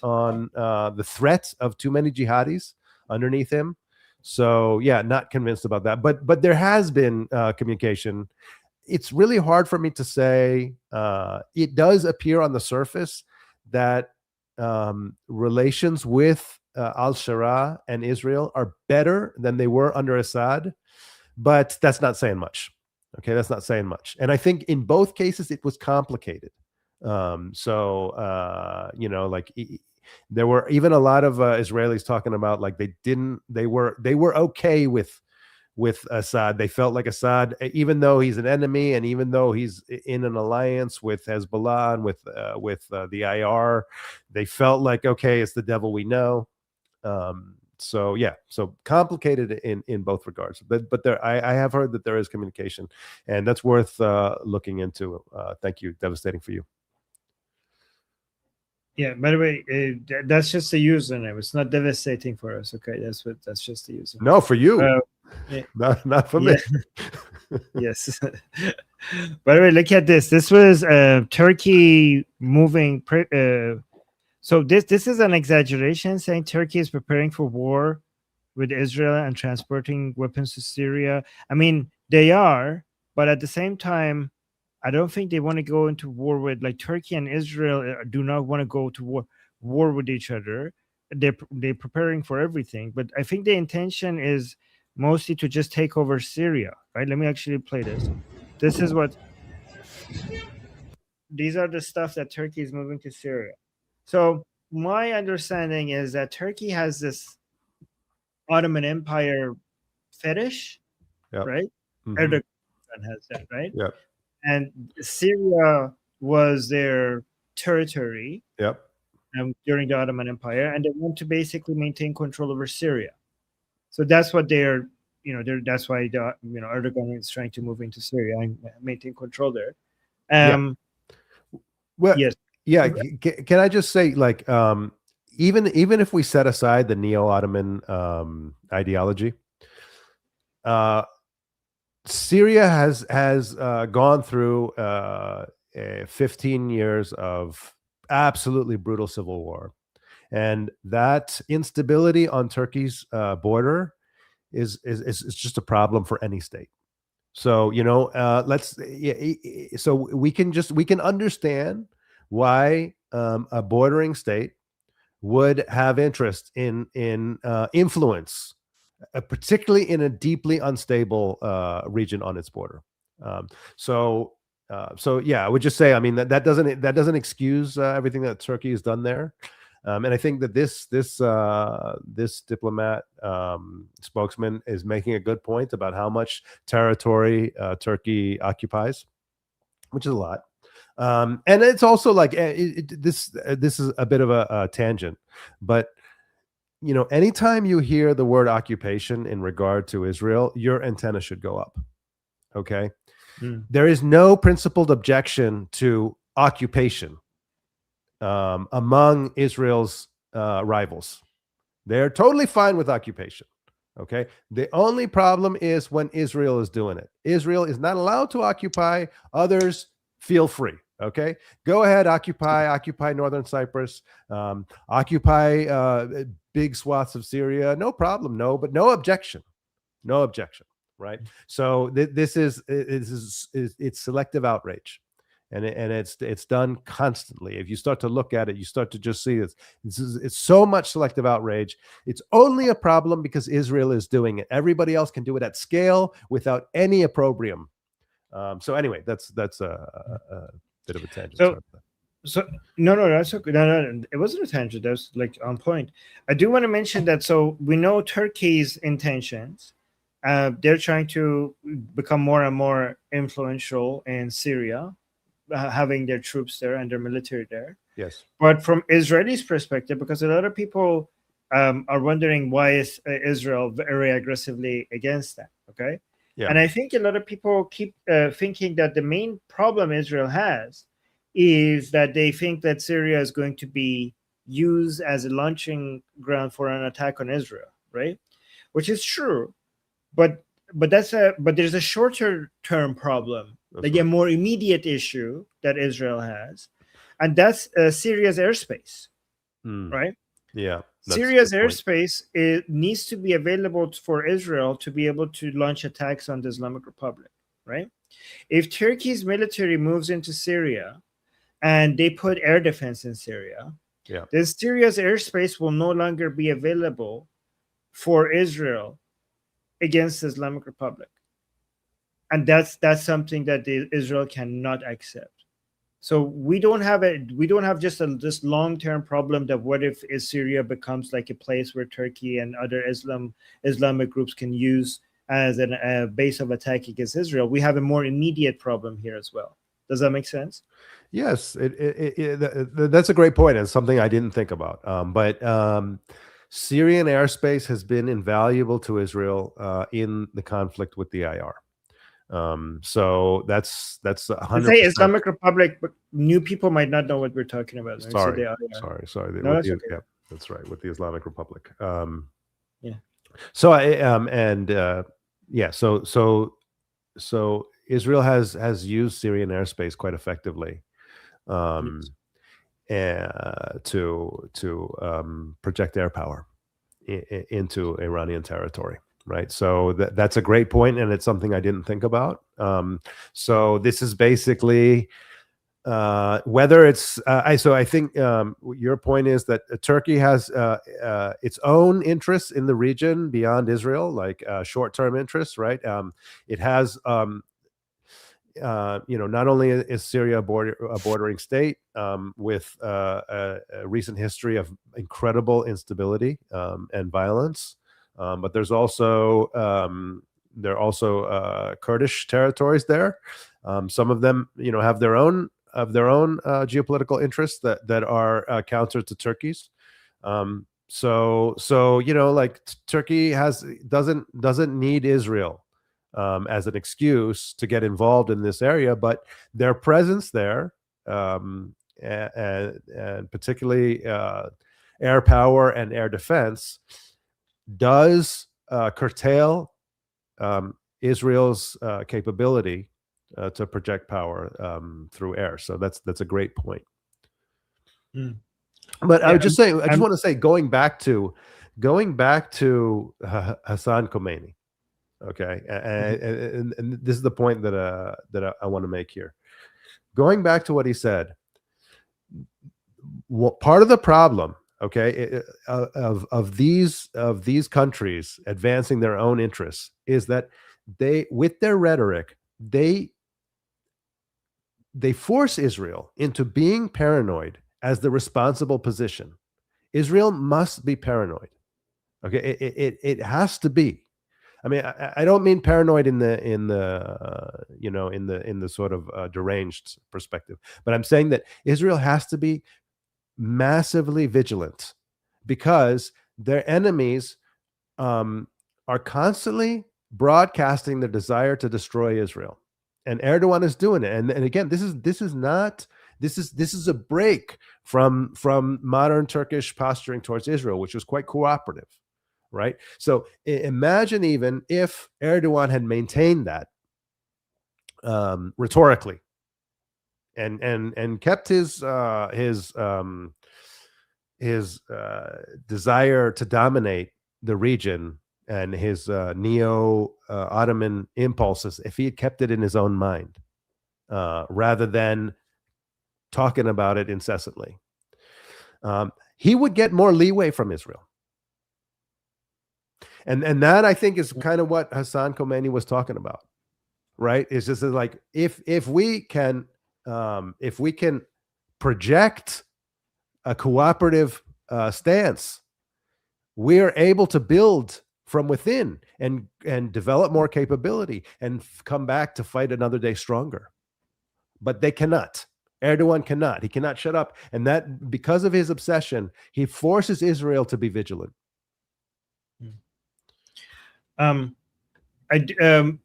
the threat of too many jihadis underneath him. So yeah, not convinced about that. But there has been communication. It's really hard for me to say. It does appear on the surface that relations with al-Shara and Israel are better than they were under Assad, but that's not saying much. Okay, that's not saying much. And I think in both cases it was complicated. There were even a lot of Israelis talking about like they were okay with Assad. They felt like Assad, even though he's an enemy and even though he's in an alliance with Hezbollah and with the IR, they felt like, okay, it's the devil we know. So yeah, so complicated in both regards. But there, I have heard that there is communication, and that's worth looking into. Thank you. Devastating for you. Yeah, by the way, that's just a username. It's not devastating for us. Okay, that's just a username. No, for you. Yeah. Not for me. Yes. By the way, look at this. This was Turkey moving. So this is an exaggeration, saying Turkey is preparing for war with Israel and transporting weapons to Syria. I mean, they are, but at the same time, I don't think they want to go into war with, like, Turkey and Israel do not want to go to war with each other. They're preparing for everything, but I think the intention is mostly to just take over Syria, right? Let me actually play this. This is what these are the stuff that Turkey is moving to Syria. So my understanding is that Turkey has this Ottoman Empire fetish, right? Mm-hmm. Erdogan has that, right? Yep. And Syria was their territory. Yep. During the Ottoman Empire, and they want to basically maintain control over Syria. So that's what that's why Erdogan is trying to move into Syria and maintain control there. Well, yes. Yeah. Can I just say, like, even if we set aside the neo-Ottoman ideology, Syria has gone through 15 years of absolutely brutal civil war, and that instability on Turkey's border is just a problem for any state. So so we can understand why a bordering state would have interest in influence, particularly in a deeply unstable region on its border. So yeah, I would just say, I mean, that doesn't excuse everything that Turkey has done there. And I think that this diplomat spokesman is making a good point about how much territory Turkey occupies, which is a lot. And it's also like this is a bit of a tangent, but anytime you hear the word occupation in regard to Israel, your antenna should go up. Okay. There is no principled objection to occupation among Israel's rivals. They're totally fine with occupation. Okay. The only problem is when Israel is doing it. Israel is not allowed to occupy. Others feel free. Okay. Go ahead, occupy northern Cyprus, occupy big swaths of Syria. No problem. But no objection. No objection. Right. So this is it's selective outrage. And it's done constantly. If you start to look at it, you start to just see it's so much selective outrage. It's only a problem because Israel is doing it. Everybody else can do it at scale without any opprobrium. So anyway, that's a bit of a tangent. So no, that's okay. No, it wasn't a tangent. That was like on point. I do want to mention that. So we know Turkey's intentions. They're trying to become more and more influential in Syria, having their troops there and their military there. Yes. But from Israelis' perspective, because a lot of people are wondering why is Israel very aggressively against that. Okay. Yeah. And I think a lot of people keep thinking that the main problem Israel has is that they think that Syria is going to be used as a launching ground for an attack on Israel, right? Which is true, but there's a shorter term problem, like a more immediate issue that Israel has, and that's Syria's airspace, right? Yeah. Syria's airspace needs to be available for Israel to be able to launch attacks on the Islamic Republic, right? If Turkey's military moves into Syria and they put air defense in Syria, then Syria's airspace will no longer be available for Israel against the Islamic Republic. And that's something that Israel cannot accept. So we don't have just this long-term problem that what if Syria becomes like a place where Turkey and other Islamic groups can use as a base of attack against Israel. We have a more immediate problem here as well. Does that make sense? Yes, that's a great point, and something I didn't think about. But Syrian airspace has been invaluable to Israel in the conflict with the IR. So that's 100%. Say Islamic Republic, but new people might not know what we're talking about. Sorry. No, that's okay. Yeah, that's right, with the Islamic Republic. Yeah. So Israel has used Syrian airspace quite effectively to project air power into Iranian territory. Right. So that's a great point, and it's something I didn't think about. So this is basically whether it's so I think your point is that Turkey has its own interests in the region beyond Israel, like short-term interests, right? It has not only is Syria a bordering state with a recent history of incredible instability and violence, but there's also Kurdish territories there. Some of them, have their own geopolitical interests that are counter to Turkey's. So like Turkey doesn't need Israel as an excuse to get involved in this area, but their presence there, and particularly air power and air defense, does curtail Israel's capability to project power through air. So that's a great point. Mm. But I Yeah, would just say, I just I'm- want to say, going back to Hassan Khomeini. Okay, and this is the point that I want to make here. Going back to what he said, part of the problem, okay, of these countries advancing their own interests is that they, with their rhetoric, they force Israel into being paranoid as the responsible position. Israel must be paranoid. Okay, it has to be. I mean, I don't mean paranoid in the sort of deranged perspective, but I'm saying that Israel has to be massively vigilant because their enemies are constantly broadcasting their desire to destroy Israel, and Erdogan is doing it. And again, this is a break from modern Turkish posturing towards Israel, which was quite cooperative. Right. So imagine even if Erdogan had maintained that rhetorically and kept his desire to dominate the region and his neo-Ottoman impulses, if he had kept it in his own mind rather than talking about it incessantly, he would get more leeway from Israel. And that, I think, is kind of what Hassan Khomeini was talking about, right? It's just like if we can project a cooperative stance, we are able to build from within and develop more capability and come back to fight another day stronger. But they cannot. Erdogan cannot. He cannot shut up, and that, because of his obsession, he forces Israel to be vigilant. I do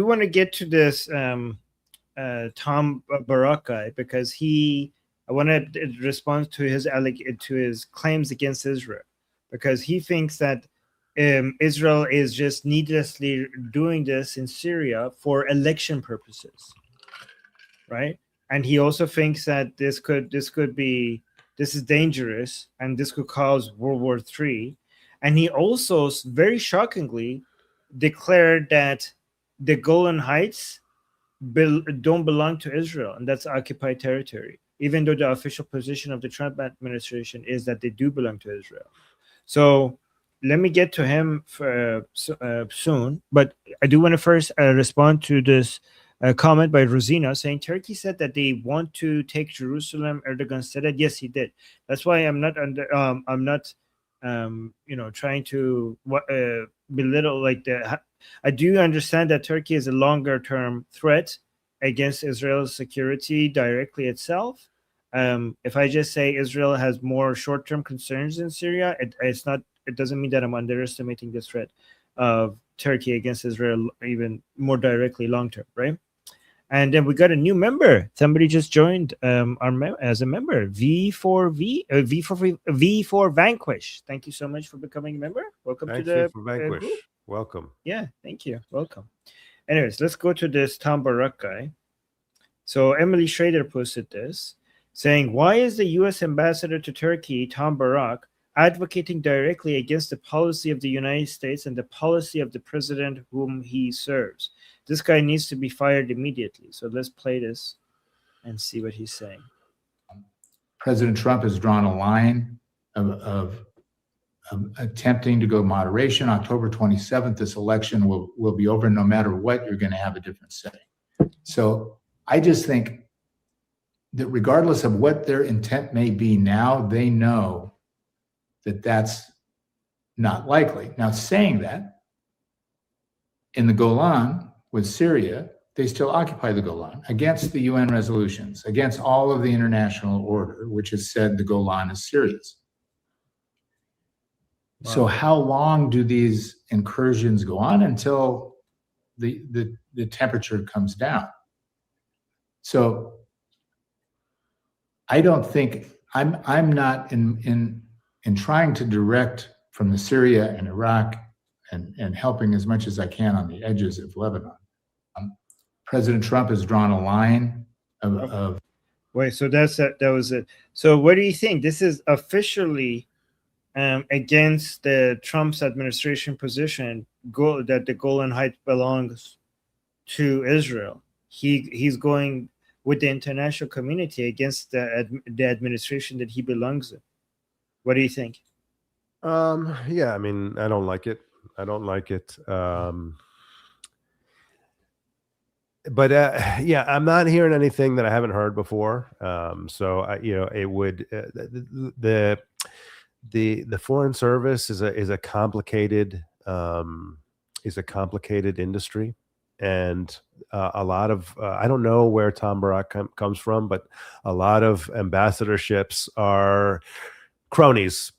want to get to this Tom Barak guy, because I want to respond to his claims against Israel, because he thinks that Israel is just needlessly doing this in Syria for election purposes, right? And he also thinks that this is dangerous and this could cause World War III. And he also, very shockingly, declared that the Golan Heights don't belong to Israel, and that's occupied territory, even though the official position of the Trump administration is that they do belong to Israel. So let me get to him soon, but I do want to first respond to this comment by Rosina saying Turkey said that they want to take Jerusalem. Erdogan said that. Yes, he did. That's why I'm not trying to belittle like that. I do understand that Turkey is a longer term threat against Israel's security directly itself. If I just say Israel has more short term concerns in Syria, it doesn't mean that I'm underestimating the threat of Turkey against Israel even more directly long term, right? And then we got a new member. Somebody just joined as a member. V4 Vanquish. Thank you so much for becoming a member. Welcome to the Vanquish. group. Welcome. Yeah, thank you. Welcome. Anyways, let's go to this Tom Barak guy. So Emily Schrader posted this, saying, why is the U.S. ambassador to Turkey, Tom Barak, advocating directly against the policy of the United States and the policy of the president whom he serves? This guy needs to be fired immediately. So let's play this and see what he's saying. President Trump has drawn a line of attempting to go moderation. October 27th, this election will be over. No matter what, you're going to have a different setting. So I just think that regardless of what their intent may be now, they know that that's not likely. Now, saying that, in the Golan with Syria, they still occupy the Golan against the UN resolutions, against all of the international order, which has said the Golan is Syria's. Wow. So how long do these incursions go on until the temperature comes down? So I don't think I'm not in trying to direct from the Syria and Iraq and helping as much as I can on the edges of Lebanon. President Trump has drawn a line of Wait, so that was it. So what do you think? This is officially against the Trump's administration position, that the Golan Heights belongs to Israel. He's going with the international community against the administration that he belongs to. What do you think? Yeah, I mean, I don't like it. But yeah, I'm not hearing anything that I haven't heard before. So it would the Foreign Service is a complicated industry, and a lot of I don't know where Tom Barak comes from, but a lot of ambassadorships are cronies.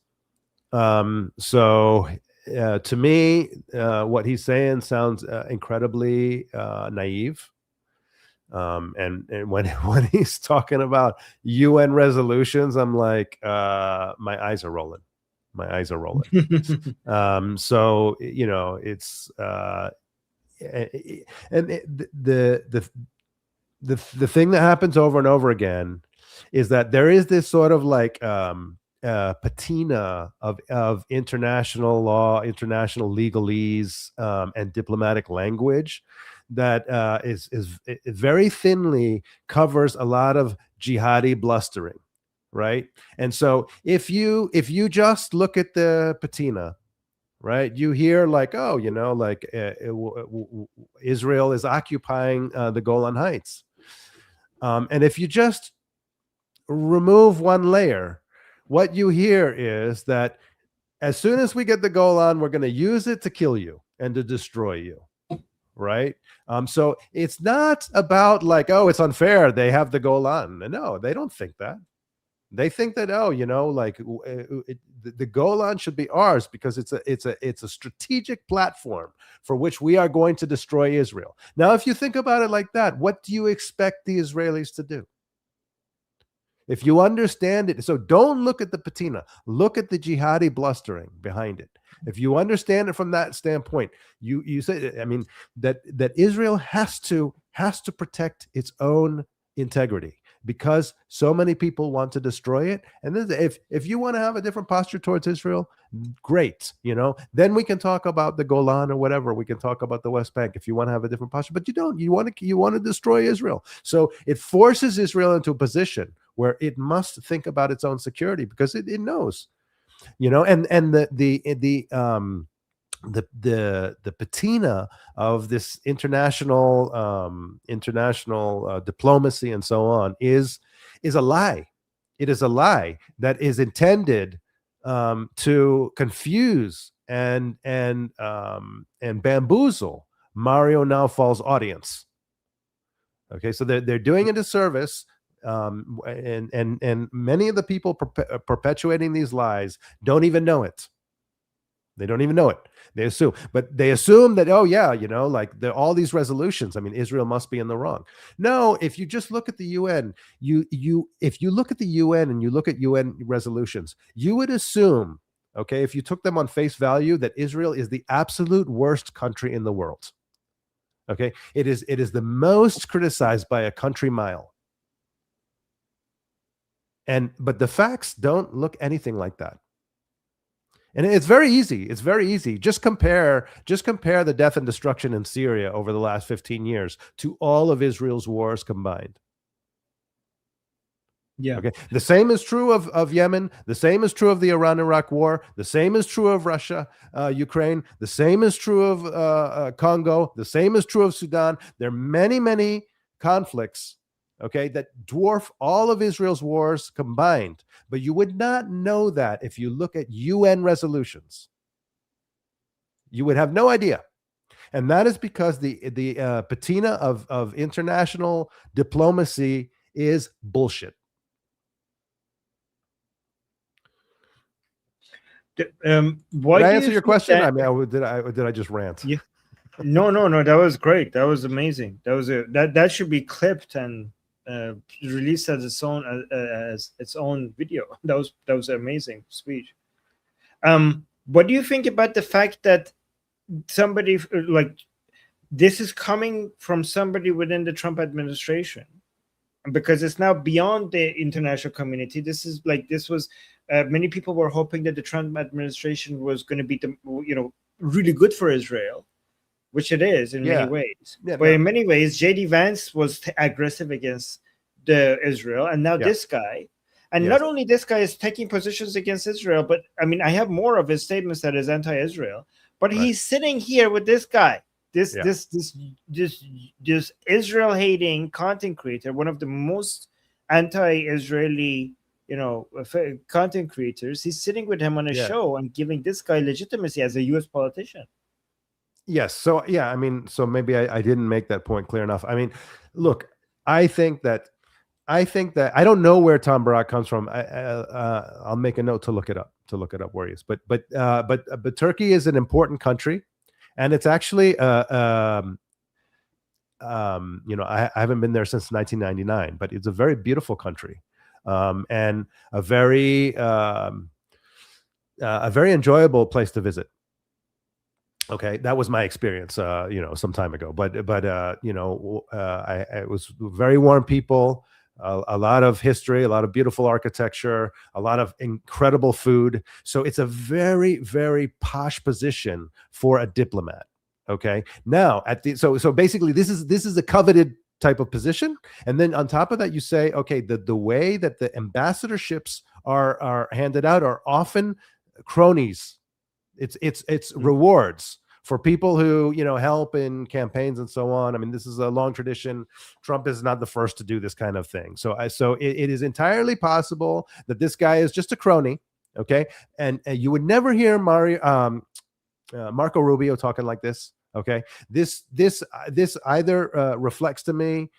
So to me, what he's saying sounds incredibly naive. And when he's talking about UN resolutions, I'm like, my eyes are rolling. So it's the thing that happens over and over again is that there is this sort of like patina of international law, international legalese, and diplomatic language that is very thinly covers a lot of jihadi blustering, right? And so if you just look at the patina, right, you hear like, oh, Israel is occupying the Golan Heights, and if you just remove one layer, what you hear is that as soon as we get the Golan, we're going to use it to kill you and to destroy you. Right. So it's not about like, oh, it's unfair they have the Golan. No, they don't think that. They think that, oh, the Golan should be ours because it's a strategic platform for which we are going to destroy Israel. Now, if you think about it like that, what do you expect the Israelis to do? If you understand it, so don't look at the patina, look at the jihadi blustering behind it. If you understand it from that standpoint, you say, I mean, that Israel has to protect its own integrity because so many people want to destroy it. And then if you want to have a different posture towards Israel, great, then we can talk about the Golan or whatever. We can talk about the West Bank if you want to have a different posture, but you don't. You want to destroy Israel. So it forces Israel into a position where it must think about its own security because it knows. And the patina of this international diplomacy and so on is a lie. It is a lie that is intended to confuse and bamboozle Mario Naufal's audience. Okay, so they're doing it a service. And many of the people perpetuating these lies don't even know it. They don't even know it. They assume that, oh yeah, like all these resolutions. I mean, Israel must be in the wrong. No, if you just look at the UN, if you look at the UN and you look at UN resolutions, you would assume, okay, if you took them on face value, that Israel is the absolute worst country in the world. Okay, it is the most criticized by a country mile. But the facts don't look anything like that. And it's very easy. Just compare the death and destruction in Syria over the last 15 years to all of Israel's wars combined. Yeah. Okay. The same is true of Yemen. The same is true of the Iran-Iraq war. The same is true of Russia, Ukraine. The same is true of Congo. The same is true of Sudan. There are many, many conflicts, okay, that dwarf all of Israel's wars combined. But you would not know that if you look at UN resolutions. You would have no idea. And that is because the patina of international diplomacy is bullshit. Did I answer your question? I mean, did I just rant? Yeah. No. That was great. That was amazing. That should be clipped and released as its own video. That was an amazing speech. What do you think about the fact that somebody like this is coming from somebody within the Trump administration, because it's now beyond the international community. This was many people were hoping that the Trump administration was going to be really good for Israel, which it is in many ways. But in many ways, J.D. Vance was aggressive against the Israel, and now this guy. And not only this guy is taking positions against Israel, but I mean, I have more of his statements that is anti-Israel. But he's sitting here with this guy, this Israel-hating content creator, one of the most anti-Israeli, content creators. He's sitting with him on a show and giving this guy legitimacy as a U.S. politician. Yes. So I mean, so maybe I didn't make that point clear enough. I mean, look, I think that I don't know where Tom Barak comes from. I'll make a note to look it up where he is. But Turkey is an important country, and it's actually I haven't been there since 1999, but it's a very beautiful country, and a very enjoyable place to visit. Okay, that was my experience, some time ago. But it was very warm people. A lot of history, a lot of beautiful architecture, a lot of incredible food. So it's a very, very posh position for a diplomat. Okay. Now so basically this is a coveted type of position. And then on top of that, you say, okay, the way that the ambassadorships are handed out are often cronies. It's rewards for people who, help in campaigns and so on. I mean, this is a long tradition. Trump is not the first to do this kind of thing. So it is entirely possible that this guy is just a crony. Okay. And you would never hear Marco Rubio talking like this. Okay. This either reflects to me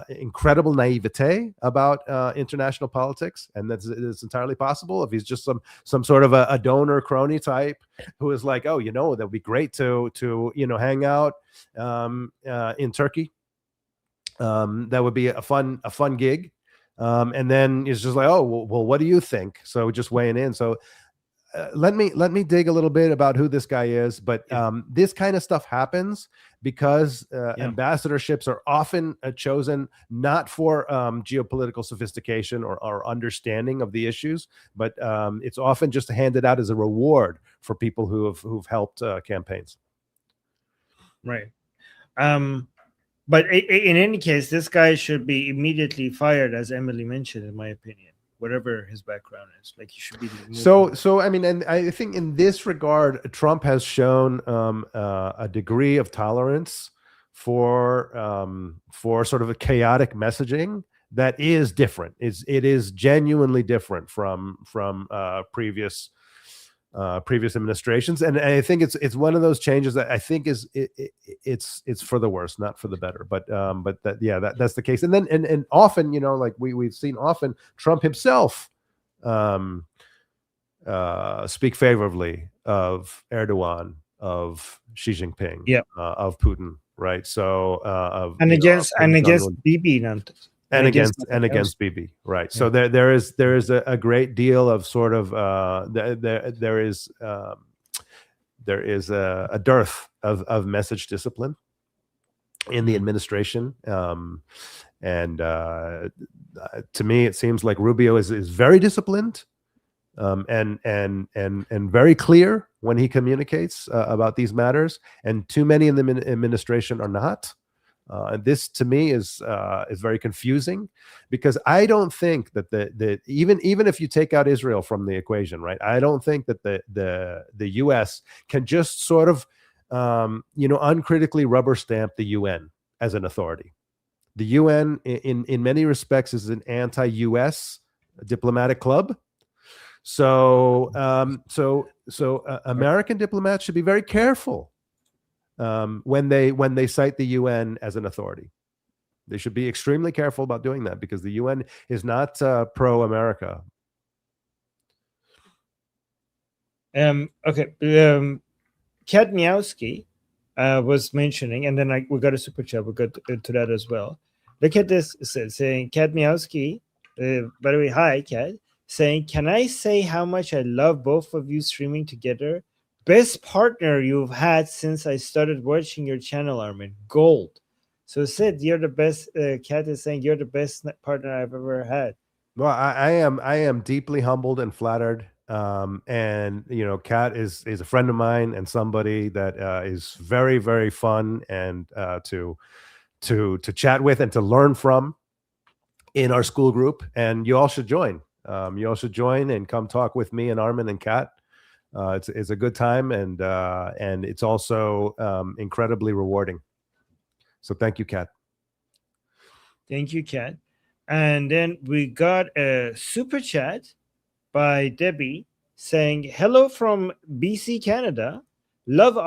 incredible naivete about international politics, and it's entirely possible if he's just some sort of a donor crony type who is like, oh, that would be great to hang out in Turkey. That would be a fun gig, and then it's just like, oh, well, what do you think? So just weighing in. So let me dig a little bit about who this guy is. But this kind of stuff happens because ambassadorships are often chosen not for geopolitical sophistication or understanding of the issues, but it's often just handed out as a reward for people who've helped campaigns. Right. But in any case, this guy should be immediately fired, as Emily mentioned, in my opinion. Whatever his background is, like, he should be removed. So I mean, and I think in this regard, Trump has shown a degree of tolerance for sort of a chaotic messaging that is different. It is genuinely different from previous administrations, and I think it's one of those changes that I think it's for the worse, not for the better. But that's the case. And then and often, like we've seen often, Trump himself speak favorably of Erdogan, of Xi Jinping, of Putin, right? So against Bibi. And against Bibi, right? So there is a great deal of sort of there is a dearth of message discipline in the administration, and to me it seems like Rubio is very disciplined, and very clear when he communicates about these matters, and too many in the administration are not. This to me is very confusing, because I don't think that even if you take out Israel from the equation, right? I don't think that the U.S. can just sort of uncritically rubber stamp the UN as an authority. The UN in many respects is an anti-U.S. diplomatic club. So American diplomats should be very careful when they cite the UN as an authority. They should be extremely careful about doing that, because the UN is not pro-America. Okay. Kadmiowski was mentioning, and then we got a super chat. We'll go to that as well. Look at this, saying Kadmiowski, by the way, hi, Kad, saying, can I say how much I love both of you streaming together? best partner you've had since I started watching your channel, Armin. Gold. So Sid, you're the best. Kat is saying you're the best partner I've ever had. Well, I am deeply humbled and flattered. And you know, Kat is a friend of mine and somebody that is very, very fun and to chat with and to learn from in our school group. And you all should join. You all should join and come talk with me and Armin and Kat. It's a good time, and it's also incredibly rewarding. So thank you, Kat. Thank you, Kat. And then we got a super chat by Debbie saying, "Hello from BC, Canada. Love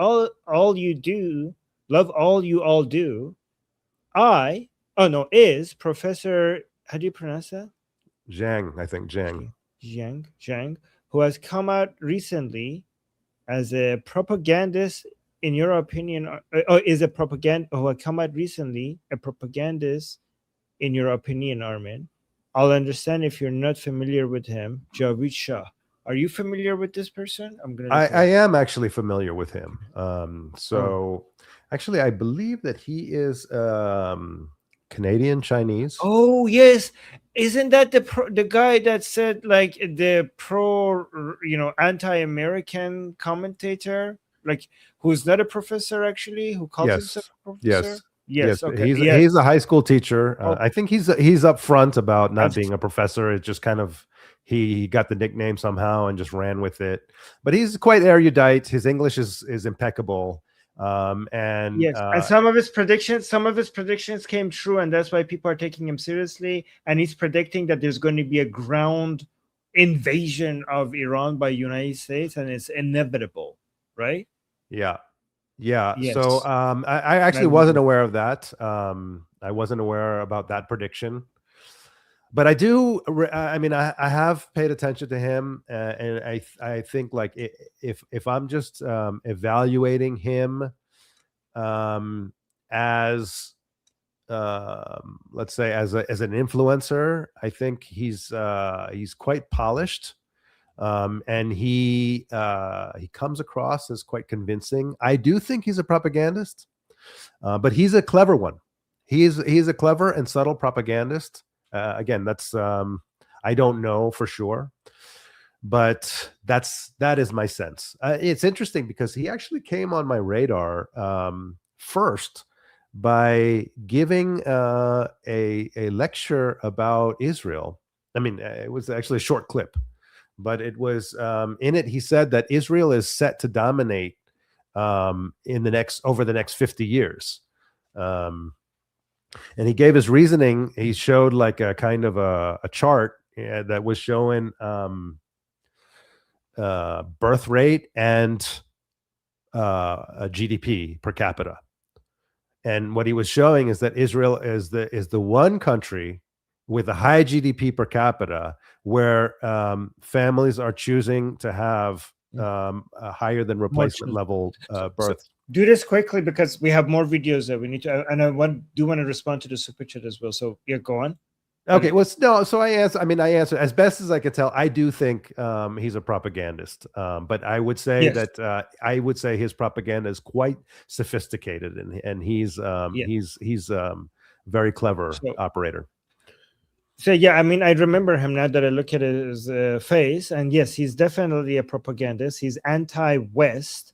all you do. Love all you all do. Is Professor, how do you pronounce that? Zhang, I think Zhang. Zhang, who has come out recently as a propagandist, in your opinion, is a propaganda who had come out recently, a propagandist, in your opinion, Armin. I'll understand if you're not familiar with him, Javid Shah. Are you familiar with this person? I am actually familiar with him. Actually, I believe that he is Canadian Chinese. Oh yes, isn't that the guy that said like the pro, anti-American commentator, like who's not a professor actually, who calls himself a professor? Yes. Okay. He's a high school teacher. I think he's upfront about not being a professor. It just kind of he got the nickname somehow and just ran with it. But he's quite erudite. His English is impeccable. And some of his predictions came true, and that's why people are taking him seriously. And he's predicting that there's going to be a ground invasion of Iran by United States, and it's inevitable, right? Yeah. Yes. So I actually wasn't aware of that. I wasn't aware about that prediction, but I do. I mean, I have paid attention to him, and I think like if I'm just evaluating him as let's say as an influencer, I think he's quite polished. And he comes across as quite convincing. I do think he's a propagandist, but he's a clever one. He's a clever and subtle propagandist. Again, that's I don't know for sure, but that is my sense. It's interesting because he actually came on my radar first by giving a lecture about Israel. I mean, it was actually a short clip. But it was in it. He said that Israel is set to dominate over the next 50 years, and he gave his reasoning. He showed like a kind of a chart that was showing birth rate and a GDP per capita, and what he was showing is that Israel is the one country with a high GDP per capita where families are choosing to have a higher than replacement level birth. Do this quickly because we have more videos that we need to, and I want to respond to the super chat as well. So yeah, go on. Okay, well, no. So I answer as best as I could tell. I do think he's a propagandist, but I would say that I would say his propaganda is quite sophisticated, and he's very clever operator. So yeah, I mean, I remember him now that I look at his face, and yes, he's definitely a propagandist. He's anti-West.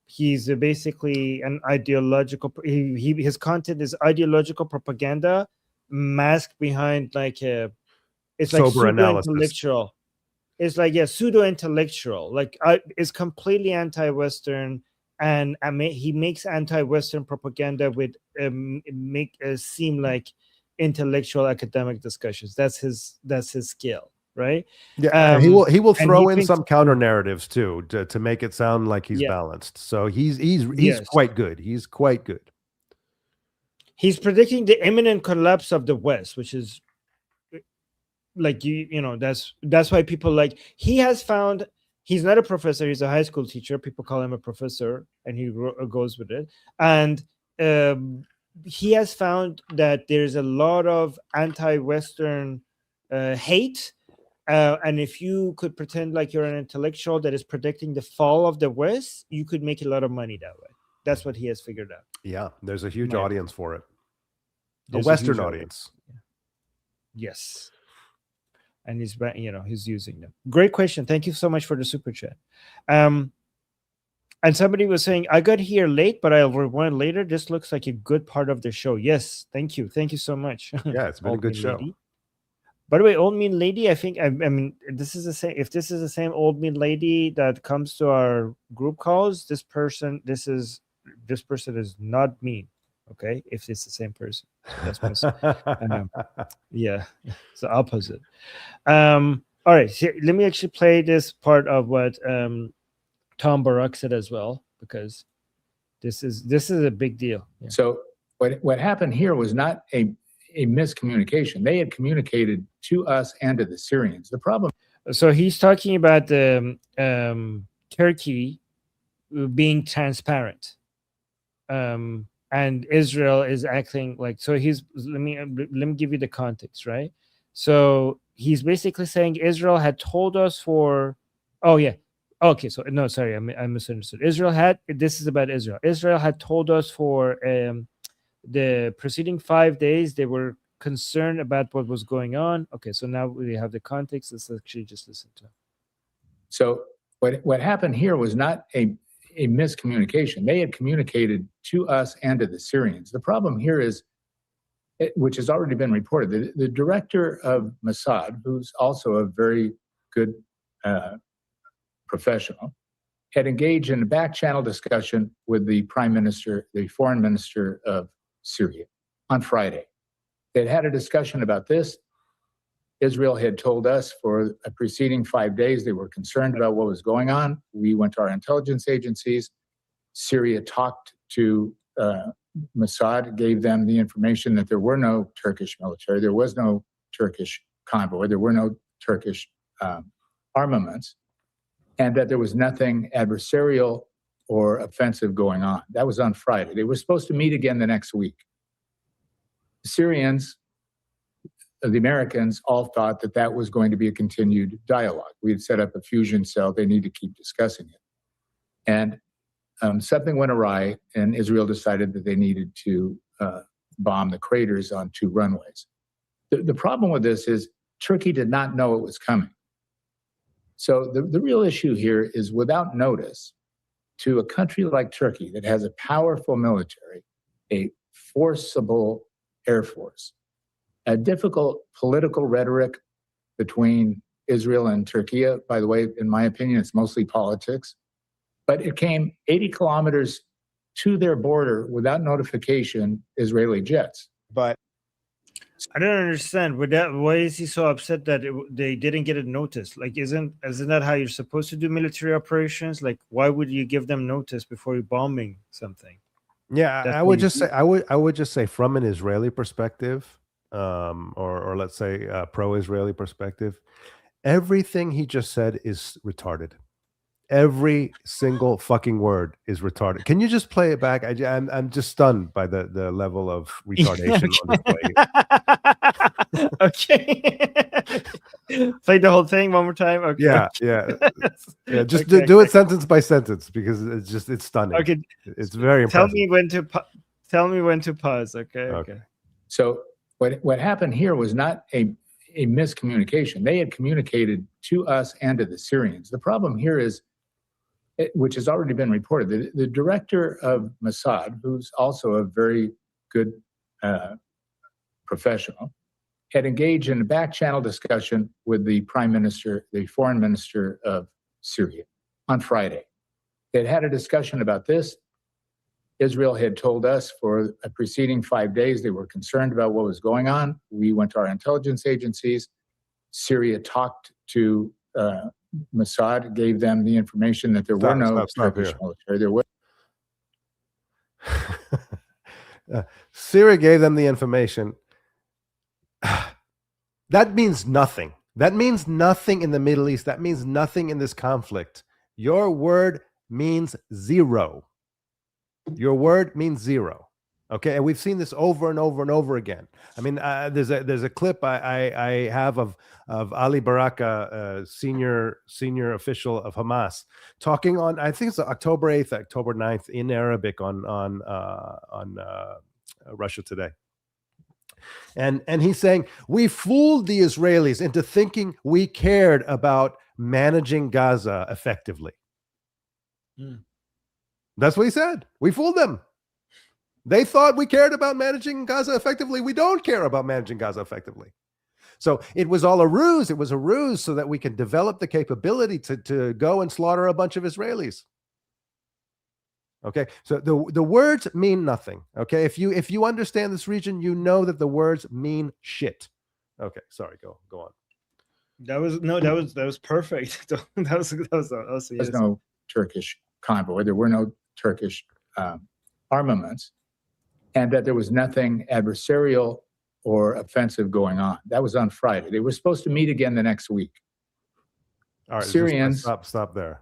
He's basically an ideological. His content is ideological propaganda masked behind like it's like pseudo-intellectual. It's like pseudo-intellectual. Like it's completely anti-Western, and he makes anti-Western propaganda with make it seem like intellectual academic discussions. That's his skill, right? Yeah, he will throw in some counter narratives too to make it sound like he's balanced. So he's quite good. He's quite good. He's predicting the imminent collapse of the West, which is like that's why people like he has found. He's not a professor. He's a high school teacher. People call him a professor, and he goes with it. And he has found that there's a lot of anti-Western hate And if you could pretend like you're an intellectual that is predicting the fall of the West, you could make a lot of money that way. That's what he has figured out. Yeah, there's a huge Right. audience for it. A There's a Western huge audience. Yes. And he's, he's using them. Great question. Thank you so much for the super chat. And somebody was saying, I got here late, but I'll rewind later. This looks like a good part of the show. Yes. Thank you. Thank you so much. Yeah, it's been a Old good Mean show. Lady. By the way, Old Mean Lady, I think, I mean, this is the same. If this is the same Old Mean Lady that comes to our group calls, this person is not mean. Okay. If it's the same person. That's yeah. It's the opposite. All right. So let me actually play this part of what Tom Barak said as well, because this is a big deal. Yeah. So what happened here was not a miscommunication. They had communicated to us and to the Syrians. The problem. So he's talking about the Turkey being transparent, and Israel is acting like. So let me give you the context, right? So he's basically saying Israel had told us for. Oh yeah. Okay, so no, sorry, I misunderstood. This is about Israel. Israel had told us for the preceding 5 days they were concerned about what was going on. Okay, so now we have the context. Let's actually just listen to it. So what happened here was not a miscommunication. They had communicated to us and to the Syrians. The problem here is, which has already been reported, the director of Mossad, who's also a very good professional, had engaged in a back channel discussion with the foreign minister of Syria on Friday. They'd had a discussion about this. Israel had told us for a preceding 5 days they were concerned about what was going on. We went to our intelligence agencies. Syria talked to Mossad, gave them the information that there were no Turkish military, there was no Turkish convoy, there were no Turkish armaments, and that there was nothing adversarial or offensive going on. That was on Friday. They were supposed to meet again the next week. The Syrians, the Americans, all thought that was going to be a continued dialogue. We had set up a fusion cell. They need to keep discussing it. And something went awry, and Israel decided that they needed to bomb the craters on 2 runways. The problem with this is Turkey did not know it was coming. So the real issue here is, without notice, to a country like Turkey that has a powerful military, a forcible air force, a difficult political rhetoric between Israel and Turkey. By the way, in my opinion, it's mostly politics. But it came 80 kilometers to their border without notification, Israeli jets. But I don't understand. Why is he so upset that they didn't get a notice? Like, isn't that how you're supposed to do military operations? Like, why would you give them notice before you're bombing something? Yeah, I would just say from an Israeli perspective, or let's say pro-Israeli perspective, everything he just said is retarded. Every single fucking word is retarded. Can you just play it back? I'm just stunned by the level of retardation on display. Okay. Play the whole thing one more time. Okay. Yeah. Just Okay. do it sentence by sentence, because it's stunning. Okay. It's very impressive. Tell me when to pause. Okay. So what happened here was not a miscommunication. They had communicated to us and to the Syrians. The problem here is, which has already been reported, the director of Mossad, who's also a very good professional, had engaged in a back channel discussion with the foreign minister of Syria on Friday. They'd had a discussion about this. Israel had told us for a preceding 5 days they were concerned about what was going on. We went to our intelligence agencies. Syria talked to Mossad, gave them the information that there were no Turkish military. There was. Syria gave them the information. That means nothing. That means nothing in the Middle East. That means nothing in this conflict. Your word means zero. Your word means zero. Okay, and we've seen this over and over and over again. I mean, there's a clip I have of Ali Baraka, senior official of Hamas, talking on, I think it's October 8th, October 9th in Arabic on Russia Today. And he's saying, we fooled the Israelis into thinking we cared about managing Gaza effectively. That's what he said. We fooled them. They thought we cared about managing Gaza effectively. We don't care about managing Gaza effectively. So it was all a ruse. It was a ruse so that we can develop the capability to go and slaughter a bunch of Israelis. Okay, so the words mean nothing. Okay, if you understand this region, you know that the words mean shit. Okay, sorry, go on. That was perfect. that was also, There's no Turkish convoy. There were no Turkish armaments, and that there was nothing adversarial or offensive going on. That was on Friday. They were supposed to meet again the next week. All right, Syrians. Stop there.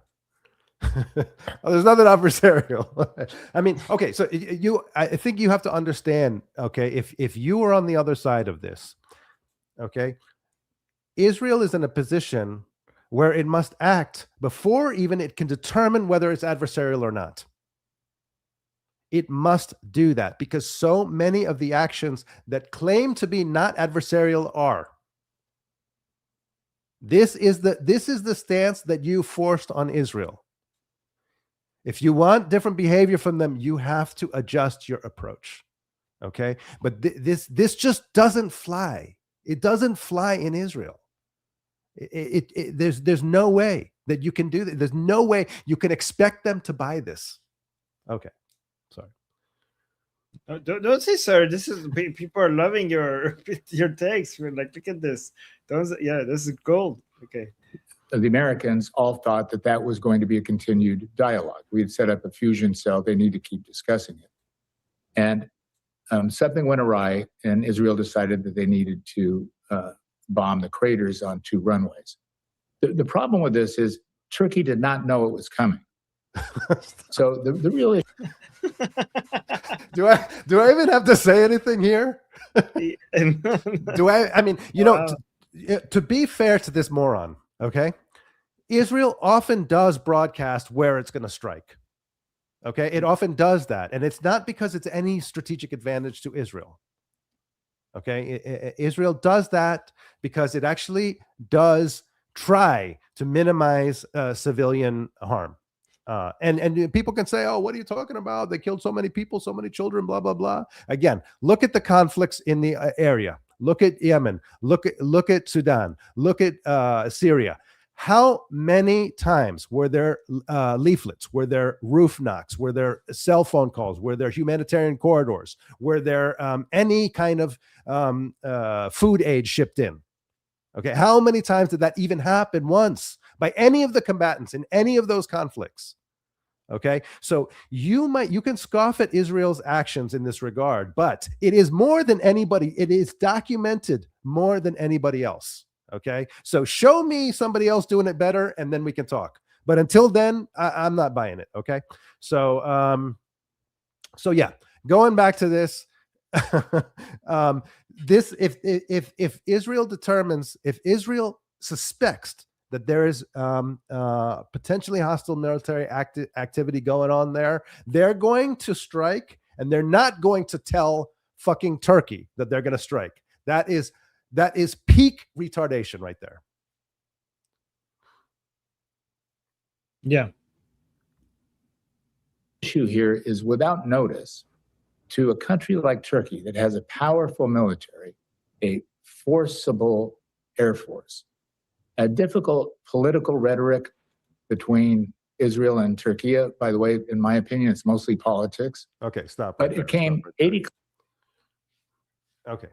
There's nothing adversarial. I mean, okay, so I think you have to understand, okay, if you are on the other side of this, okay, Israel is in a position where it must act before even it can determine whether it's adversarial or not. It must do that because so many of the actions that claim to be not adversarial are. This is the stance that you forced on Israel. If you want different behavior from them, you have to adjust your approach. Okay? But this just doesn't fly. It doesn't fly in Israel. There's no way that you can do that. There's no way you can expect them to buy this. Okay. Sorry. Don't say sorry. This is, people are loving your takes. We're like, look at this. This is gold. Okay. The Americans all thought that was going to be a continued dialogue. We had set up a fusion cell. They need to keep discussing it. And something went awry, and Israel decided that they needed to bomb the craters on 2 runways. The problem with this is Turkey did not know it was coming. So the real issue. Do I even have to say anything here? Do I? I mean, to be fair to this moron, okay, Israel often does broadcast where it's going to strike. Okay, it often does that, and it's not because it's any strategic advantage to Israel. Okay, Israel does that because it actually does try to minimize civilian harm. And people can say, oh, what are you talking about? They killed so many people, so many children, blah, blah, blah. Again, look at the conflicts in the area. Look at Yemen. Look at Sudan. Look at Syria. How many times were there leaflets? Were there roof knocks? Were there cell phone calls? Were there humanitarian corridors? Were there any kind of food aid shipped in? Okay, how many times did that even happen once by any of the combatants in any of those conflicts? Okay, so you can scoff at Israel's actions in this regard, but it is more than anybody. It is documented more than anybody else. Okay, so show me somebody else doing it better, and then we can talk. But until then, I'm not buying it. Okay, so yeah, going back to this. If Israel suspects that there is potentially hostile military activity going on there, they're going to strike, and they're not going to tell fucking Turkey that they're going to strike. That is peak retardation right there. Yeah. Issue here is without notice to a country like Turkey that has a powerful military, a forcible air force, a difficult political rhetoric between Israel and Turkey. By the way, in my opinion, it's mostly politics. Okay, stop. But it came 80. Okay,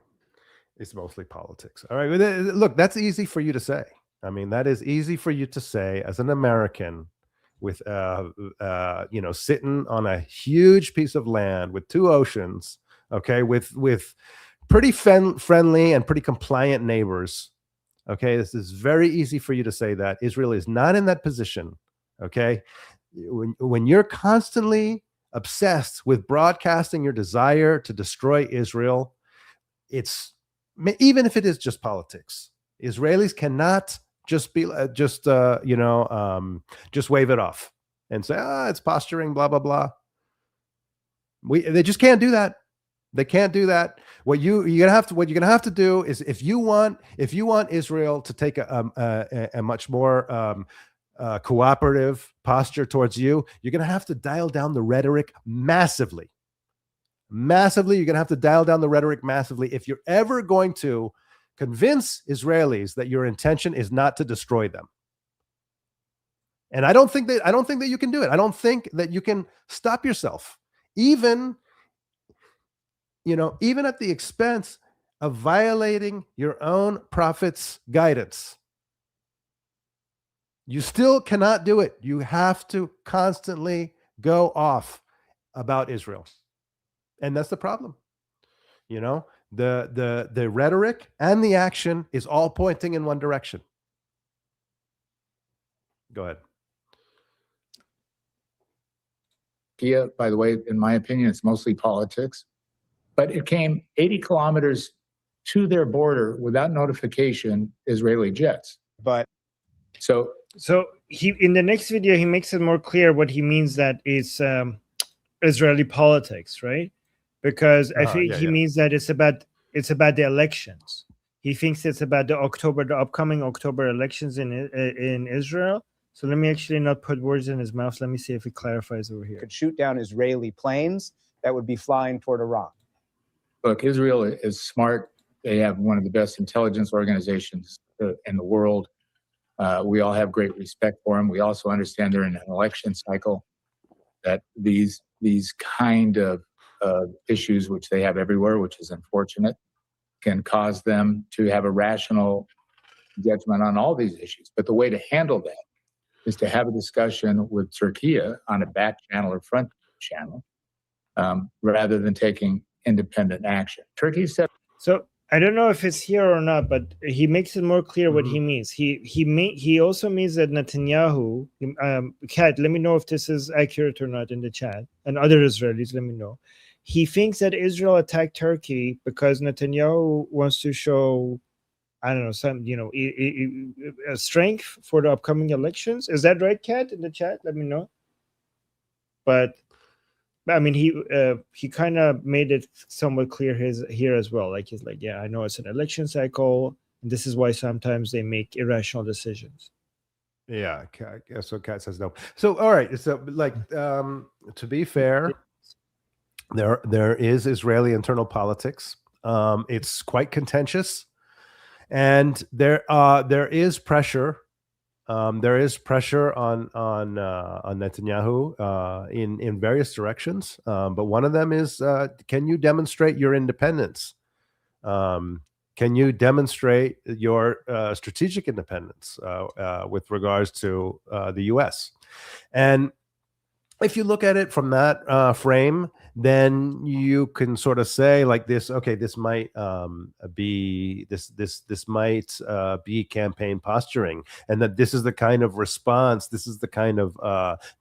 it's mostly politics. All right, look, that's easy for you to say. I mean, that is easy for you to say as an American with sitting on a huge piece of land with 2 oceans, okay, with pretty friendly and pretty compliant neighbors. Okay, this is very easy for you to say that. Israel is not in that position. Okay, when you're constantly obsessed with broadcasting your desire to destroy Israel. It's even if it is just politics, Israelis cannot just be just wave it off and say, it's posturing, blah blah blah. They just can't do that. They can't do that. What you're gonna have to do is, if you want Israel to take a much more cooperative posture towards you, you're gonna have to dial down the rhetoric massively. You're gonna have to dial down the rhetoric massively if you're ever going to convince Israelis that your intention is not to destroy them. And I don't think that you can do it. I don't think that you can stop yourself, even at the expense of violating your own prophet's guidance. You still cannot do it. You have to constantly go off about Israel. And that's the problem. The rhetoric and the action is all pointing in one direction. Go ahead. Kia, by the way, in my opinion, it's mostly politics. But it came 80 kilometers to their border without notification, Israeli jets. But so he, in the next video, he makes it more clear what he means that it's Israeli politics, right? Because I think he means that it's about the elections. He thinks it's about the upcoming October elections in Israel. So let me actually not put words in his mouth. Let me see if it clarifies over here. Could shoot down Israeli planes that would be flying toward Iran. Look, Israel is smart. They have one of the best intelligence organizations in the world. We all have great respect for them. We also understand they're in an election cycle, that these kind of issues, which they have everywhere, which is unfortunate, can cause them to have a rational judgment on all these issues. But the way to handle that is to have a discussion with Turkey on a back channel or front channel, rather than taking independent action. Turkey said. So I don't know if it's here or not, but he makes it more clear what he means. He also means that Netanyahu, Kat, let me know if this is accurate or not in the chat, and other Israelis, let me know. He thinks that Israel attacked Turkey because Netanyahu wants to show, I don't know, some, a strength for the upcoming elections. Is that right, Kat, in the chat? Let me know. But I mean, he kind of made it somewhat clear here as well. Like, he's like, yeah, I know it's an election cycle, and this is why sometimes they make irrational decisions. Yeah, so Kat says no. So all right, so like to be fair, there is Israeli internal politics. It's quite contentious, and there is pressure. There is pressure on Netanyahu in various directions, but one of them is, can you demonstrate your independence? Can you demonstrate your strategic independence with regards to the U.S.? And if you look at it from that frame, then you can sort of say like this: okay, this might be campaign posturing, and that this is the kind of response, this is the kind of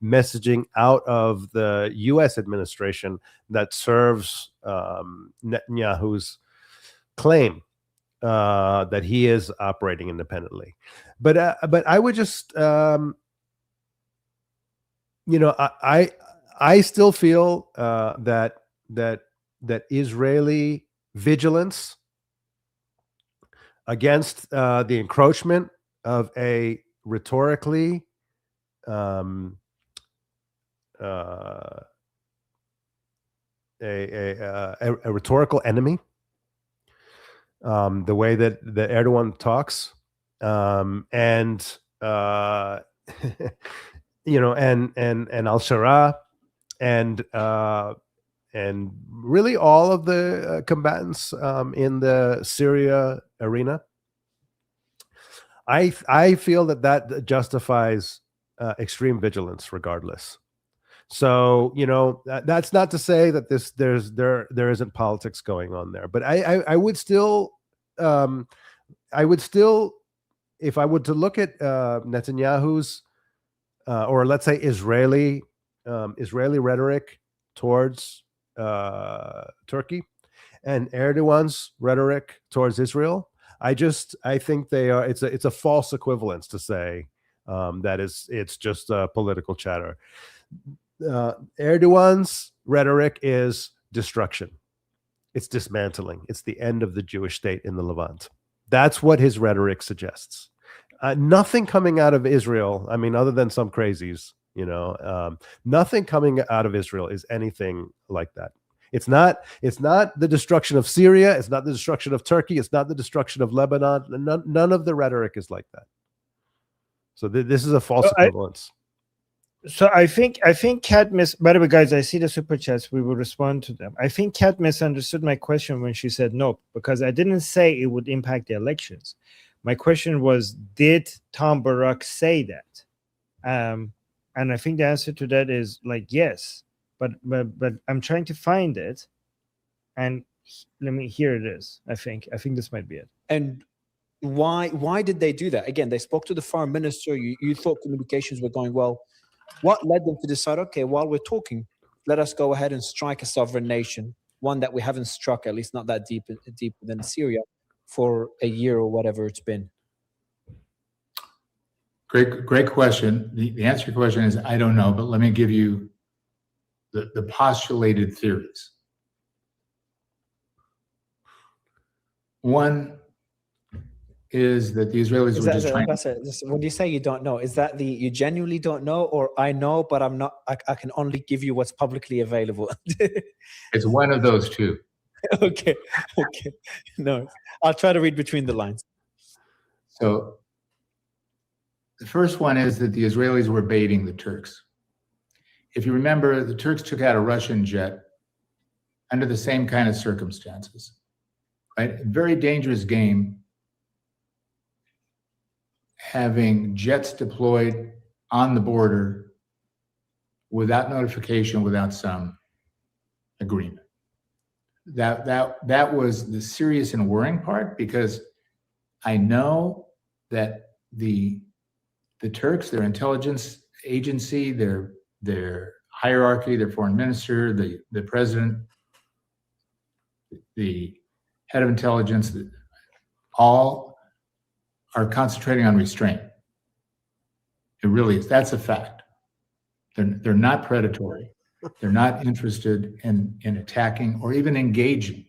messaging out of the U.S. administration that serves Netanyahu's claim that he is operating independently. But I would just I still feel that Israeli vigilance against the encroachment of a rhetorically a rhetorical enemy, the way that Erdogan talks, and and al-Shara, and really all of the combatants in the Syria arena. I feel that justifies extreme vigilance, regardless. So that's not to say that there isn't politics going on there, but I would still if I were to look at Netanyahu's or let's say Israeli rhetoric towards Turkey and Erdogan's rhetoric towards Israel, I think they are. It's a false equivalence to say that it's just political chatter. Erdogan's rhetoric is destruction. It's dismantling. It's the end of the Jewish state in the Levant. That's what his rhetoric suggests. Nothing coming out of Israel, I mean, other than some crazies, nothing coming out of Israel is anything like that. It's not the destruction of Syria. It's not the destruction of Turkey. It's not the destruction of Lebanon. None of the rhetoric is like that. So this is a false equivalence. So I think Kat by the way, guys, I see the super chats. We will respond to them. I think Kat misunderstood my question when she said no, because I didn't say it would impact the elections. My question was, did Tom Barak say that? And I think the answer to that is like yes, but I'm trying to find it, and here it is. I think this might be it. And why did they do that? Again, they spoke to the foreign minister. You thought communications were going well. What led them to decide, okay, while we're talking, let us go ahead and strike a sovereign nation, one that we haven't struck, at least not that deeper than Syria, for a year or whatever it's been? Great question. The answer to your question is I don't know, but let me give you the postulated theories. One is that the Israelis were just trying. When you say you don't know, is that you genuinely don't know, or I know, but I'm not? I can only give you what's publicly available. It's one of those two. Okay. No, I'll try to read between the lines. So the first one is that the Israelis were baiting the Turks. If you remember, the Turks took out a Russian jet under the same kind of circumstances, right? A very dangerous game, having jets deployed on the border without notification, without some agreement. That was the serious and worrying part, because I know that the Turks, their intelligence agency, their hierarchy, their foreign minister, the president, the head of intelligence, all are concentrating on restraint. It really is. That's a fact. They're not predatory. They're not interested in attacking or even engaging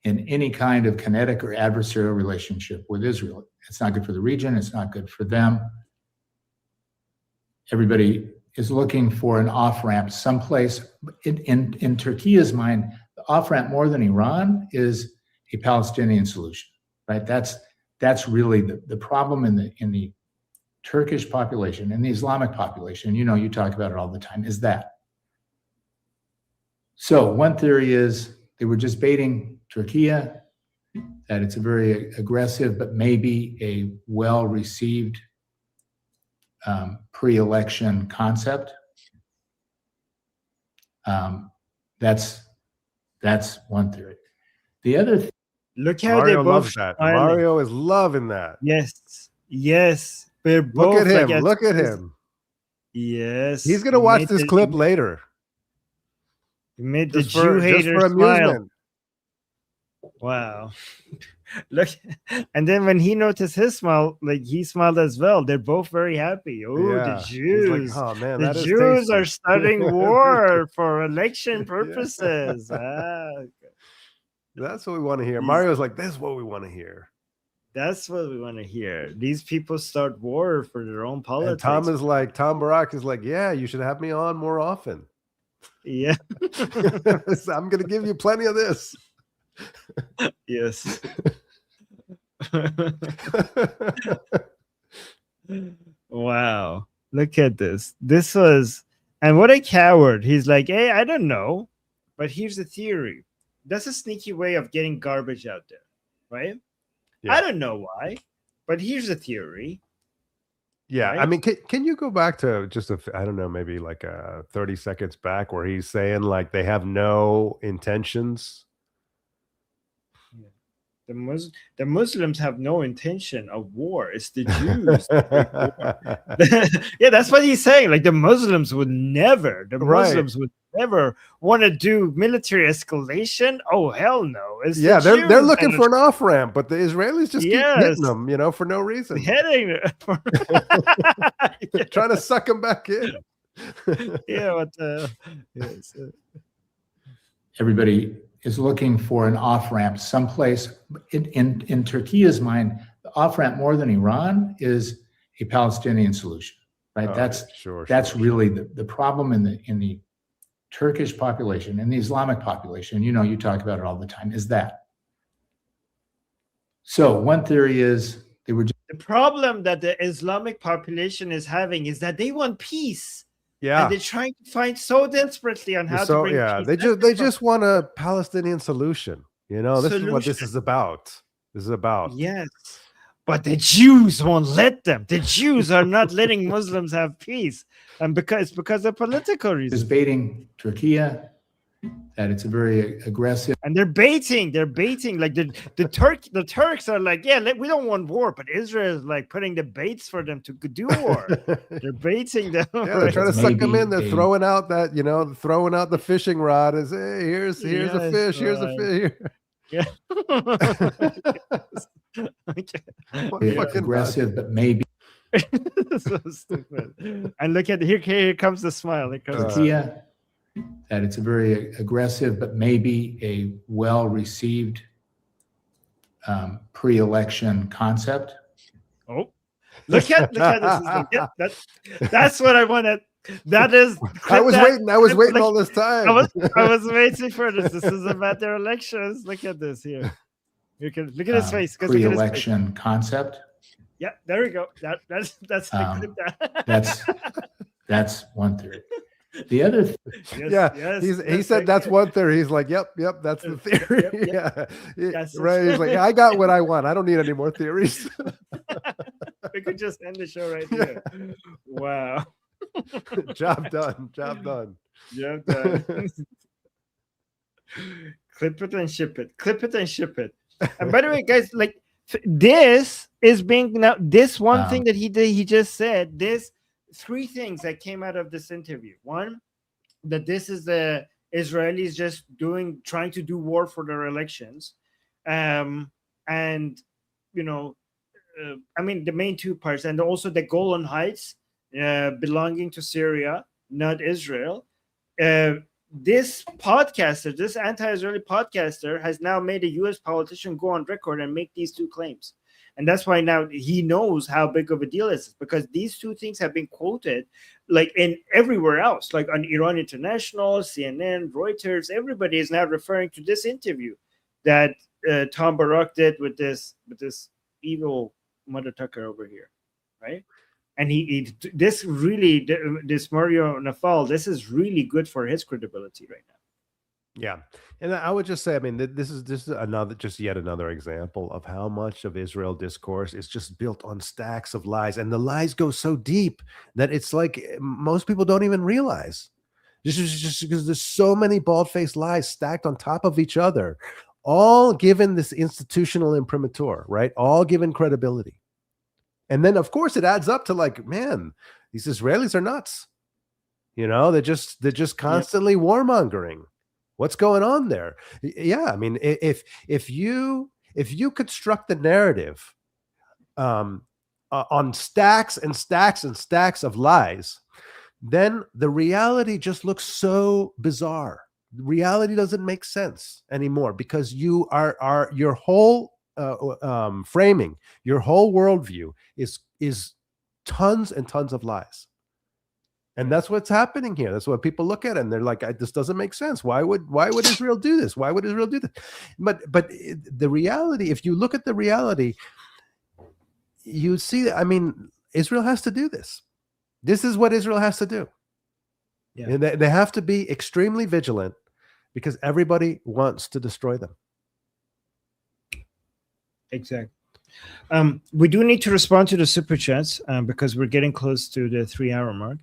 in any kind of kinetic or adversarial relationship with Israel. It's not good for the region. It's not good for them. Everybody is looking for an off-ramp someplace. In Turkey's mind, the off-ramp more than Iran is a Palestinian solution, right? That's really the problem in the Turkish population and the Islamic population. You talk about it all the time, is that. So one theory is they were just baiting Turkey, that it's a very aggressive but maybe a well-received pre-election concept. That's one theory. The other look how Mario they both loves that. smiling. Mario is loving that. Yes. They're both Look at him. Look at him. Yes. He's gonna watch this clip later. He made the Just Jew for hater smile. amusement. Wow. Look, and then when he noticed his smile, like he smiled as well. They're both very happy. Oh, Yeah. the Jews. He's like, oh man, The that is Jews tasty. are starting war for election purposes. That's what we want to hear. He's- Mario's like, this is what we want to hear. That's what we want to hear. These people start war for their own And politics. Tom Barak is like, yeah, you should have me on more often. Yeah. I'm gonna give you plenty of this. Yes. Wow. Look at this. This was, and what a coward. He's like, hey, I don't know. But here's the theory. That's a sneaky way of getting garbage out there, right? Yeah. I don't know why, but here's the theory. Yeah, Right? I mean, can you go back to just I don't know, maybe like 30 seconds back where he's saying like they have no intentions? The Muslims have no intention of war. It's the Jews. Yeah, that's what he's saying. Like the Muslims would never. The Right. Muslims would ever want to do military escalation. Oh hell no! It's Yeah, the they're Jews looking and for an off ramp, but the Israelis just keep Yes. hitting them, you know, for no reason. heading. Trying to suck them back in. Yeah, but yes. Everybody is looking for an off-ramp someplace. In Turkey's mind, the off-ramp more than Iran is a Palestinian solution, right? Oh, that's yeah, sure, that's sure, really the problem in the Turkish population and the Islamic population. You know, you talk about it all the time. Is that so? One theory is they were just The problem that the Islamic population is having is that they want peace. Yeah. And they're trying to find so desperately on how to So bring yeah, peace. they That's the just want a Palestinian solution. You know, this is what this Solution. is about. This is about. problem. Yes. But the Jews won't let them. The Jews are not letting Muslims have peace. And because of political reasons. baiting Turkey, that it's a very aggressive. And they're baiting. Like the Turks are like, yeah, we don't want war, but Israel is like putting the baits for them to do war. They're baiting them. Yeah, they're trying to suck them in. They're Maybe throwing out that, you know, throwing out the fishing rod. Is hey, here's a Yes, fish. Here's a right. fish. Yeah. Okay. What very fucking aggressive, but maybe So stupid. And look at here comes the smile. Here comes Turkey, that it's a very aggressive, but maybe a well-received pre-election concept. oh, look at this. That's what I wanted. That is. I was waiting. I was waiting look- all this time. I was waiting for this. This is about their elections. Look at this here. You can look at his face. Look at his face. Pre-election concept. Yeah, there we go. That's That's one theory. The other yes, Yeah, yes, he said that's one theory. He's like, yep, that's the theory. Yep. Yeah, Yes. right. He's like, yeah, I got what I want. I don't need any more theories. we could just end the show right here. Wow. Job done. Job done. Yeah. Done. Clip it and ship it. Clip it and ship it. And by the way, guys, like this is being now. This one thing that he did, he just said. This 3 things that came out of this interview. One, that this is the Israelis just trying to do war for their elections, and you know, I mean the main 2 parts, and also the Golan Heights belonging to Syria, not Israel. This podcaster, this anti-Israeli podcaster, has now made a U.S. politician go on record and make these 2 claims. And that's why now he knows how big of a deal this is, because these 2 things have been quoted like in everywhere else, like on Iran International, CNN, Reuters. Everybody is now referring to this interview that Tom Barak did with this evil mother tucker over here, right? And this Mario Nafal, this is really good for his credibility right now. Yeah, and I would just say, I mean, this is yet another example of how much of Israel discourse is just built on stacks of lies, and the lies go so deep that it's like most people don't even realize. Just because there's so many bald-faced lies stacked on top of each other, all given this institutional imprimatur, right? All given credibility. And then, of course, it adds up to like, man, these Israelis are nuts. You know, they're just constantly warmongering. What's going on there? Yeah, I mean, if you construct the narrative on stacks and stacks and stacks of lies, then the reality just looks so bizarre. Reality doesn't make sense anymore because you are your whole framing, your whole worldview is tons and tons of lies. And that's what's happening here. That's what people look at it and they're like, this doesn't make sense. Why would Israel do this? Why would Israel do this? But the reality, if you look at the reality, you see that, I mean, Israel has to do this. This is what Israel has to do. Yeah. And they have to be extremely vigilant because everybody wants to destroy them. Exactly. We do need to respond to the super chats because we're getting close to the 3-hour mark.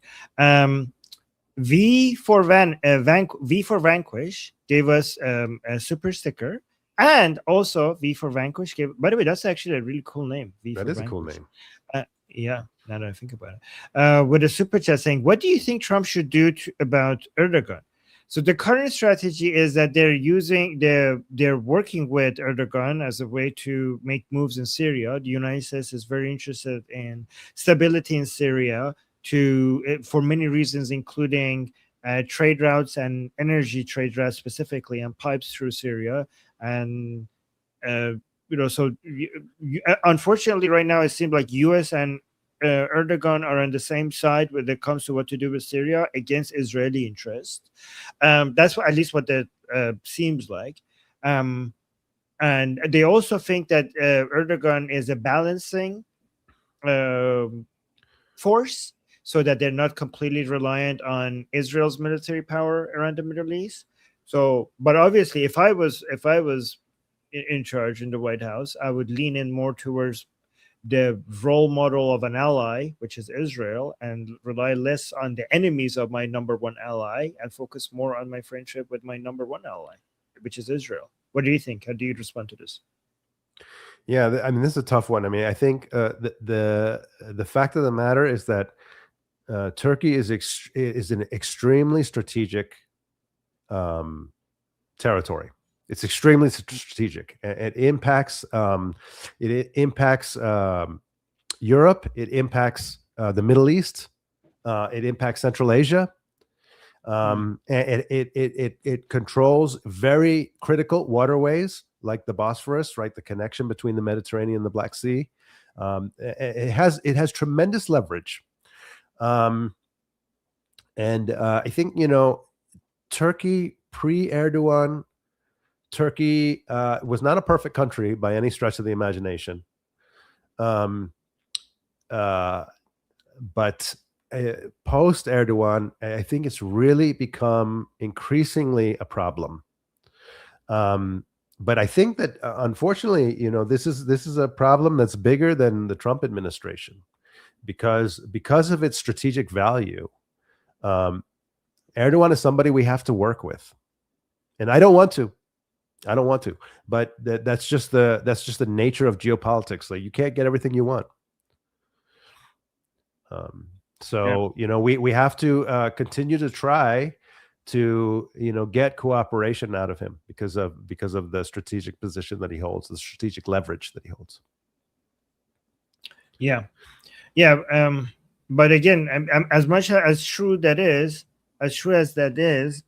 V for Vanquish gave us a super sticker, and also V for Vanquish gave. By the way, that's actually a really cool name. That is a cool name. Yeah, now that I think about it, with a super chat saying, "What do you think Trump should do about Erdogan? So the current strategy is that they're working with Erdogan as a way to make moves in Syria. The United States is very interested in stability in Syria for many reasons, including trade routes and energy trade routes specifically, and pipes through Syria. And so unfortunately, right now it seems like U.S. and Erdogan are on the same side when it comes to what to do with Syria against Israeli interest. That's at least what that seems like. And they also think that Erdogan is a balancing force, so that they're not completely reliant on Israel's military power around the Middle East. So, but obviously, if I was in charge in the White House, I would lean in more towards the role model of an ally, which is Israel, and rely less on the enemies of my number one ally and focus more on my friendship with my number one ally, which is Israel. What do you think? How do you respond to this? Yeah, I mean, this is a tough one. I mean, I think the fact of the matter is that Turkey is an extremely strategic territory. It's extremely strategic. It impacts Europe. It impacts the Middle East. It impacts Central Asia. And it controls very critical waterways like the Bosphorus, right? The connection between the Mediterranean and the Black Sea. It has tremendous leverage. And I think, Turkey pre-Erdogan, Turkey was not a perfect country by any stretch of the imagination. But post Erdogan, I think it's really become increasingly a problem. But I think that unfortunately, this is a problem that's bigger than the Trump administration, because of its strategic value. Erdogan is somebody we have to work with, and I don't want to, but that's just the nature of geopolitics. Like, you can't get everything you want. We have to continue to try to get cooperation out of him because of the strategic position that he holds, the strategic leverage that he holds. But again, as much as true as that is,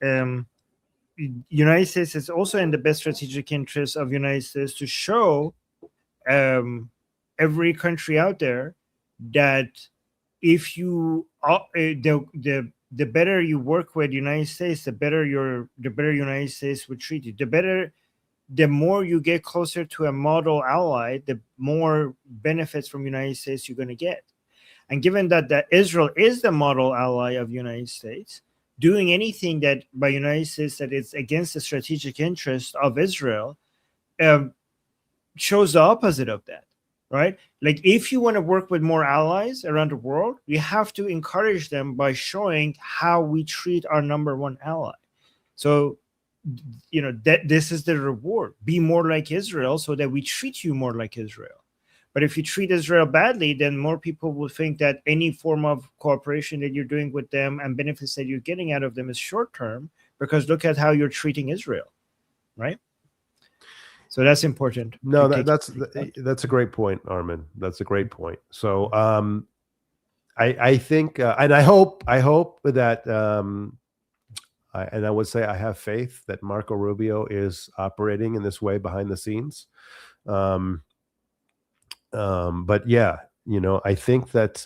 United States is also in the best strategic interest of United States to show every country out there that if you the better you work with United States, the better United States would treat you. The more you get closer to a model ally, the more benefits from United States you're going to get. And given that Israel is the model ally of United States, doing anything that by United States that is against the strategic interest of Israel shows the opposite of that, right? Like, if you want to work with more allies around the world, you have to encourage them by showing how we treat our number one ally. So, that this is the reward. Be more like Israel so that we treat you more like Israel. But if you treat Israel badly, then more people will think that any form of cooperation that you're doing with them and benefits that you're getting out of them is short term, because look at how you're treating Israel, right? So that's important. No, that's a great point, Armin. That's a great point. So I think, and I hope that, and I would say I have faith that Marco Rubio is operating in this way behind the scenes. But yeah, I think that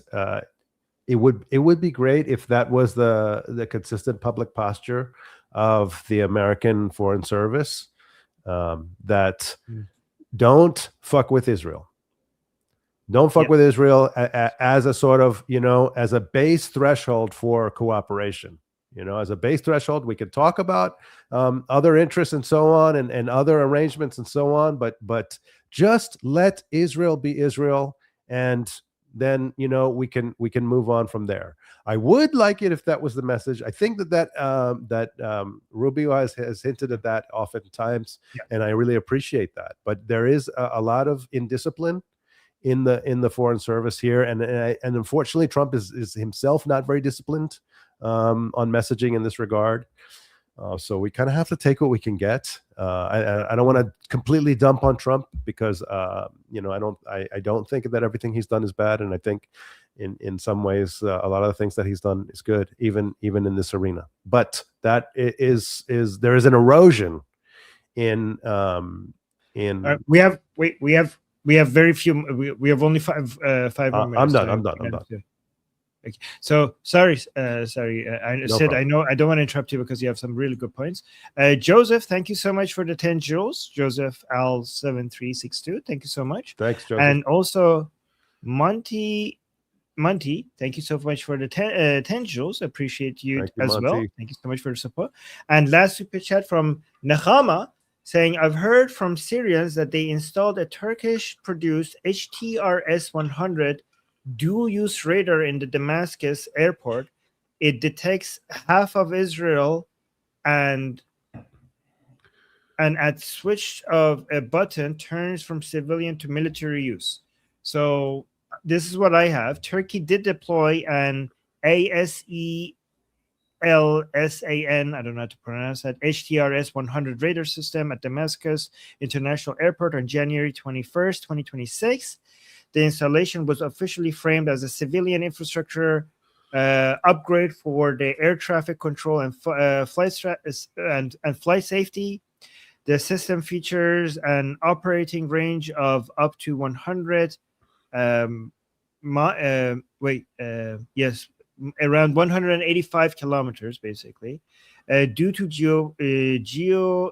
it would be great if that was the consistent public posture of the American Foreign Service, that don't fuck with Israel. Don't fuck with Israel as a sort of, as a base threshold for cooperation. As a base threshold, we could talk about other interests and so on, and other arrangements and so on, but just let Israel be Israel, and then we can move on from there. I would like it if that was the message. I think that Rubio has hinted at that oftentimes, and I really appreciate that. But there is a lot of indiscipline in the Foreign Service here, and unfortunately, Trump is himself not very disciplined on messaging in this regard. So we kind of have to take what we can get. I don't want to completely dump on Trump because I don't think that everything he's done is bad, and I think in some ways a lot of the things that he's done is good, even in this arena. But that is there is an erosion in we have very few. We have only five more minutes. I'm done. Okay. So sorry. I No said problem. I know I don't want to interrupt you because you have some really good points. Joseph, thank you so much for the 10 joules. Joseph Al7362, thank you so much. Thanks, Joseph. And also Monty, thank you so much for the 10 joules. Appreciate you, Thank you, as well. Monty. Thank you so much for the support. And last super chat from Nahama saying, I've heard from Syrians that they installed a Turkish-produced HTRS-100 dual-use radar in the Damascus airport. It detects half of Israel and at switch of a button turns from civilian to military use. So this is what I have. Turkey did deploy an ASELSAN, I don't know how to pronounce that, HTRS-100 radar system at Damascus International Airport on January 21st, 2026. The installation was officially framed as a civilian infrastructure upgrade for the air traffic control and flight safety. The system features an operating range of up to 100 around 185 kilometers, basically. Due to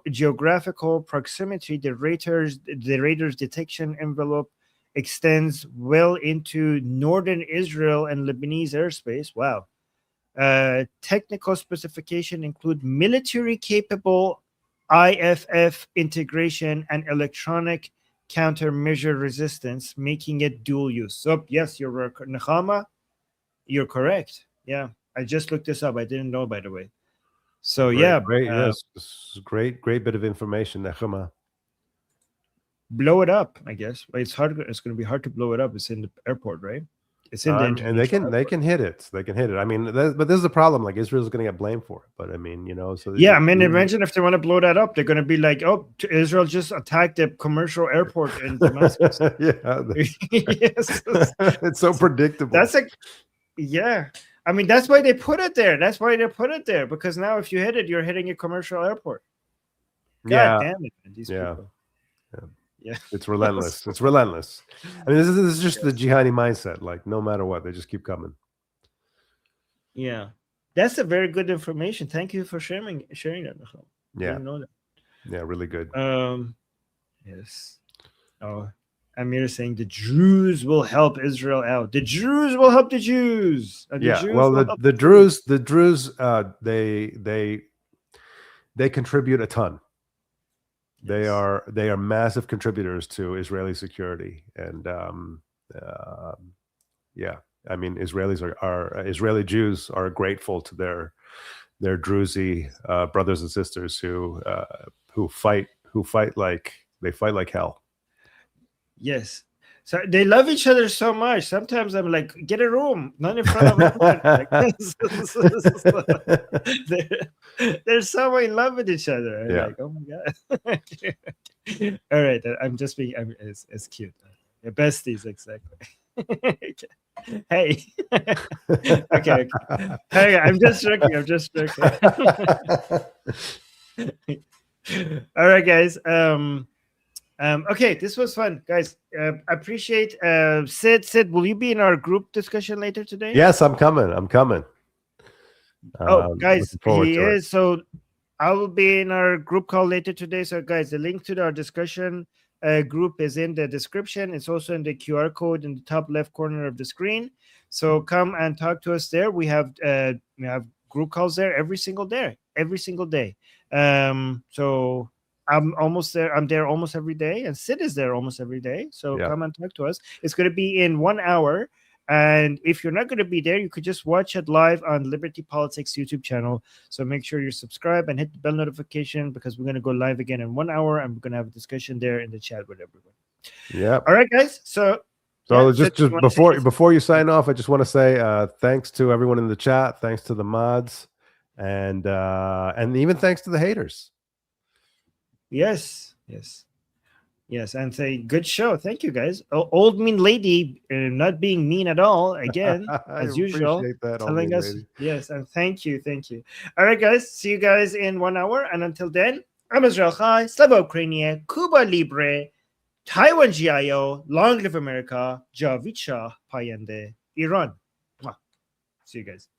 geographical proximity, the radar's detection envelope extends well into northern Israel and Lebanese airspace. Wow. Technical specification include military-capable IFF integration and electronic countermeasure resistance, making it dual use. So yes, Nahama, you're correct. Yeah, I just looked this up. I didn't know, by the way. So great, yes, this is great bit of information, Nahama. Blow it up, I guess. It's hard. It's going to be hard to blow it up. It's in the airport, right? It's in the and they can hit it. They can hit it. I mean, but this is the problem. Like Israel's going to get blamed for it. But I mean, so yeah. I mean, imagine if they want to blow that up, they're going to be like, "Oh, Israel just attacked a commercial airport in Damascus." Yeah, yes, it's so predictable. That's yeah. I mean, that's why they put it there. That's why they put it there, because now if you hit it, you're hitting a commercial airport. God damn it, man, these people. Yeah, it's relentless. It's relentless. I mean, this is just the jihadi mindset. Like, no matter what, they just keep coming. Yeah, that's a very good information. Thank you for sharing that. Yeah, I didn't know that. Yeah, really good. Yes. Oh, Amir is saying the Druze will help Israel out. The Druze will help the Jews. Well, the Druze, they contribute a ton. They are massive contributors to Israeli security, and I mean, Israeli Jews are grateful to their Druze brothers and sisters who fight like hell. Yes. So they love each other so much. Sometimes I'm like, get a room, not in front of everyone. They're so in love with each other. I'm like, oh my God. All right. I'm just being, it's cute. Your besties, exactly. Hey. Okay. Hey, I'm just joking. All right, guys. Okay, this was fun, guys. Appreciate Sid, will you be in our group discussion later today? Yes, I'm coming. Guys, he is. So I will be in our group call later today. So guys, the link to our discussion group is in the description. It's also in the QR code in the top left corner of the screen. So come and talk to us there. We have group calls there every single day. So I'm almost there. I'm there almost every day, and Sid is there almost every day. So come and talk to us. It's going to be in 1 hour. And if you're not going to be there, you could just watch it live on Liberty Politics YouTube channel. So make sure you subscribe and hit the bell notification, because we're going to go live again in 1 hour, and we're going to have a discussion there in the chat with everyone. Yeah. All right, guys. So just before you sign off, I just want to say thanks to everyone in the chat. Thanks to the mods. and even thanks to the haters. Yes, yes. Yes, and say good show. Thank you, guys. Old mean lady, not being mean at all. Again, I as usual, appreciate that, old telling mean us lady. yes, and thank you. All right, guys. See you guys in 1 hour, and until then, I'm Israel Chai, Slava Ukraine, Cuba Libre, Taiwan GIO, Long Live America, Javicha Payende, Iran. Mwah. See you guys.